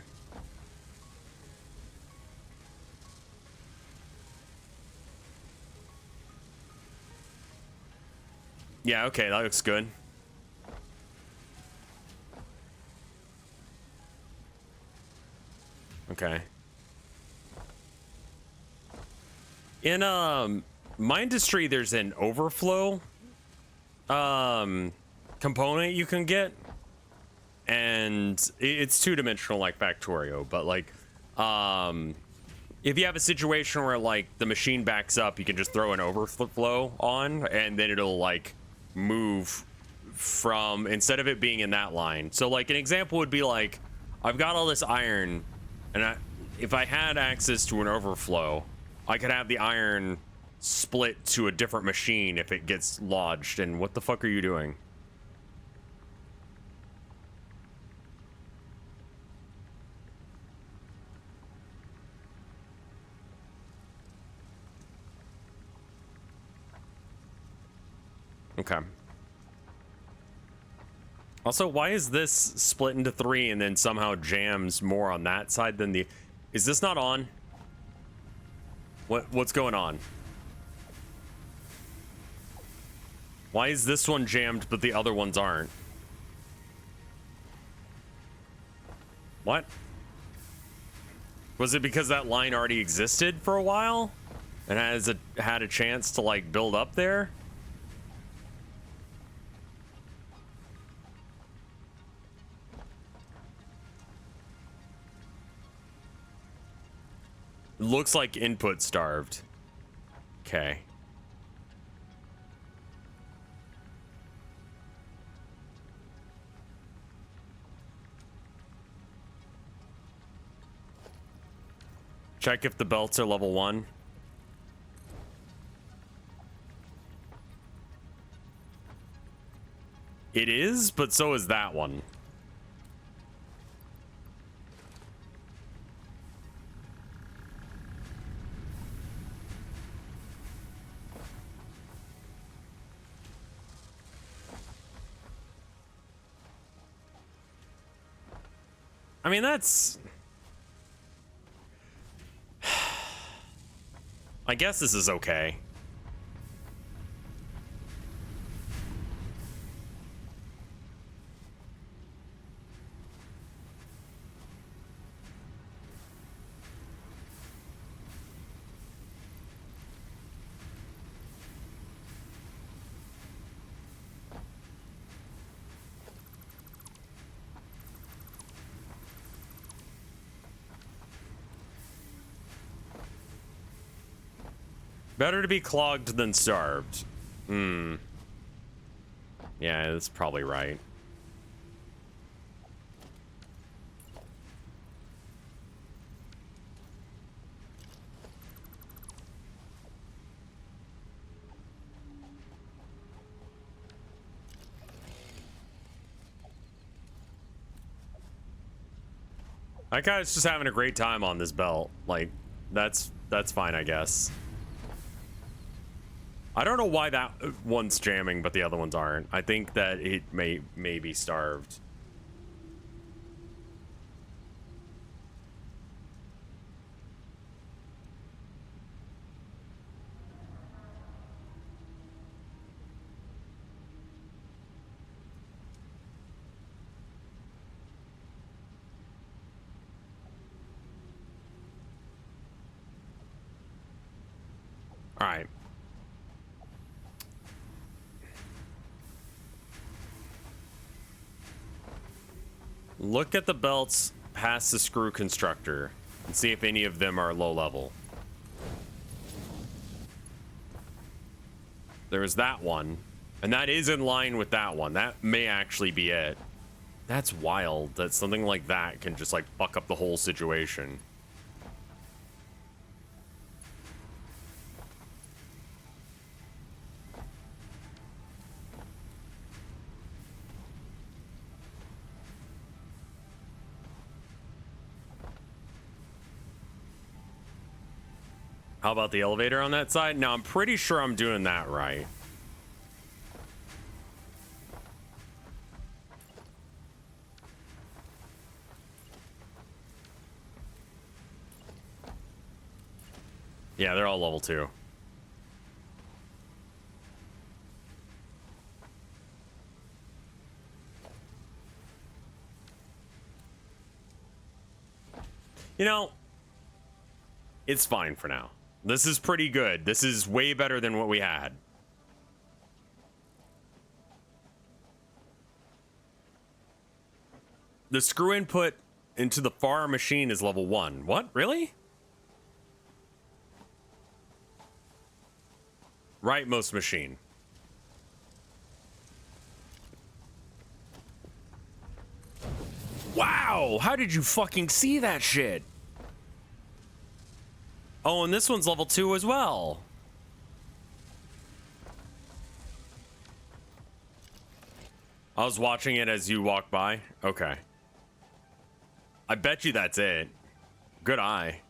Yeah, okay, that looks good. Okay. In my industry, there's an overflow component you can get. And it's two-dimensional like Factorio, but like if you have a situation where like the machine backs up, you can just throw an overflow on and then it'll like move from, instead of it being in that line. So like an example would be like, I've got all this iron, and if I had access to an overflow, I could have the iron split to a different machine if it gets lodged. And what the fuck are you doing? Okay. Also, why is this split into 3 and then somehow jams more on that side than the... Is this not on? What's going on? Why is this one jammed but the other ones aren't? What? Was it because that line already existed for a while? And had a chance to like build up there? Looks like input starved. Okay. Check if the belts are level 1. It is, but so is that one. I mean, that's... I guess this is okay. Better to be clogged than starved. Hmm. Yeah, that's probably right. That guy's just having a great time on this belt. Like, that's fine, I guess. I don't know why that one's jamming, but the other ones aren't. I think that it may be starved. All right. Look at the belts past the screw constructor and see if any of them are low level. There's that one, and that is in line with that one. That may actually be it. That's wild that something like that can just like fuck up the whole situation. How about the elevator on that side? Now, I'm pretty sure I'm doing that right. Yeah, they're all level 2. You know, it's fine for now. This is pretty good. This is way better than what we had. The screw input into the far machine is level 1. What? Really? Rightmost machine. Wow! How did you fucking see that shit? Oh, and this one's level 2 as well. I was watching it as you walked by. Okay. I bet you that's it. Good eye.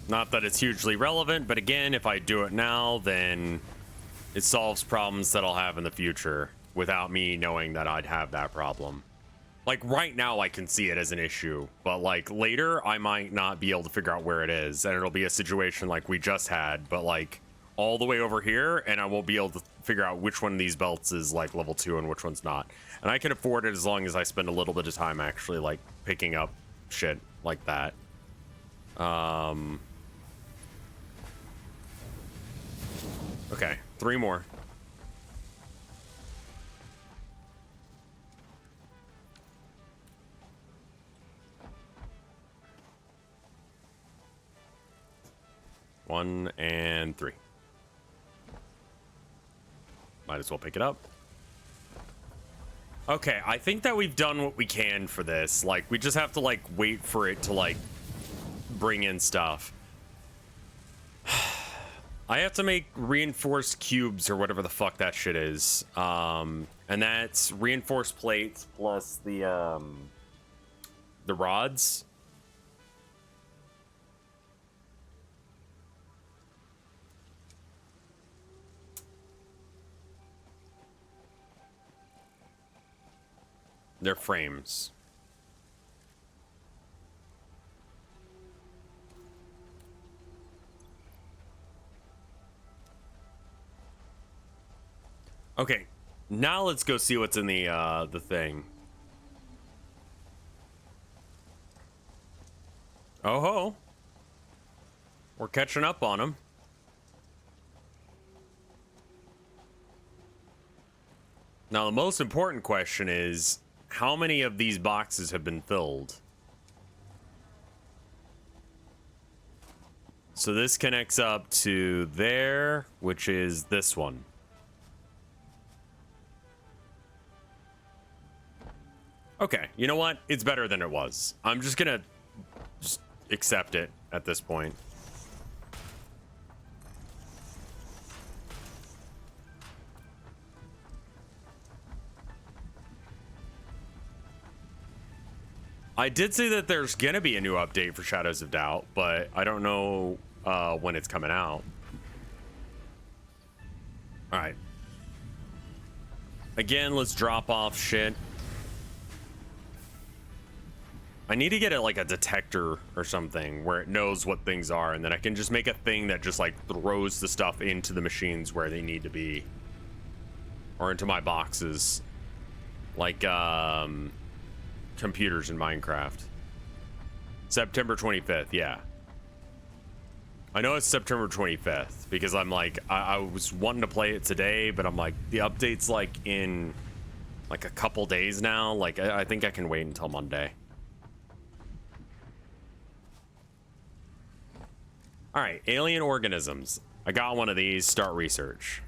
Not that it's hugely relevant, but again, if I do it now, then it solves problems that I'll have in the future without me knowing that I'd have that problem. Like right now, I can see it as an issue, but like later, I might not be able to figure out where it is, and it'll be a situation like we just had, but like all the way over here, and I won't be able to figure out which one of these belts is like level 2 and which one's not. And I can afford it as long as I spend a little bit of time actually like picking up shit like that. Okay, 3 more. One and 3. Might as well pick it up. Okay, I think that we've done what we can for this. Like, we just have to, like, wait for it to, like, bring in stuff. I have to make reinforced cubes or whatever the fuck that shit is. And that's reinforced plates plus the rods. They're frames. Okay, now let's go see what's in the thing. Oh ho. We're catching up on them. Now, the most important question is, how many of these boxes have been filled? So this connects up to there, which is this one. Okay, you know what? It's better than it was. I'm just gonna accept it at this point. I did say that there's gonna be a new update for Shadows of Doubt, but I don't know when it's coming out. All right. Again, let's drop off shit. I need to get it like a detector or something where it knows what things are, and then I can just make a thing that just like throws the stuff into the machines where they need to be, or into my boxes, like computers in Minecraft. September 25th, yeah. I know it's September 25th because I'm like, I was wanting to play it today, but I'm like, the update's like in like a couple days now. Like, I think I can wait until Monday. All right, alien organisms. I got one of these. Start research.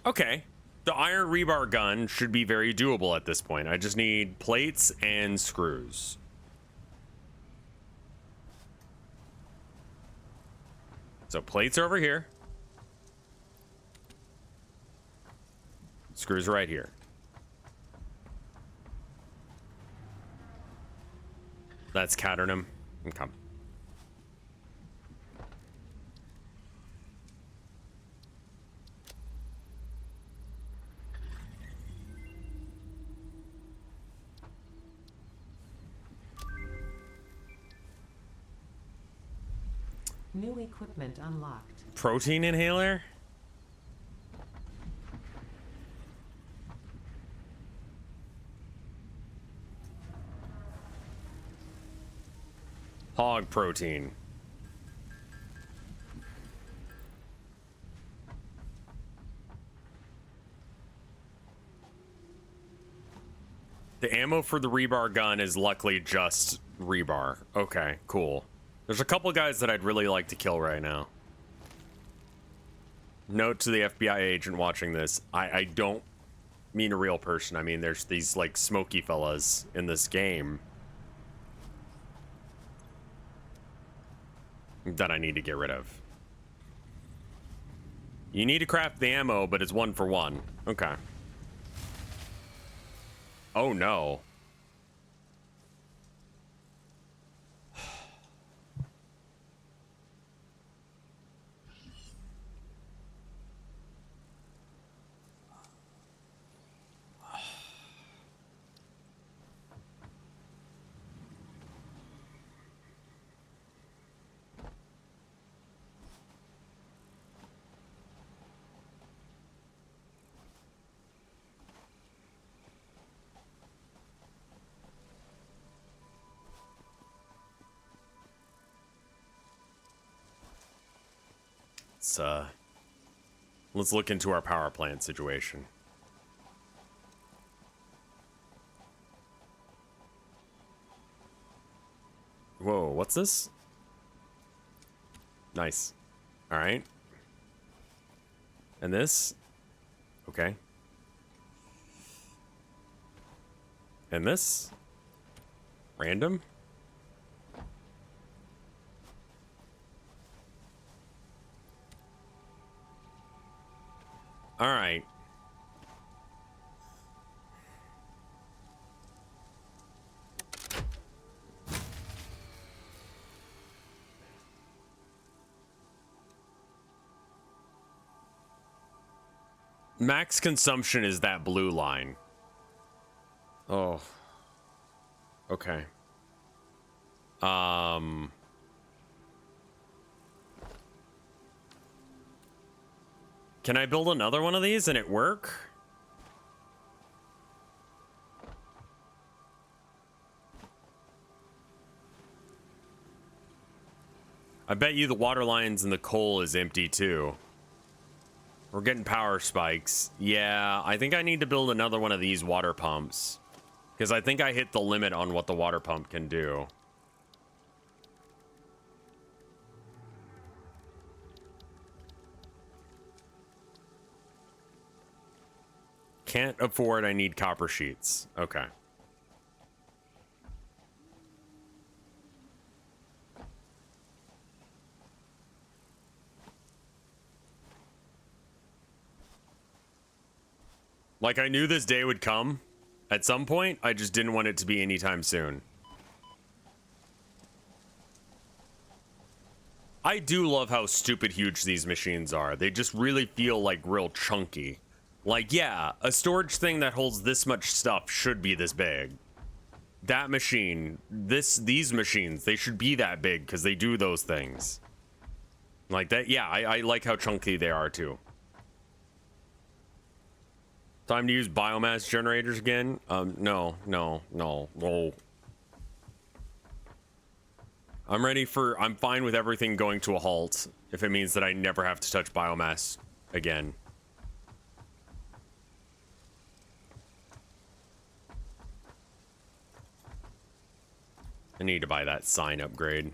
Okay. The iron rebar gun should be very doable at this point. I just need plates and screws. So plates are over here. Screws are right here. That's Caterham. Okay. New equipment unlocked. Protein inhaler? Hog protein. The ammo for the rebar gun is luckily just rebar. Okay, cool. There's a couple guys that I'd really like to kill right now. Note to the FBI agent watching this. I don't mean a real person. I mean, there's these, like, smoky fellas in this game that I need to get rid of. You need to craft the ammo, but it's 1 for 1. Okay. Oh, no. Let's look into our power plant situation. Whoa, what's this? Nice. All right. And this? Okay. And this? Random? All right. Max consumption is that blue line. Oh. Okay. Can I build another one of these and it work? I bet you the water lines and the coal is empty too. We're getting power spikes. Yeah, I think I need to build another one of these water pumps. Because I think I hit the limit on what the water pump can do. Can't afford, I need copper sheets. Okay. Like, I knew this day would come at some point. I just didn't want it to be anytime soon. I do love how stupid huge these machines are. They just really feel like real chunky. Like, yeah, a storage thing that holds this much stuff should be this big. That machine, these machines, they should be that big because they do those things. Like that, yeah, I like how chunky they are too. Time to use biomass generators again? No. I'm fine with everything going to a halt if it means that I never have to touch biomass again. I need to buy that sign upgrade.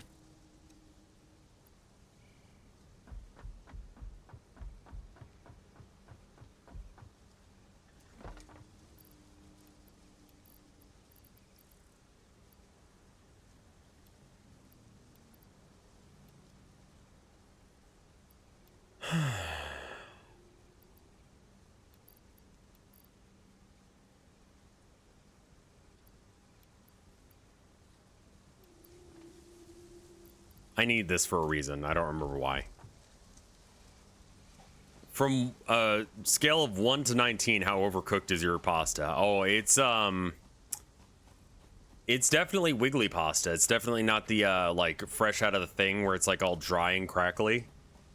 I need this for a reason. I don't remember why. From a scale of 1 to 19, how overcooked is your pasta? Oh, it's definitely wiggly pasta. It's definitely not the like fresh out of the thing where it's like all dry and crackly.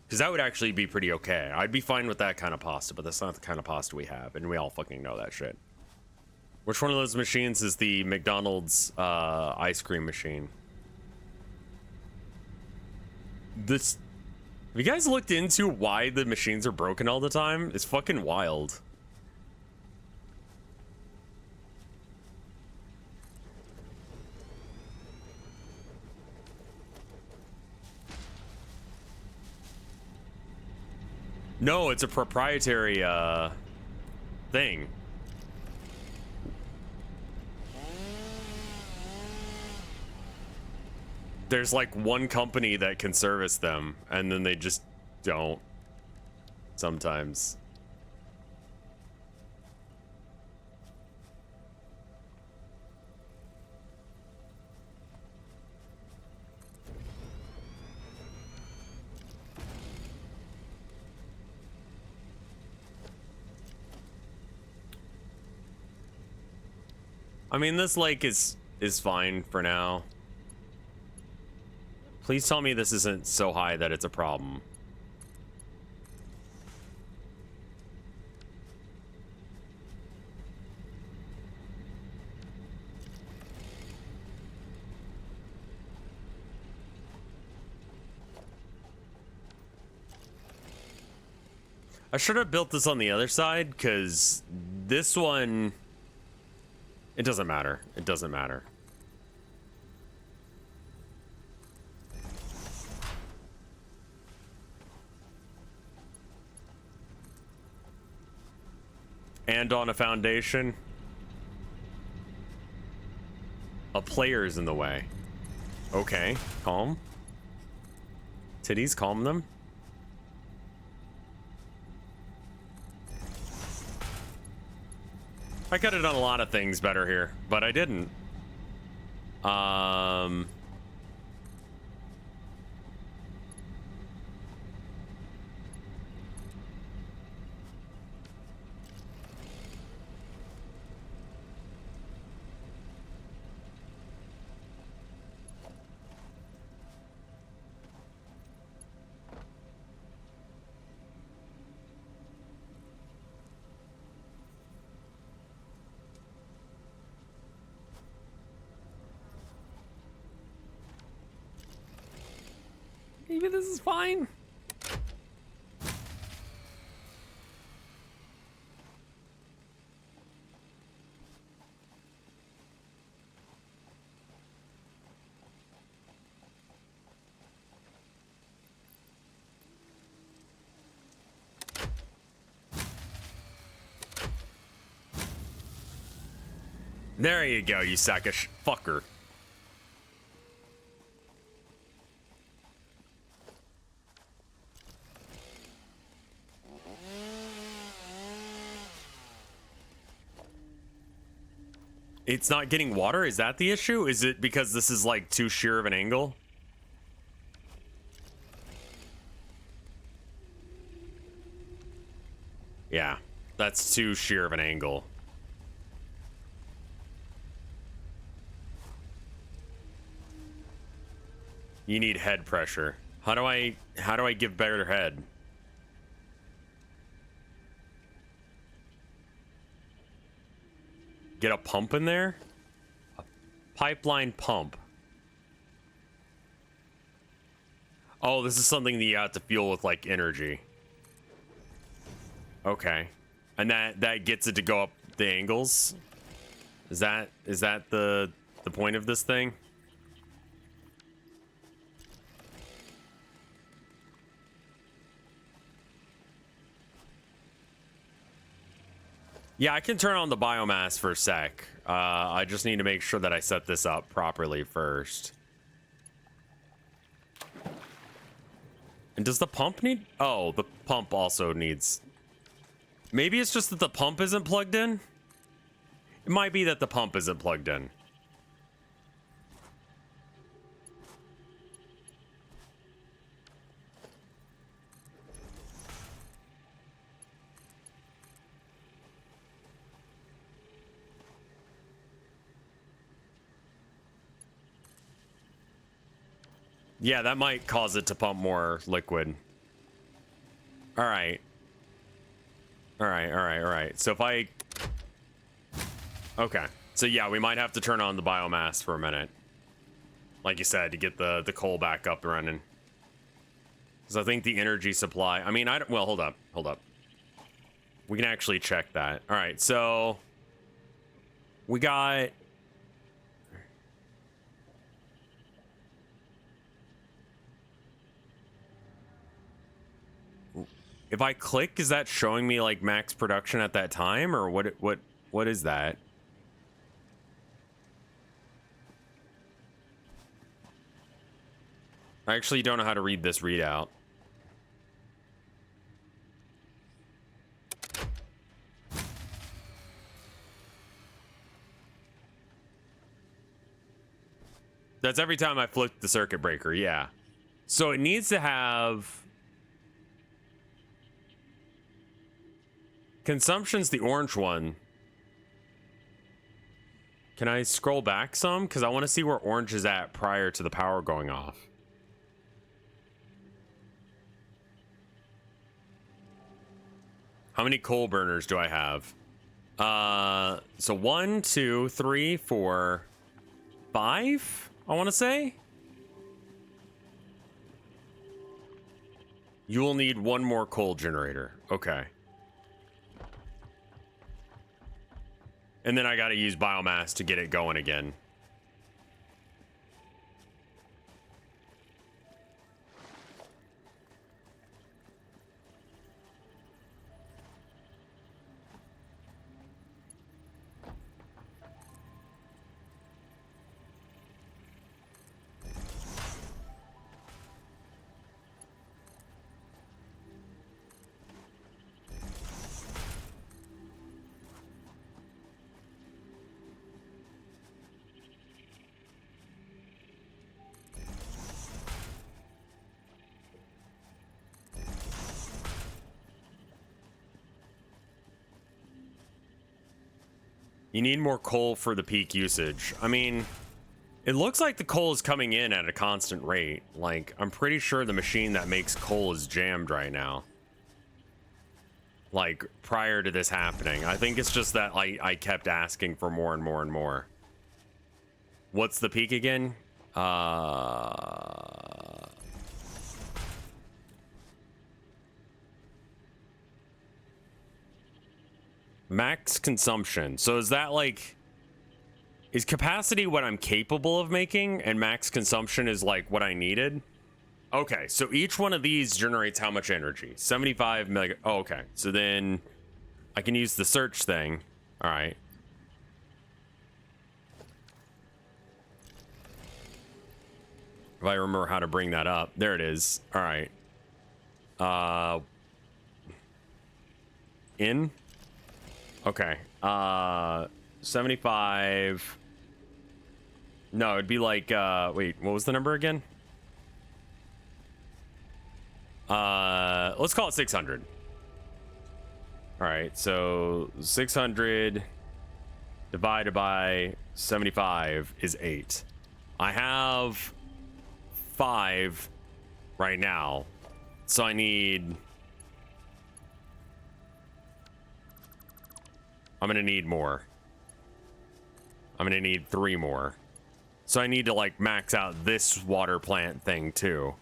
Because that would actually be pretty okay. I'd be fine with that kind of pasta, but that's not the kind of pasta we have, and we all fucking know that shit. Which one of those machines is the McDonald's ice cream machine? This, have you guys looked into why the machines are broken all the time? It's fucking wild. No, it's a proprietary thing. There's like one company that can service them, and then they just don't sometimes. I mean, this lake is fine for now. Please tell me this isn't so high that it's a problem. I should have built this on the other side, because this one... It doesn't matter. It doesn't matter. And on a foundation. A player is in the way. Okay, calm. Titties, calm them. I could have done a lot of things better here, but I didn't. Maybe this is fine. There you go, you sack of fucker. It's not getting water? Is that the issue? Is it because this is like too sheer of an angle? Yeah, that's too sheer of an angle. You need head pressure. How do I give better head? Get a pump in there? A pipeline pump. Oh, this is something that you have to fuel with like energy. Okay. And that gets it to go up the angles? Is that the point of this thing? Yeah, I can turn on the biomass for a sec. I just need to make sure that I set this up properly first. And does the pump need... Oh, the pump also needs... Maybe it's just that the pump isn't plugged in? It might be that the pump isn't plugged in. Yeah, that might cause it to pump more liquid. All right. All right. So if I... Okay. So yeah, we might have to turn on the biomass for a minute. Like you said, to get the coal back up and running. Because I think the energy supply... I mean, I don't... Well, hold up. We can actually check that. All right, so... We got... If I click, is that showing me like max production at that time, or what is that? I actually don't know how to read this readout. That's every time I flip the circuit breaker, yeah. So it needs to have... Consumption's the orange one. Can I scroll back some? Because I want to see where orange is at prior to the power going off. How many coal burners do I have? So 1, 2, 3, 4, 5, I want to say. You will need one more coal generator. Okay. And then I gotta use biomass to get it going again. You need more coal for the peak usage. I mean, it looks like the coal is coming in at a constant rate. Like, I'm pretty sure the machine that makes coal is jammed right now. Like, prior to this happening. I think it's just that I kept asking for more and more and more. What's the peak again? Max consumption. So is that like, is capacity what I'm capable of making and max consumption is like what I needed? Okay, so each one of these generates how much energy? 75 mega. Oh, okay. So then I can use the search thing. All right. If I remember how to bring that up. There it is. All right. In. Okay. 75. No, it'd be like, wait, what was the number again? Let's call it 600. All right, so 600 divided by 75 is 8. I have 5 right now, so I need... I'm gonna need more. I'm gonna need 3 more. So I need to like max out this water plant thing too.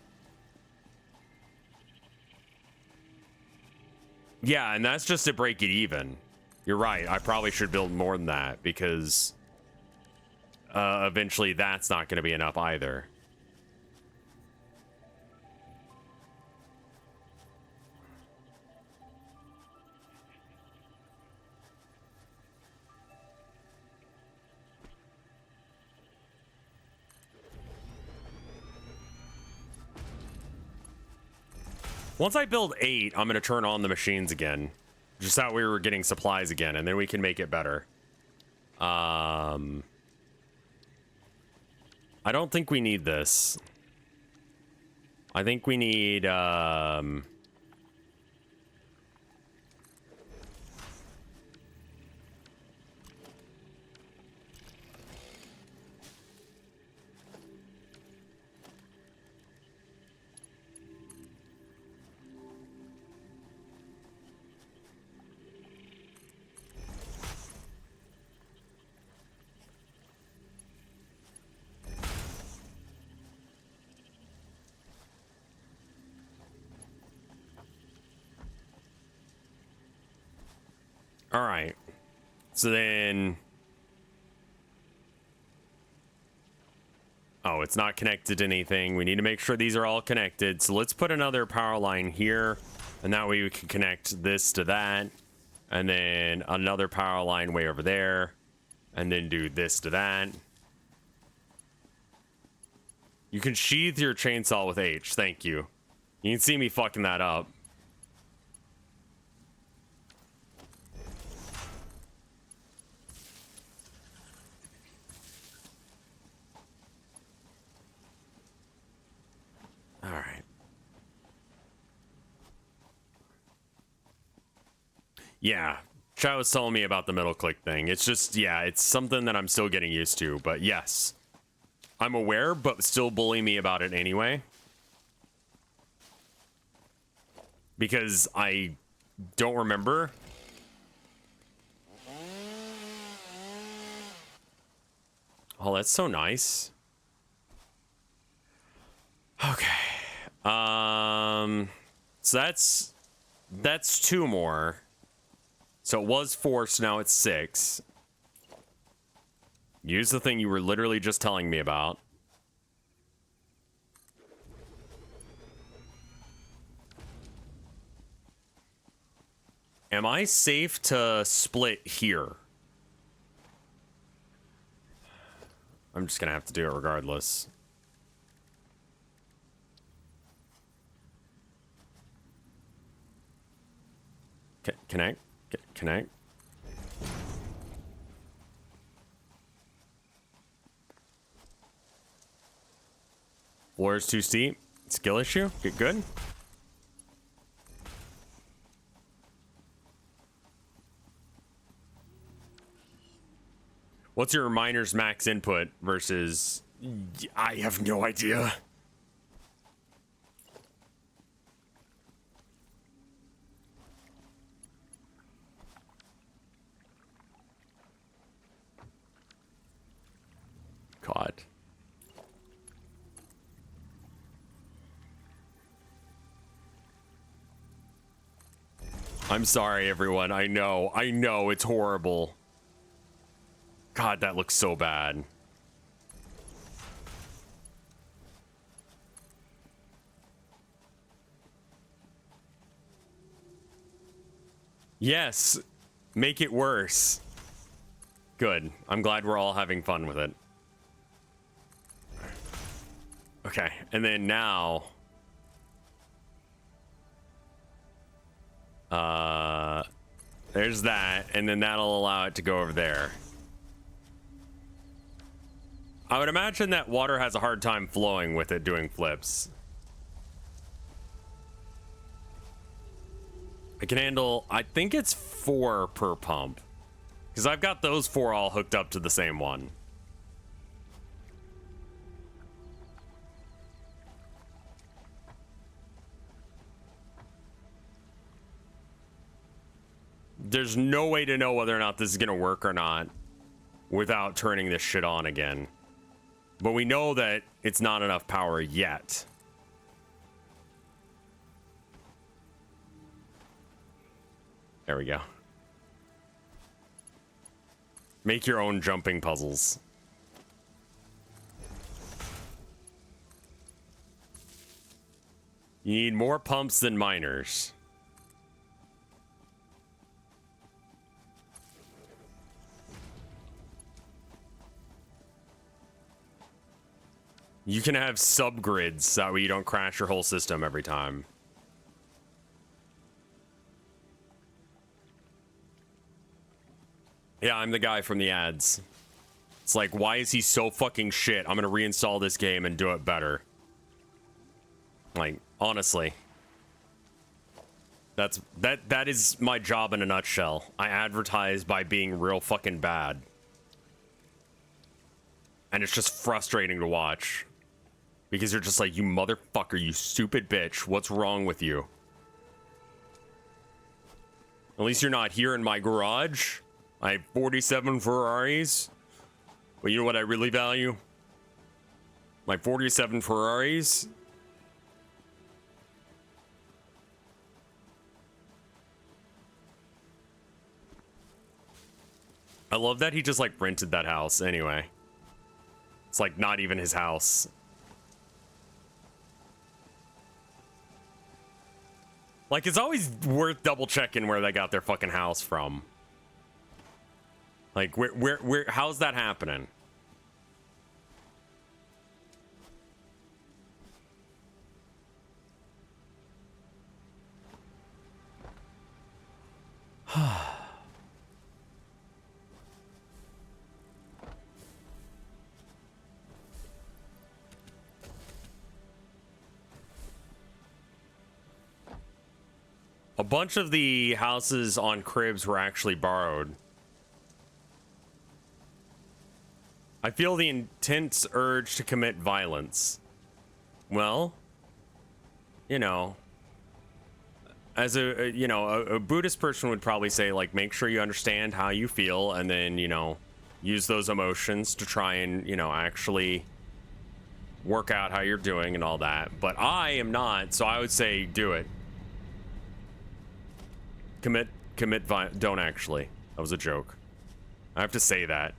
Yeah, and that's just to break it even. You're right. I probably should build more than that because eventually that's not going to be enough either. Once I build 8, I'm going to turn on the machines again. Just that we were getting supplies again, and then we can make it better. I don't think we need this. I think we need... all right. So then... Oh, it's not connected to anything. We need to make sure these are all connected. So let's put another power line here. And that way we can connect this to that. And then another power line way over there. And then do this to that. You can sheath your chainsaw with H. Thank you. You can see me fucking that up. All right. Yeah. Chat was telling me about the middle click thing. It's just, yeah, it's something that I'm still getting used to. But yes, I'm aware, but still bully me about it anyway. Because I don't remember. Oh, that's so nice. Okay. So that's 2 more. So it was 4, so now it's 6. Use the thing you were literally just telling me about. Am I safe to split here? I'm just gonna have to do it regardless. Connect. Connect. Floor is too steep. Skill issue. Get good. What's your miner's max input versus... I have no idea. God. I'm sorry, everyone. I know, it's horrible. God, that looks so bad. Yes, make it worse. Good. I'm glad we're all having fun with it. Okay, and then now... there's that, and then that'll allow it to go over there. I would imagine that water has a hard time flowing with it doing flips. I can handle, I think it's 4 per pump. Because I've got those 4 all hooked up to the same one. There's no way to know whether or not this is going to work or not without turning this shit on again. But we know that it's not enough power yet. There we go. Make your own jumping puzzles. You need more pumps than miners. You can have subgrids so that way you don't crash your whole system every time. Yeah, I'm the guy from the ads. It's like, why is he so fucking shit? I'm gonna reinstall this game and do it better. Like, honestly. That is my job in a nutshell. I advertise by being real fucking bad. And it's just frustrating to watch. Because you're just like, you motherfucker, you stupid bitch. What's wrong with you? At least you're not here in my garage. I have 47 Ferraris. But you know what I really value? My 47 Ferraris. I love that he just like rented that house anyway. It's like not even his house. Like, it's always worth double checking where they got their fucking house from. Like, where, how's that happening? A bunch of the houses on cribs were actually borrowed. I feel the intense urge to commit violence. Well, you know, as a Buddhist person would probably say, like, make sure you understand how you feel and then, you know, use those emotions to try and, you know, actually work out how you're doing and all that. But I am not, so I would say do it. Don't actually. That was a joke. I have to say that.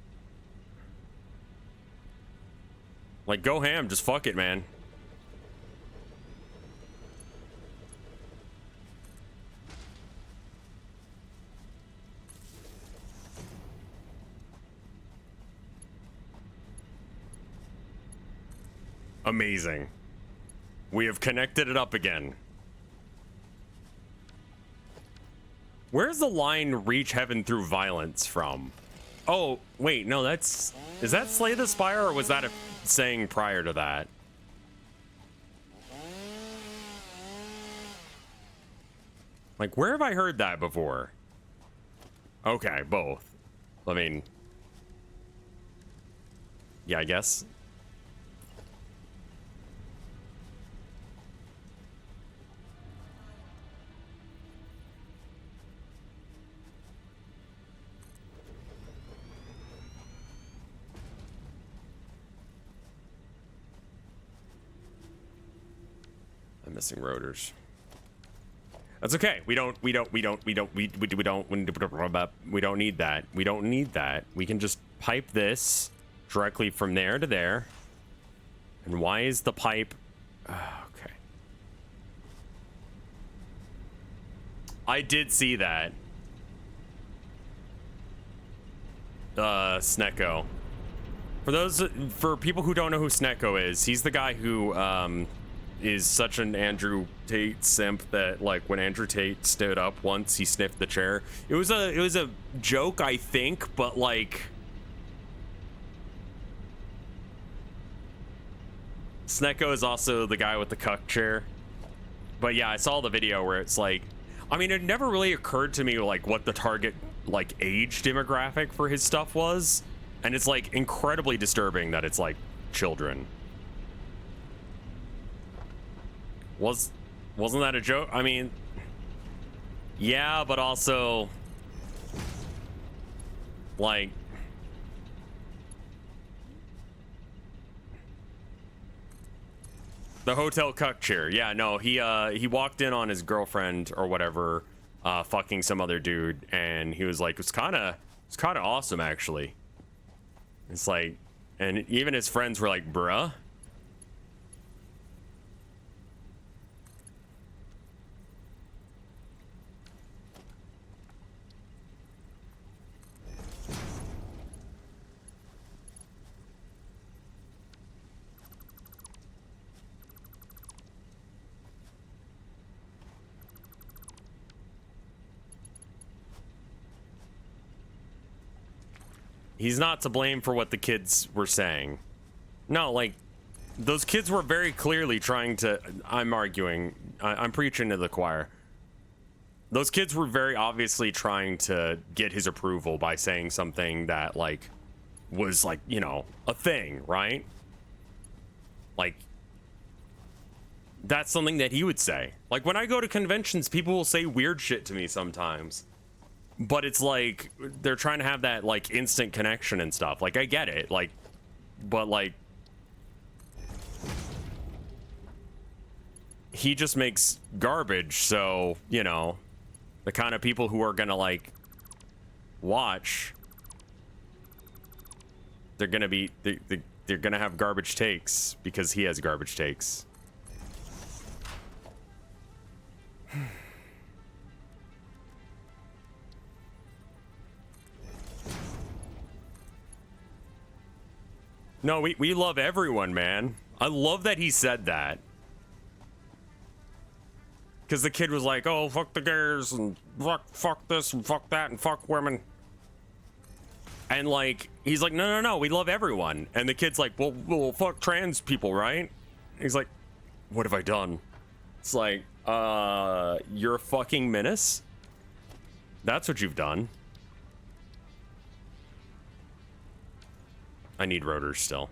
Like, go ham, just fuck it, man. Amazing. We have connected it up again. Where's the line reach heaven through violence from? Oh, wait, no, that's... Is that Slay the Spire, or was that a saying prior to that? Like, where have I heard that before? Okay, both. I mean... Yeah, I guess. I'm missing rotors. That's okay. We don't need that. We don't need that. We can just pipe this directly from there to there. And why is the pipe... okay. I did see that. Snecko. For people who don't know who Snecko is, he's the guy who is such an Andrew Tate simp that, like, when Andrew Tate stood up once, he sniffed the chair. It was a joke, I think, but like, Snecko is also the guy with the cuck chair. But yeah, I saw the video where it's like, I mean, it never really occurred to me like what the target like age demographic for his stuff was, and it's like incredibly disturbing that it's like children. Wasn't that a joke? I mean, yeah, but also like, the hotel cuck chair. Yeah, no, he walked in on his girlfriend or whatever, fucking some other dude, and he was like, it's kind of awesome actually. It's like, and even his friends were like, bruh. He's not to blame for what the kids were saying. No, like, those kids were very clearly trying to... I'm arguing. I'm preaching to the choir. Those kids were very obviously trying to get his approval by saying something that, like, was, like, you know, a thing, right? Like, that's something that he would say. Like, when I go to conventions, people will say weird shit to me sometimes. But it's like, they're trying to have that, like, instant connection and stuff. Like, I get it. Like, but, like, he just makes garbage. So, you know, the kind of people who are gonna, like, watch, they're gonna be, they're gonna have garbage takes because he has garbage takes. No, we love everyone, man. I love that he said that. Because the kid was like, oh, fuck the gays, and fuck this, and fuck that, and fuck women. And, like, he's like, no, we love everyone. And the kid's like, well, fuck trans people, right? And he's like, what have I done? It's like, you're a fucking menace? That's what you've done. I need rotors still.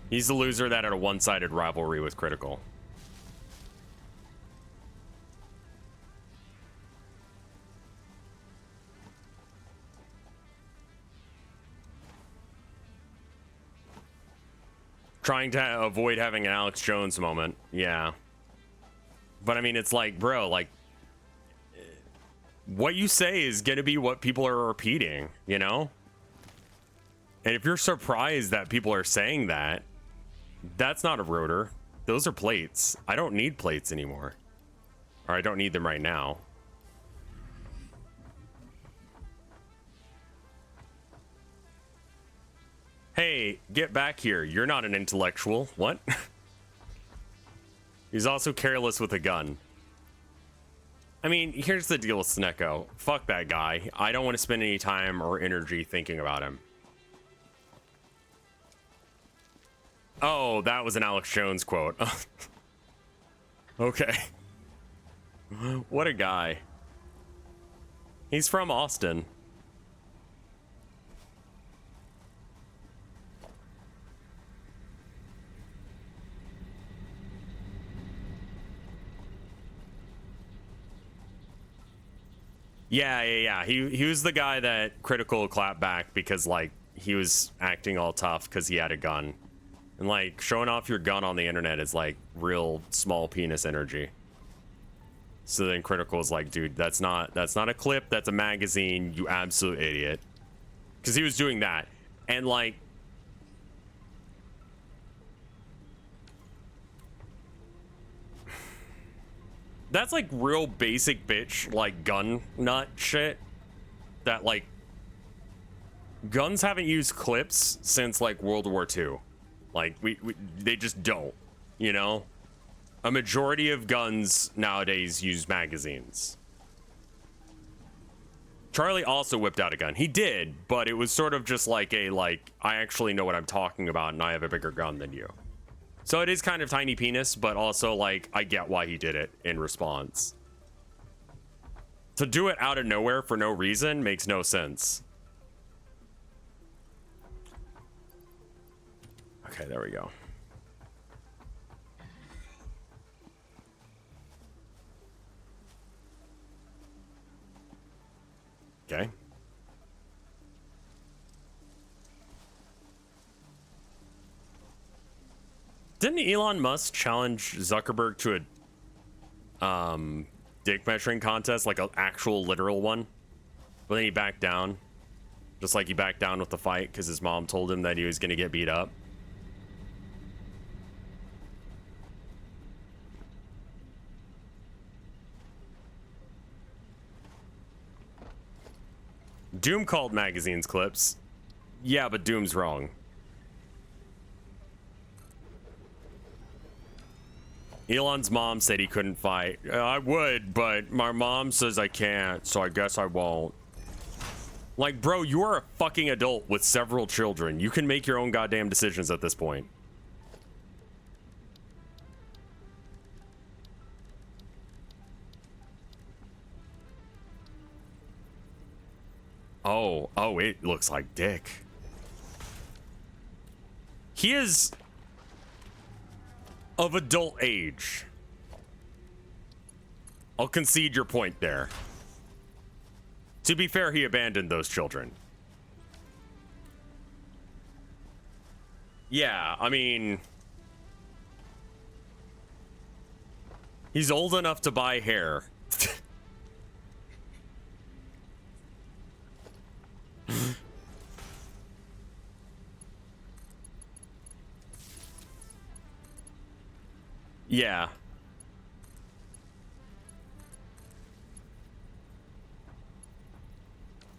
He's the loser that had a one-sided rivalry with Critical. Trying to avoid having an Alex Jones moment. Yeah. But I mean, it's like, bro, like, what you say is going to be what people are repeating, you know? And if you're surprised that people are saying that, that's not a rotor. Those are plates. I don't need plates anymore. Or I don't need them right now. Hey, get back here. You're not an intellectual. What? He's also careless with a gun. I mean, here's the deal with Snecko. Fuck that guy. I don't want to spend any time or energy thinking about him. Oh, that was an Alex Jones quote. Okay. What a guy. He's from Austin. Yeah. He was the guy that Critical clapped back because, like, he was acting all tough because he had a gun. And like showing off your gun on the internet is like real small penis energy. So then Critical is like, dude, that's not a clip, that's a magazine, you absolute idiot. Because he was doing that. And like, that's like real basic bitch, like gun nut shit. That like, guns haven't used clips since like World War II. Like they just don't, you know? A majority of guns nowadays use magazines. Charlie also whipped out a gun. He did, but it was sort of just like a, like, I actually know what I'm talking about and I have a bigger gun than you. So it is kind of tiny penis, but also like, I get why he did it in response. To do it out of nowhere for no reason makes no sense. Okay, there we go. Okay. Didn't Elon Musk challenge Zuckerberg to a dick measuring contest, like an actual literal one? But then he backed down. Just like he backed down with the fight because his mom told him that he was going to get beat up. Doom called magazines clips. Yeah, but Doom's wrong. Elon's mom said he couldn't fight. I would, but my mom says I can't, so I guess I won't. Like, bro, you are a fucking adult with several children. You can make your own goddamn decisions at this point. Oh, it looks like dick. He is of adult age. I'll concede your point there. To be fair, he abandoned those children. Yeah, I mean, he's old enough to buy hair. Yeah.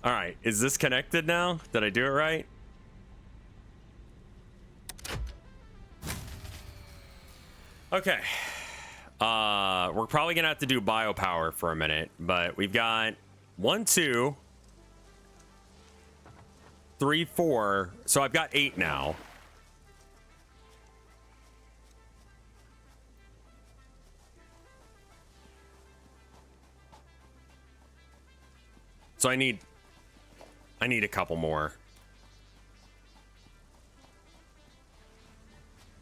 All right, is this connected now? Did I do it right? Okay. We're probably gonna have to do biopower for a minute, but we've got 1, 2, 3, 4. So I've got 8 now. So I need a couple more.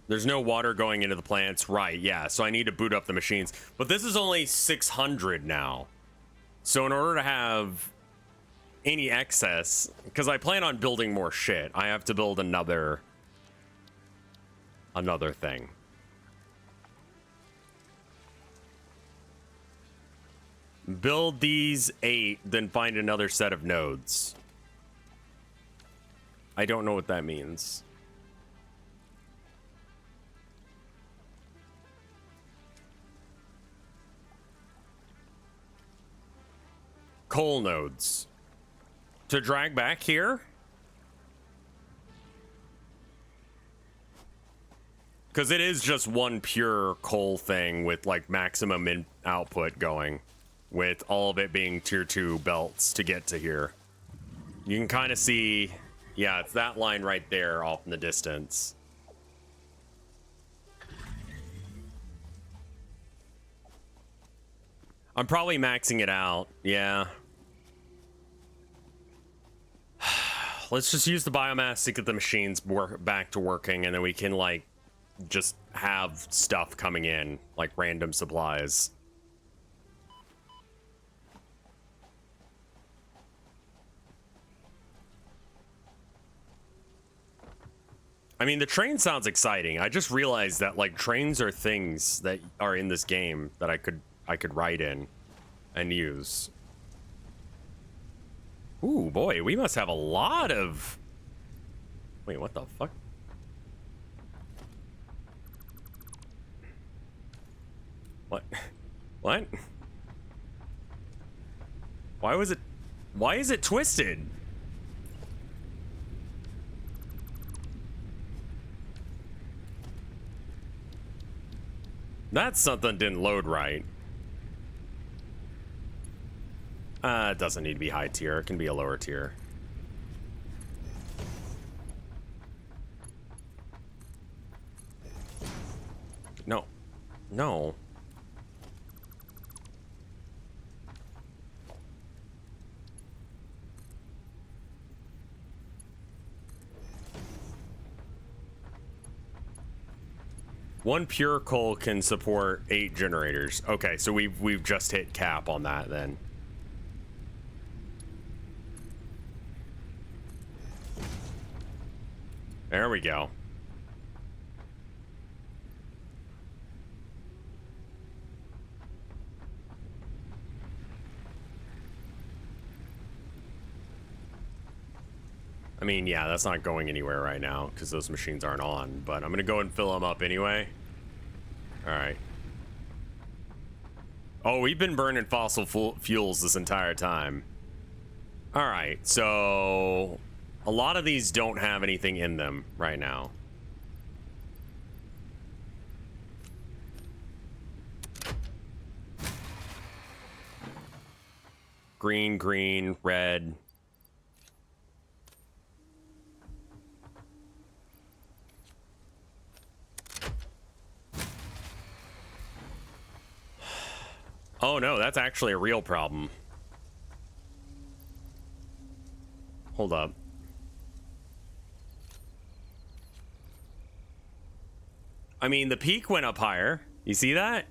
There's no water going into the plants. Right, yeah. So I need to boot up the machines. But this is only 600 now. So in order to have any excess, because I plan on building more shit, I have to build another thing. Build these 8, then find another set of nodes. I don't know what that means. Coal nodes. To drag back here? Because it is just one pure coal thing with like maximum output going. With all of it being tier 2 belts to get to here. You can kind of see, yeah, it's that line right there off in the distance. I'm probably maxing it out, yeah. Let's just use the biomass to get the machines back to working, and then we can, like, just have stuff coming in, like random supplies. I mean, the train sounds exciting. I just realized that like trains are things that are in this game that I could ride in and use. Ooh, boy, we must have a lot of... Wait, what the fuck? What? What? Why is it twisted? That's something didn't load right. It doesn't need to be high tier. It can be a lower tier. No. No. One pure coal can support 8 generators. Okay, so we've just hit cap on that then. There we go. I mean, yeah, that's not going anywhere right now because those machines aren't on, but I'm going to go and fill them up anyway. All right. Oh, we've been burning fossil fuels this entire time. All right, so a lot of these don't have anything in them right now. Green, green, red. Oh no, that's actually a real problem. Hold up. I mean, the peak went up higher. You see that?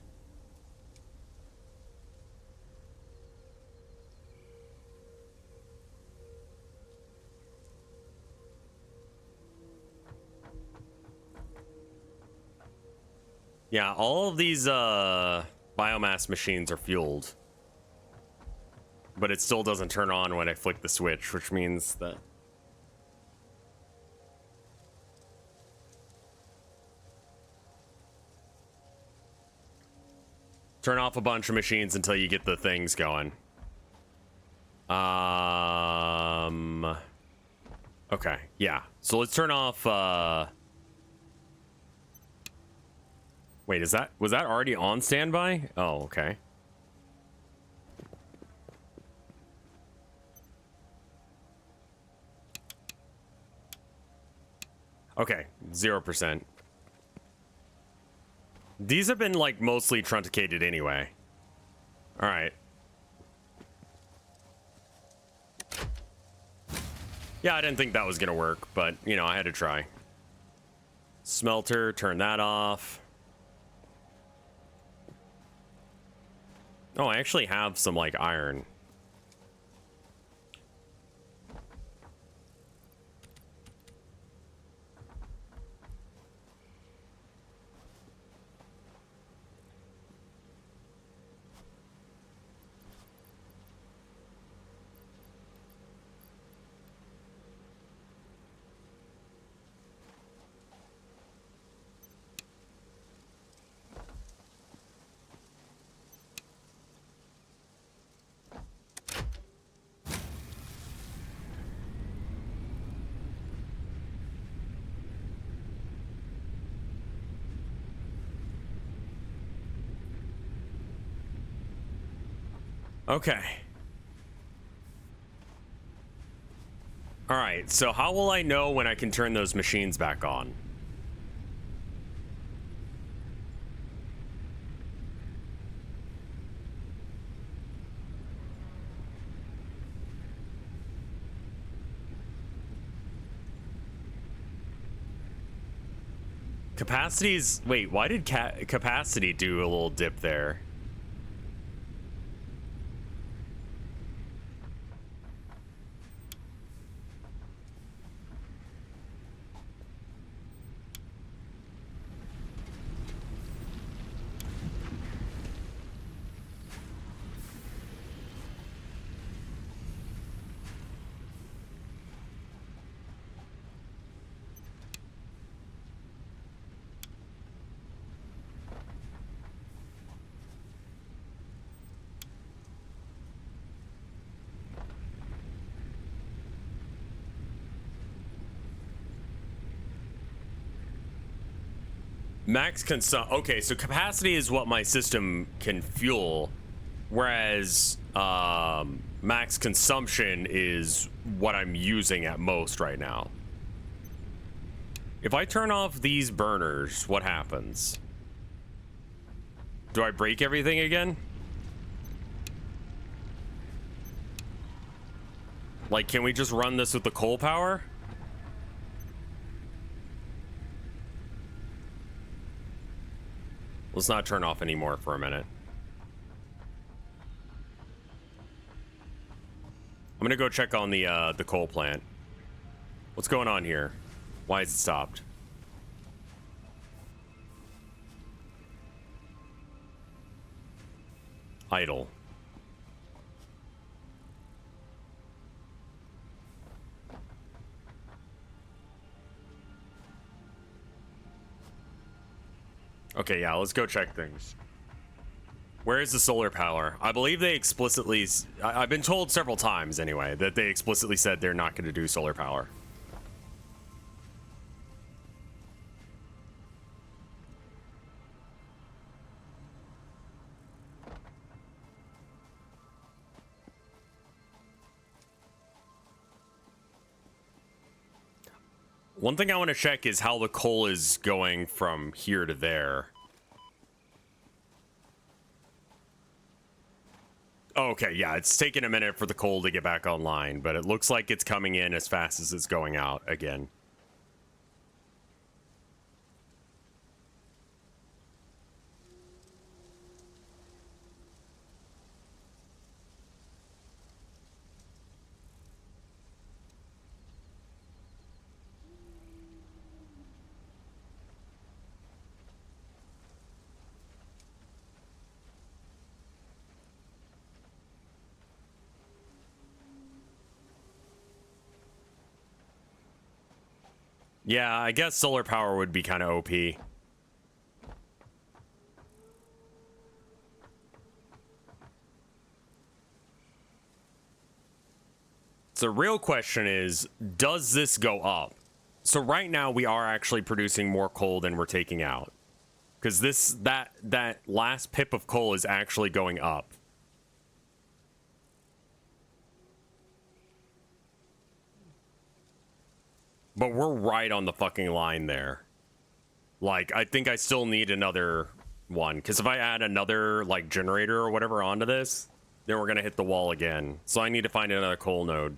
Yeah, all of these biomass machines are fueled. But it still doesn't turn on when I flick the switch, which means that... Turn off a bunch of machines until you get the things going. Okay, yeah. So let's turn off, Wait, was that already on standby? Oh, okay. Okay, 0%. These have been, like, mostly truncated anyway. Alright. Yeah, I didn't think that was gonna work, but, you know, I had to try. Smelter, turn that off. Oh, I actually have some, like, iron. Okay. All right, so how will I know when I can turn those machines back on? Capacity's... Wait, why did capacity do a little dip there? Max okay, so capacity is what my system can fuel, whereas max consumption is what I'm using at most right now. If I turn off these burners, what happens? Do I break everything again? Like, can we just run this with the coal power? Let's not turn off anymore for a minute. I'm gonna go check on the coal plant. What's going on here? Why is it stopped? Idle. Okay, yeah, let's go check things. Where is the solar power? I believe they explicitly... I've been told several times, anyway, that they explicitly said they're not going to do solar power. One thing I want to check is how the coal is going from here to there. Okay, yeah, it's taking a minute for the coal to get back online, but it looks like it's coming in as fast as it's going out again. Yeah, I guess solar power would be kind of OP. So the real question is, does this go up? So right now we are actually producing more coal than we're taking out. Because that last pip of coal is actually going up. But we're right on the fucking line there. Like, I think I still need another one. Because if I add another, like, generator or whatever onto this, then we're going to hit the wall again. So I need to find another coal node.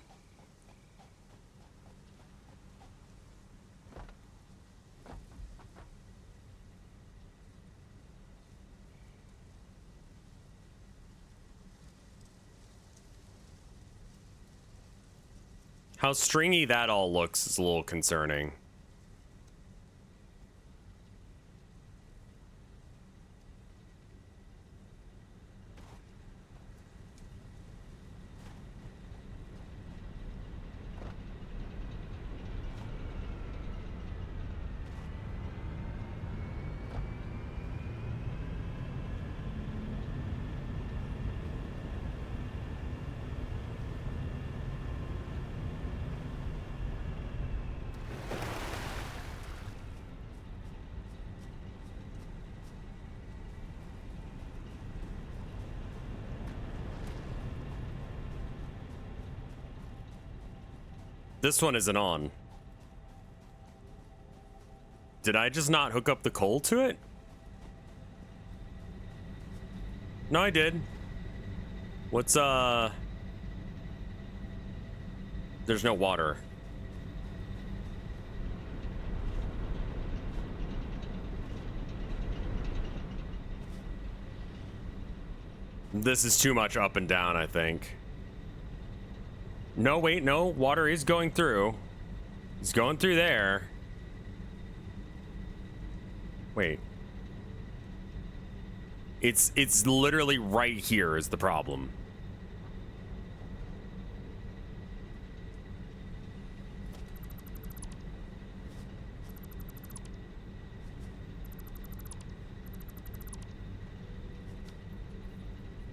How stringy that all looks is a little concerning. This one isn't on. Did I just not hook up the coal to it? No, I did. What's, there's no water. This is too much up and down, I think. No, wait, no. Water is going through. It's going through there. Wait. It's literally right here is the problem.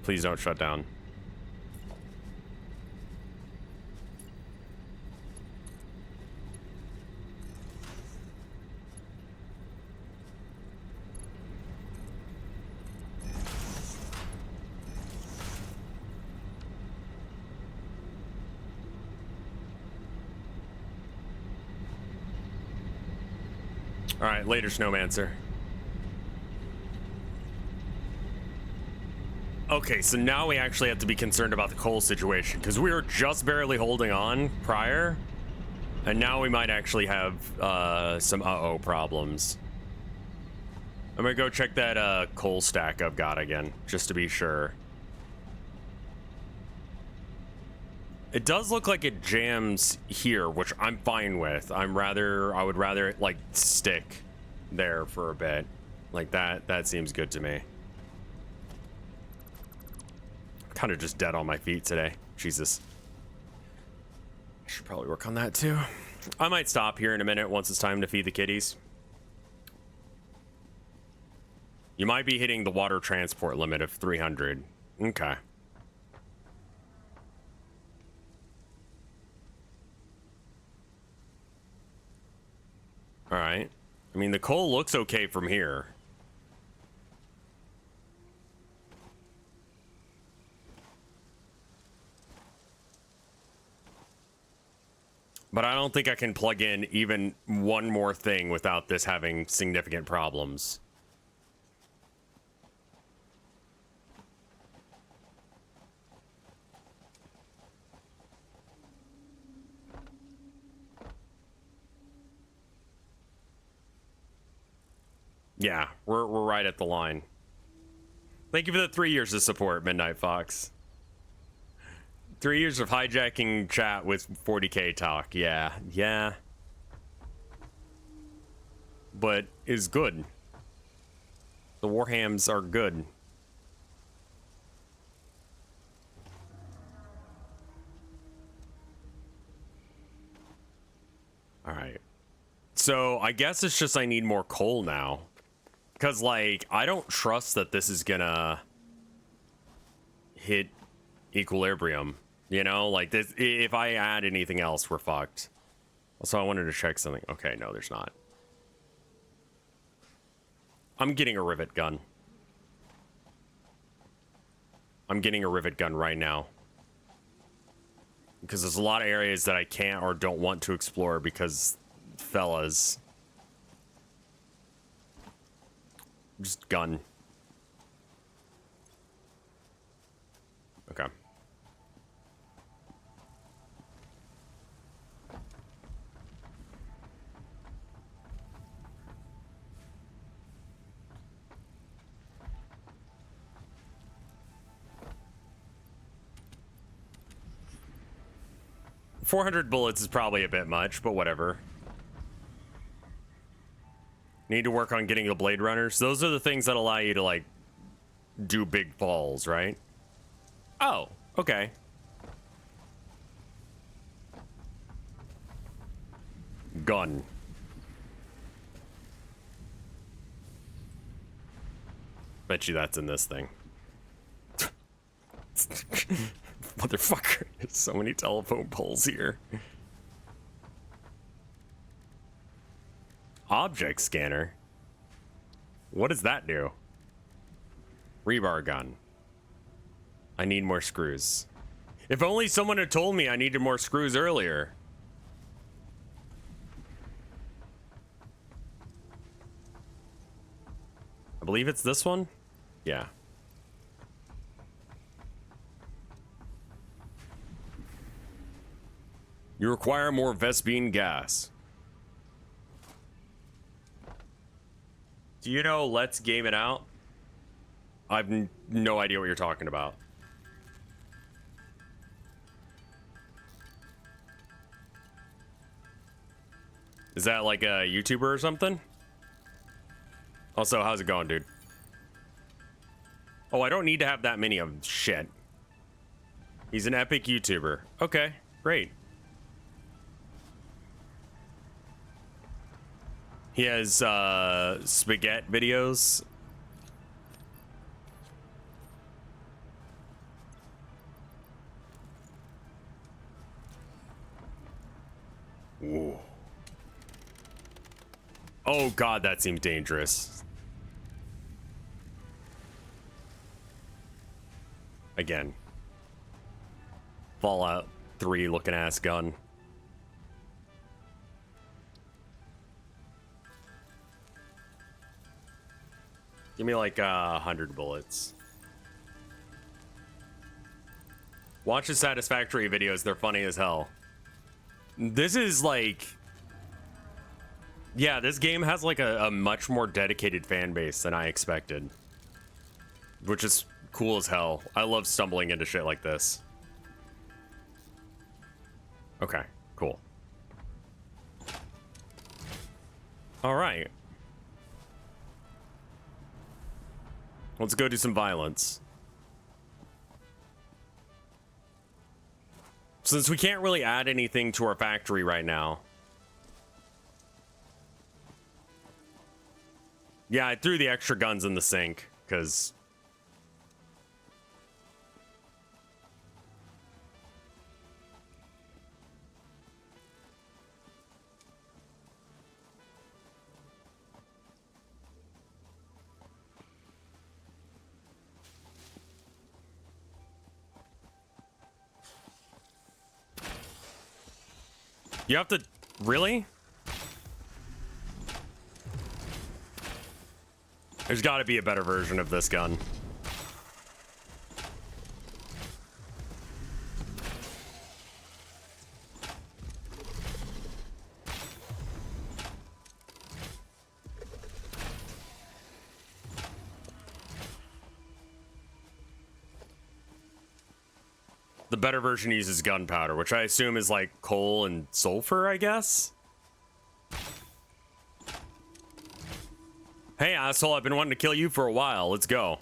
Please don't shut down. All right, later, Snowmancer. Okay, so now we actually have to be concerned about the coal situation because we were just barely holding on prior, and now we might actually have some problems. I'm gonna go check that coal stack I've got again, just to be sure. It does look like it jams here, which I'm fine with. I would rather it like stick there for a bit. Like that seems good to me. Kind of just dead on my feet today. Jesus. I should probably work on that too. I might stop here in a minute once it's time to feed the kitties. You might be hitting the water transport limit of 300. Okay. All right. I mean, the coal looks okay from here. But I don't think I can plug in even one more thing without this having significant problems. Yeah, we're right at the line. Thank you for the 3 years of support, Midnight Fox. 3 years of hijacking chat with 40k talk. Yeah. But is good. The Warhams are good. All right. So I guess it's just I need more coal now. Because, like, I don't trust that this is gonna hit equilibrium. You know, like, this, if I add anything else, we're fucked. Also, I wanted to check something. Okay, no, there's not. I'm getting a rivet gun. I'm getting a rivet gun right now. Because there's a lot of areas that I can't or don't want to explore because fellas. Just gun. Okay. $400 bullets is probably a bit much, but whatever. Need to work on getting the Blade Runners. Those are the things that allow you to, like, do big falls, right? Oh, okay. Gun. Bet you that's in this thing. Motherfucker, there's so many telephone poles here. Object scanner? What does that do? Rebar gun. I need more screws. If only someone had told me I needed more screws earlier. I believe it's this one? Yeah. You require more Vespine gas. Do you know Let's Game It Out? I've no idea what you're talking about. Is that like a YouTuber or something? Also, how's it going, dude? Oh, I don't need to have that many of them. Shit. He's an epic YouTuber. Okay, great. He has spaghetti videos. Whoa. Oh god, that seemed dangerous. Again. Fallout 3 looking ass gun. Give me like 100 bullets. Watch the Satisfactory videos. They're funny as hell. This is like... Yeah, this game has like a much more dedicated fan base than I expected. Which is cool as hell. I love stumbling into shit like this. Okay, cool. All right. Let's go do some violence. Since we can't really add anything to our factory right now. Yeah, I threw the extra guns in the sink, because... You have to... Really? There's got to be a better version of this gun. The better version uses gunpowder, which I assume is like coal and sulfur, I guess? Hey, asshole, I've been wanting to kill you for a while. Let's go.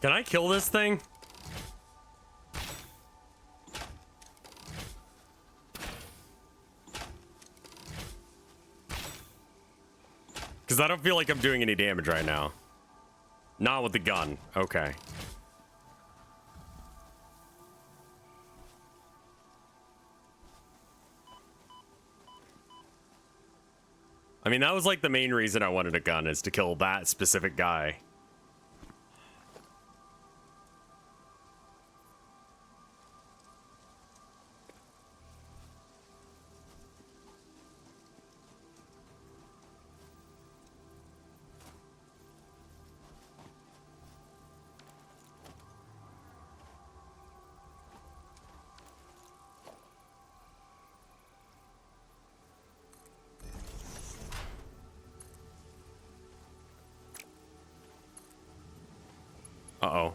Can I kill this thing? Because I don't feel like I'm doing any damage right now. Not with the gun. Okay. I mean, that was like the main reason I wanted a gun, is to kill that specific guy. Uh-oh.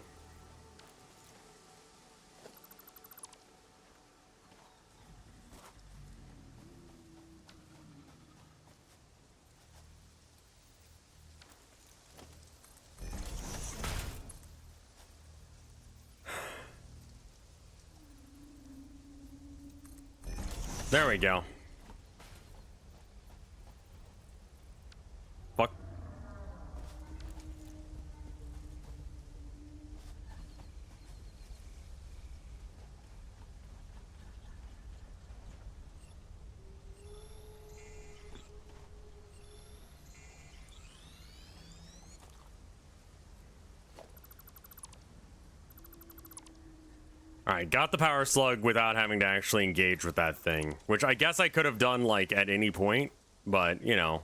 There we go. Fuck. Alright, got the power slug without having to actually engage with that thing. Which I guess I could have done, like, at any point. But, you know.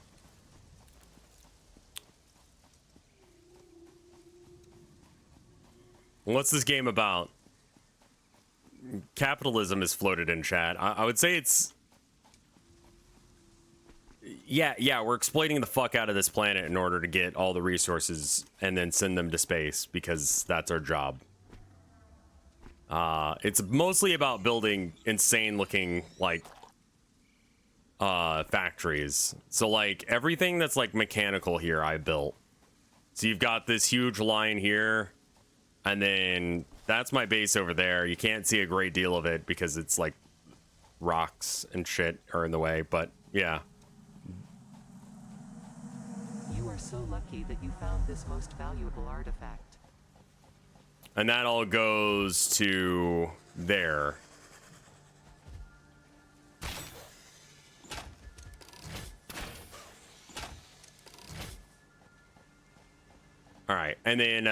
What's this game about? Capitalism is floated in chat. I would say it's... Yeah, we're exploiting the fuck out of this planet in order to get all the resources and then send them to space, because that's our job. It's mostly about building insane looking, like, factories. So, like, everything that's, like, mechanical here, I built. So you've got this huge line here, and then that's my base over there. You can't see a great deal of it because it's, like, rocks and shit are in the way, but, yeah. You are so lucky that you found this most valuable artifact. And that all goes to there. right, and then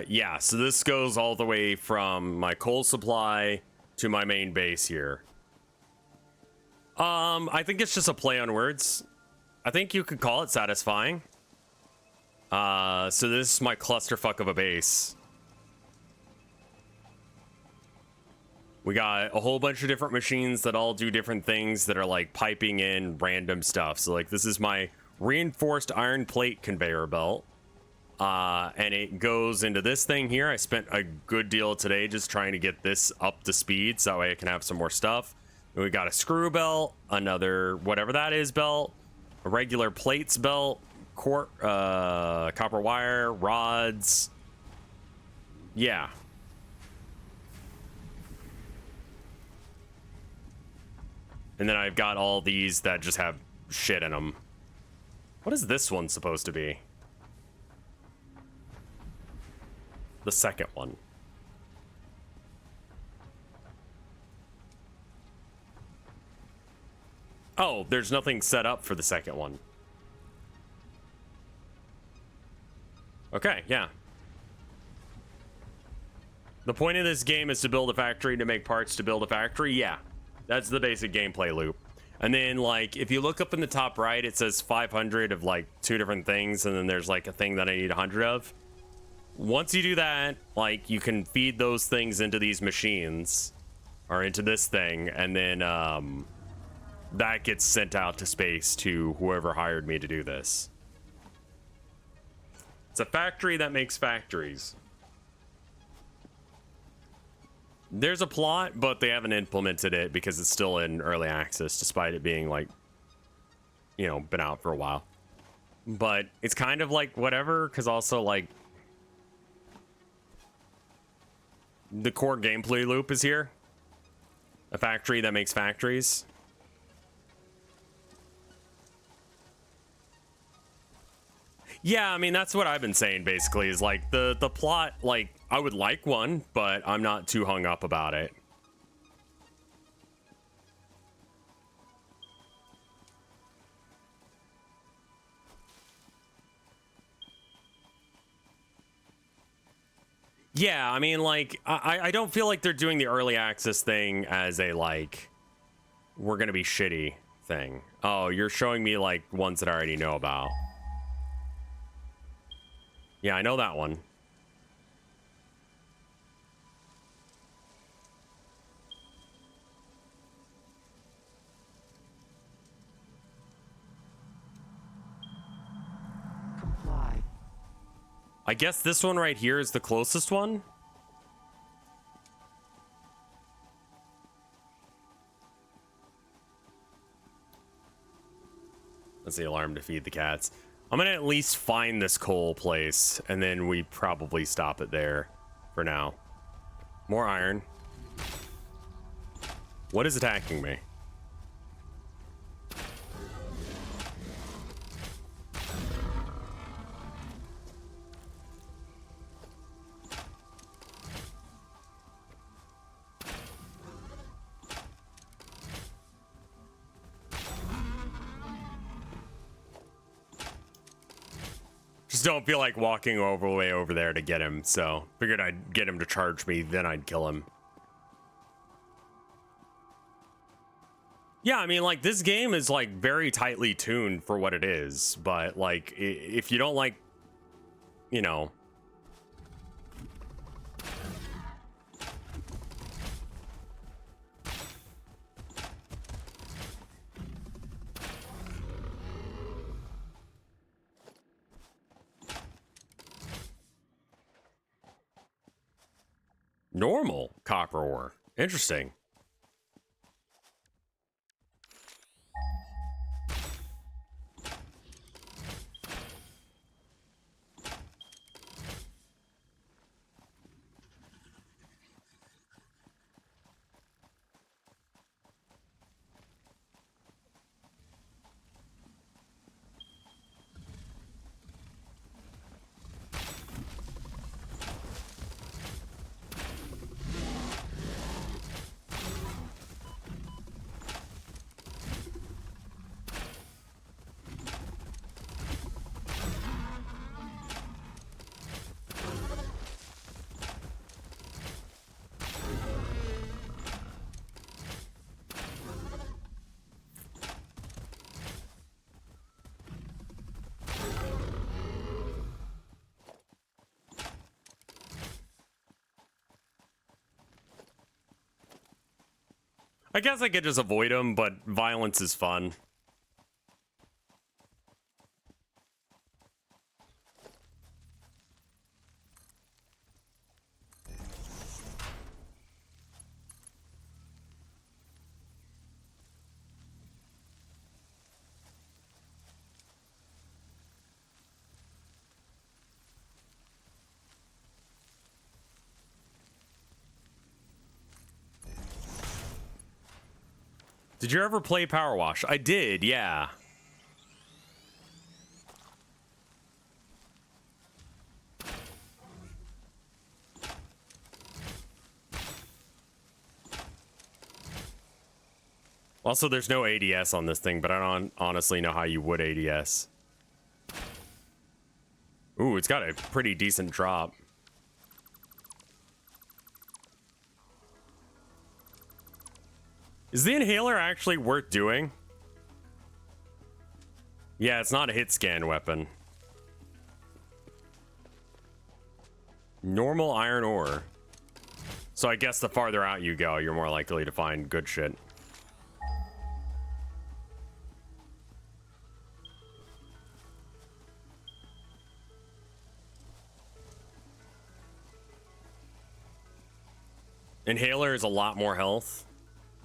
yeah, so this goes all the way from my coal supply to my main base here. I think it's just a play on words. I think you could call it satisfying. So this is my clusterfuck of a base. We got a whole bunch of different machines that all do different things that are like piping in random stuff. So like this is my reinforced iron plate conveyor belt. And it goes into this thing here. I spent a good deal today just trying to get this up to speed so that way I can have some more stuff. And we got a screw belt, another whatever that is belt, a regular plates belt, copper wire, rods. Yeah. And then I've got all these that just have shit in them. What is this one supposed to be? The second one. Oh, there's nothing set up for the second one. Okay, yeah. The point of this game is to build a factory to make parts to build a factory. Yeah, that's the basic gameplay loop. And then, like, if you look up in the top right, it says 500 of, like, 2 different things, and then there's, like, a thing that I need 100 of. Once you do that, like, you can feed those things into these machines, or into this thing, and then, that gets sent out to space to whoever hired me to do this. It's a factory that makes factories. There's a plot, but they haven't implemented it because it's still in early access, despite it being, like, you know, been out for a while. But it's kind of like whatever, because also, like, the core gameplay loop is here. A factory that makes factories. Yeah, I mean, that's what I've been saying, basically, is, like, the plot, like, I would like one, but I'm not too hung up about it. Yeah, I mean, like, I don't feel like they're doing the early access thing as a, like, we're gonna be shitty thing. Oh, you're showing me, like, ones that I already know about. Yeah, I know that one. Comply. I guess this one right here is the closest one. That's the alarm to feed the cats. I'm gonna at least find this coal place, and then we probably stop it there for now. More iron. What is attacking me? Just don't feel like walking over way over there to get him, so figured I'd get him to charge me, then I'd kill him. Yeah, I mean, like, this game is, like, very tightly tuned for what it is, but, like, if you don't like, you know... Normal copper ore. Interesting. I guess I could just avoid them, but violence is fun. Did you ever play Power Wash? I did, yeah. Also, there's no ADS on this thing, but I don't honestly know how you would ADS. Ooh, it's got a pretty decent drop. Is the inhaler actually worth doing? Yeah, it's not a hit scan weapon. Normal iron ore. So I guess the farther out you go, you're more likely to find good shit. Inhaler is a lot more health.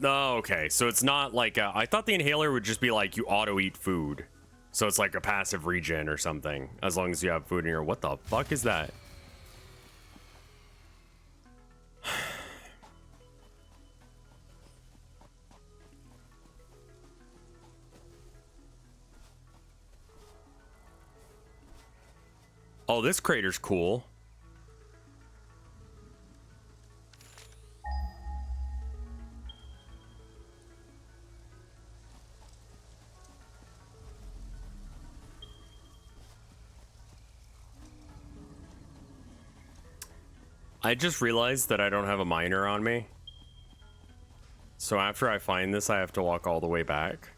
Oh, okay. So it's not like I thought the inhaler would just be like you auto eat food. So it's like a passive regen or something. As long as you have food in your... What the fuck is that? Oh, this crater's cool. I just realized that I don't have a miner on me. So after I find this, I have to walk all the way back.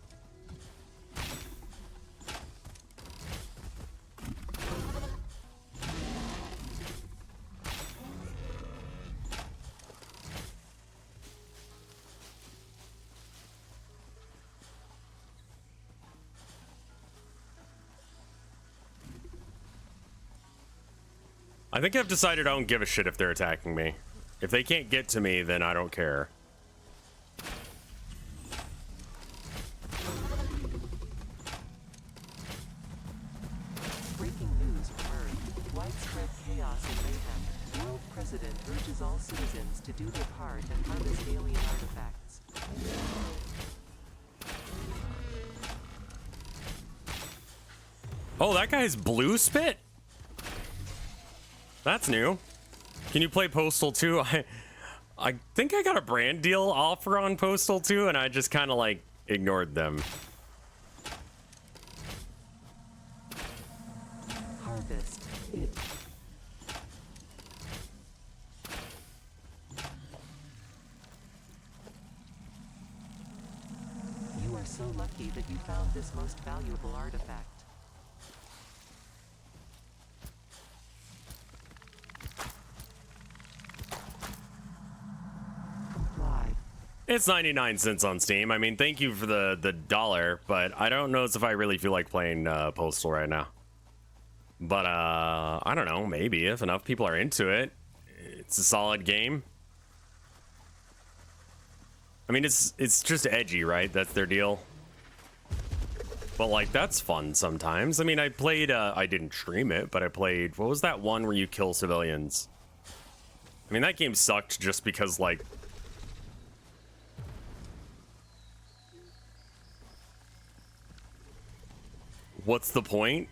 I think I've decided I don't give a shit if they're attacking me. If they can't get to me, then I don't care. Breaking news from Earth. Widespread chaos and mayhem. World President urges all citizens to do their part and harvest alien artifacts. Oh, that guy's blue spit? That's new. Can you play Postal 2? I think I got a brand deal offer on Postal 2 and I just kind of like ignored them. Harvest it. You are so lucky that you found this most valuable artifact. It's 99 cents on Steam. I mean, thank you for the dollar, but I don't know if I really feel like playing Postal right now. But I don't know, maybe if enough people are into it. It's a solid game. I mean, it's just edgy, right? That's their deal. But like, that's fun sometimes. I mean, I played I didn't stream it, but I played, what was that one where you kill civilians? I mean, that game sucked just because like what's the point?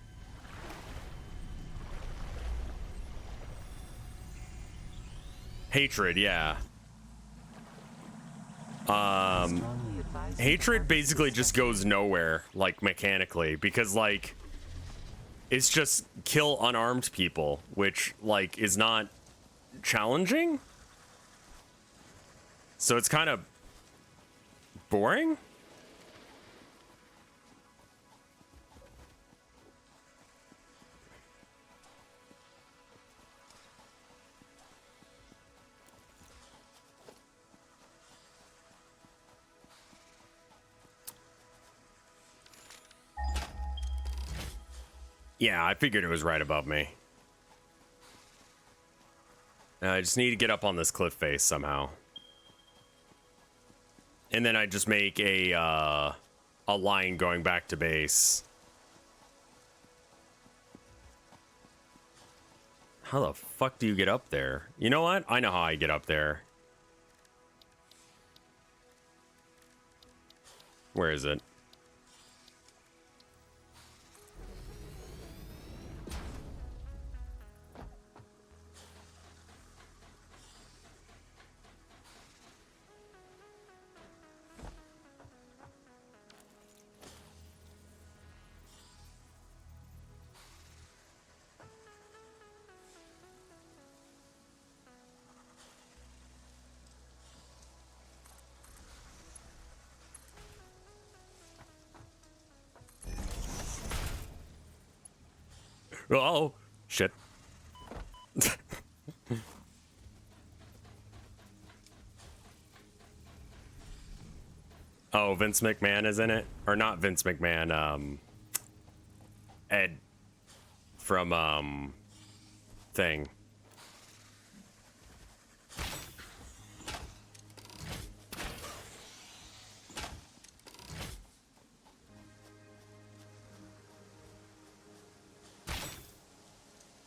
Hatred, yeah. Hatred basically just goes nowhere, like, mechanically, because, like, it's just kill unarmed people, which, like, is not challenging. So it's kind of boring. Yeah, I figured it was right above me. I just need to get up on this cliff face somehow. And then I just make a line going back to base. How the fuck do you get up there? You know what? I know how I get up there. Where is it? Oh, shit. Oh, Vince McMahon is in it? Or not Vince McMahon, Ed from, Thing.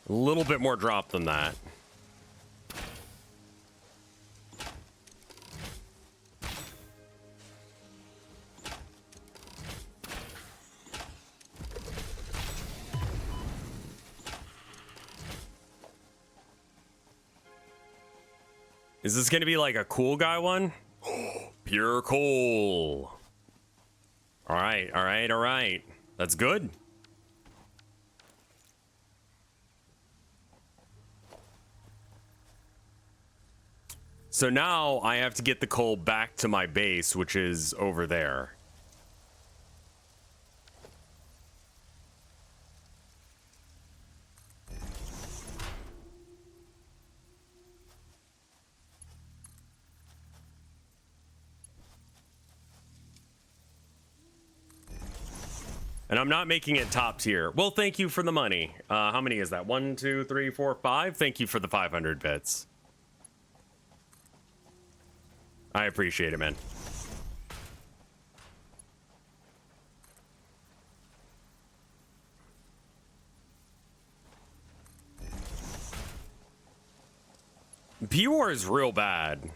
A little bit more drop than that. Is this gonna be like a cool guy one? Pure coal. All right, all right, all right. That's good. So now I have to get the coal back to my base, which is over there. And I'm not making it top tier. Well, thank you for the money. How many is that? 1, 2, 3, 4, 5? Thank you for the 500 bits. I appreciate it, man. P-War is real bad.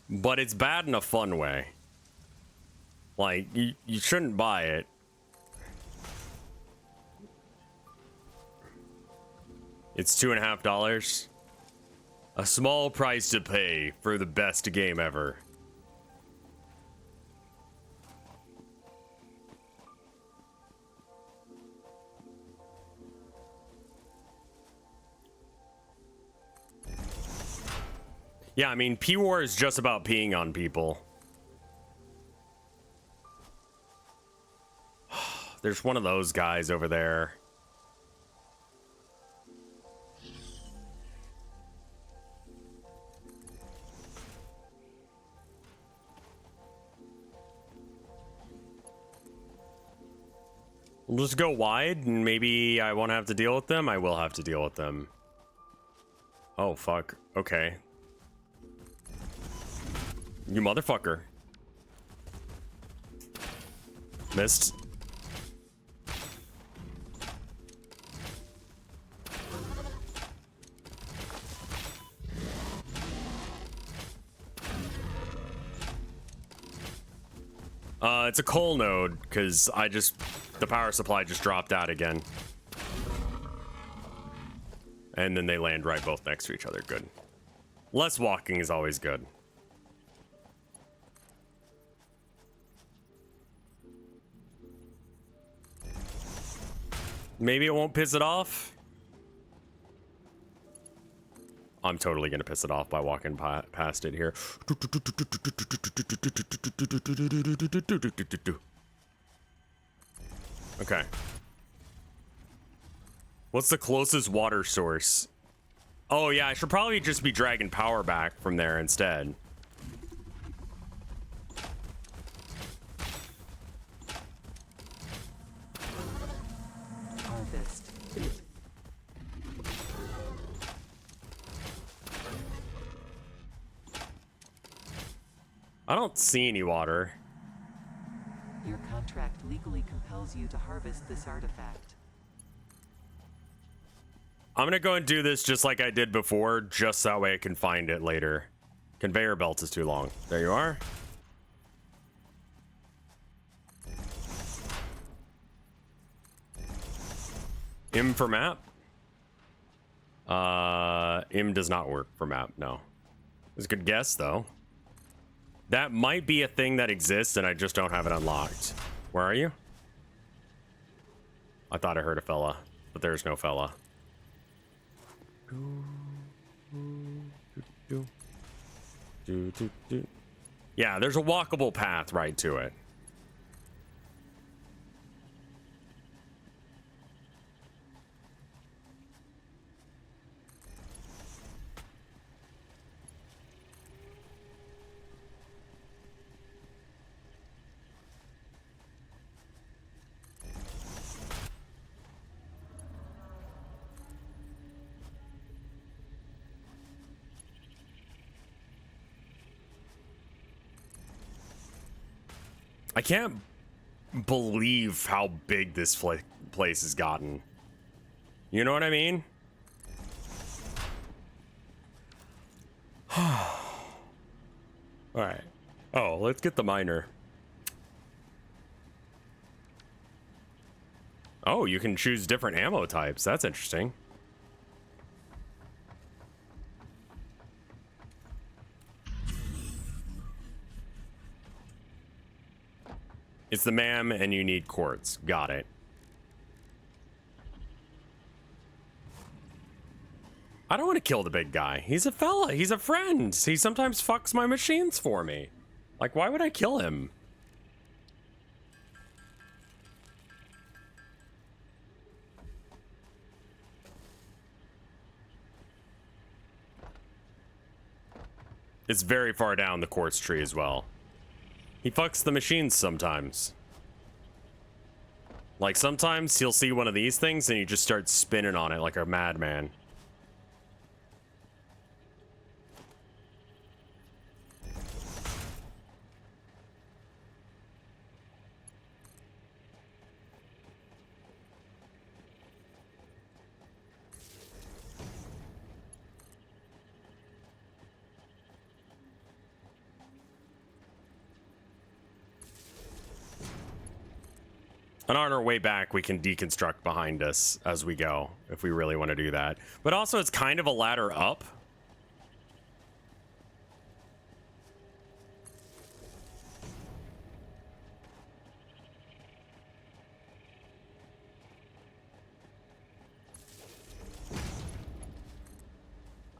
But it's bad in a fun way. Like, you shouldn't buy it. It's $2.50. A small price to pay for the best game ever. Yeah, I mean, P-War is just about peeing on people. There's one of those guys over there. We'll just go wide, and maybe I won't have to deal with them. I will have to deal with them. Oh, fuck. Okay. You motherfucker. Missed. It's a coal node, because the power supply just dropped out again. And then they land right both next to each other. Good. Less walking is always good. Maybe it won't piss it off. I'm totally gonna piss it off by walking past it here. Okay. What's the closest water source? Oh yeah, I should probably just be dragging power back from there instead. I don't see any water. Your contract legally compels you to harvest this artifact. I'm gonna go and do this just like I did before, just that way I can find it later. Conveyor belt is too long. There you are. M for map. M does not work for map, no. It's a good guess, though. That might be a thing that exists, and I just don't have it unlocked. Where are you? I thought I heard a fella, but there's no fella. Yeah, there's a walkable path right to it. I can't believe how big this place has gotten. You know what I mean? All right. Oh, let's get the miner. Oh, you can choose different ammo types. That's interesting. It's the MAM and you need quartz. Got it. I don't want to kill the big guy. He's a fella. He's a friend. He sometimes fucks my machines for me. Like, why would I kill him? It's very far down the quartz tree as well. He fucks the machines sometimes. Like, sometimes he'll see one of these things and he just starts spinning on it like a madman. And on our way back, we can deconstruct behind us as we go, if we really want to do that. But also, it's kind of a ladder up.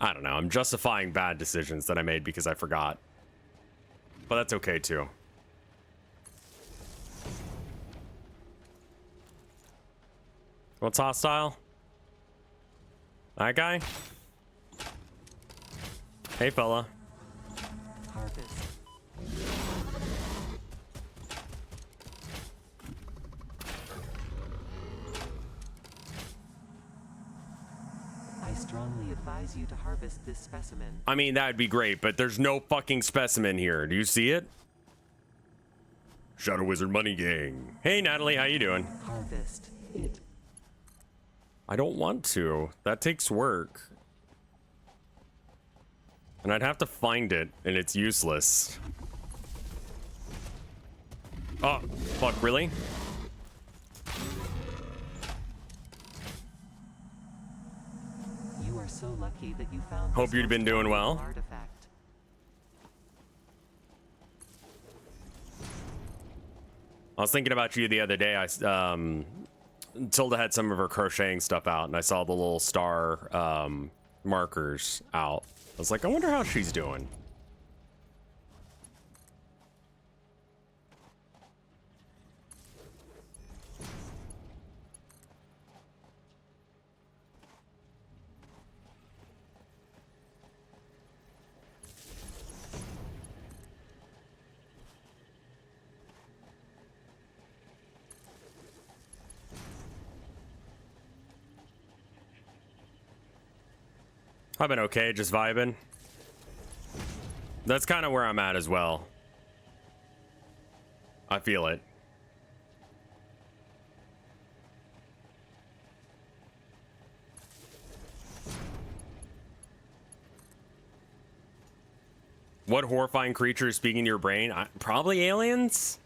I don't know. I'm justifying bad decisions that I made because I forgot. But that's okay, too. What's hostile? That guy? Hey, fella. Harvest. I strongly advise you to harvest this specimen. I mean, that'd be great, but there's no fucking specimen here. Do you see it? Shadow Wizard Money Gang. Hey, Natalie, how you doing? Harvest it. I don't want to. That takes work. And I'd have to find it, and it's useless. Oh, fuck, really? You are so lucky that you found Hope this you've been doing well. artifact. I was thinking about you the other day. Tilda had some of her crocheting stuff out, and I saw the little star markers out. I was like, I wonder how she's doing. I've been okay, just vibing. That's kind of where I'm at as well. I feel it. What horrifying creature is speaking to your brain? Probably aliens?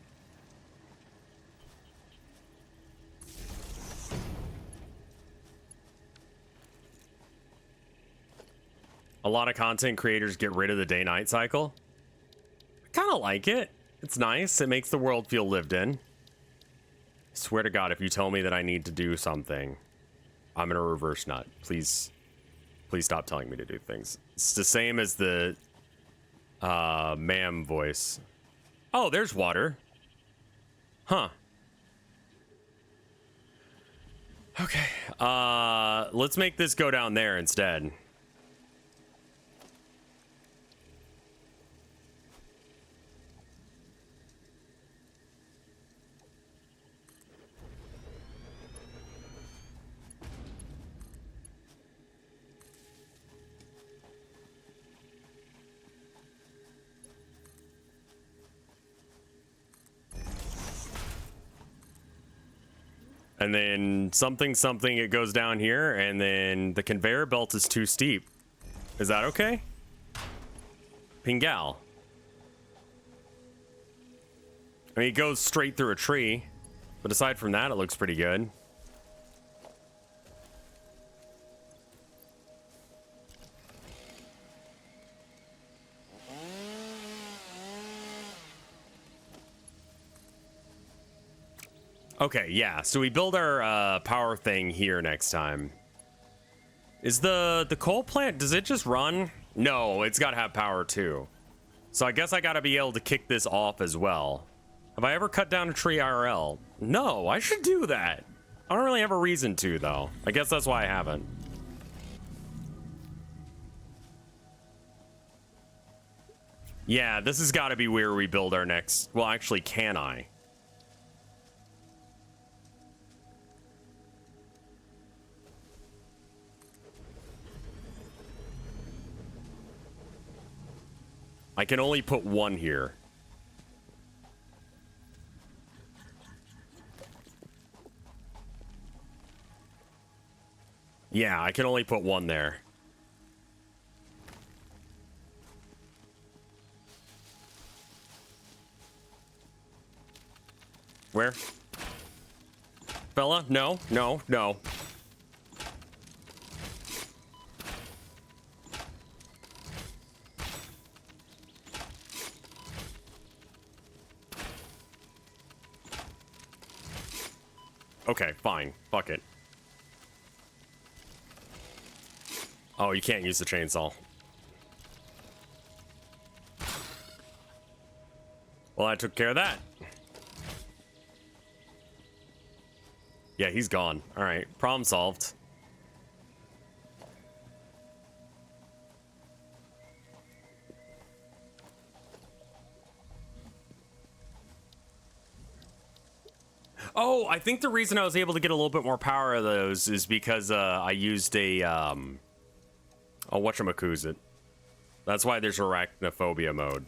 A lot of content creators get rid of the day-night cycle. I kind of like it. It's nice. It makes the world feel lived in. I swear to God, if you tell me that I need to do something, I'm gonna reverse nut. Please stop telling me to do things. It's the same as the ma'am voice. Oh, there's water. Huh. Okay. Let's make this go down there instead. And then something, it goes down here, and then the conveyor belt is too steep. Is that okay? Pingal. I mean, it goes straight through a tree, but aside from that, it looks pretty good. Okay, yeah, so we build our power thing here next time. Is the coal plant, does it just run? No, it's got to have power too. So I guess I got to be able to kick this off as well. Have I ever cut down a tree IRL? No, I should do that. I don't really have a reason to, though. I guess that's why I haven't. Yeah, this has got to be where we build our next... Well, actually, can I? I can only put one here. Yeah, I can only put one there. Where? Bella? No, no, no. Okay, fine. Fuck it. Oh, you can't use the chainsaw. Well, I took care of that. Yeah, he's gone. All right, problem solved. Oh, I think the reason I was able to get a little bit more power of those is because I used a oh, whatchamacallit. That's why there's arachnophobia mode.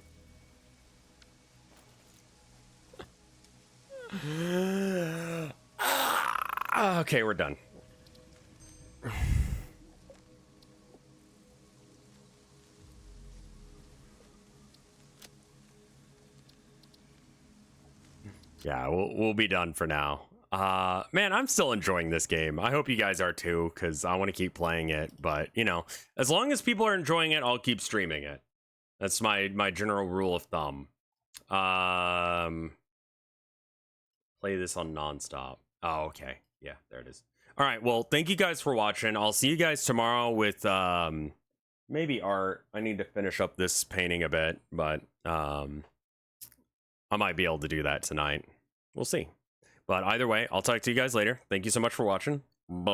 Okay, we're done. Yeah, we'll be done for now. Man, I'm still enjoying this game. I hope you guys are too, because I want to keep playing it. But, you know, as long as people are enjoying it, I'll keep streaming it. That's my general rule of thumb. Play this on nonstop. Oh, okay. Yeah, there it is. All right, well, thank you guys for watching. I'll see you guys tomorrow with maybe art. I need to finish up this painting a bit, but I might be able to do that tonight. We'll see. But either way, I'll talk to you guys later. Thank you so much for watching. Bye.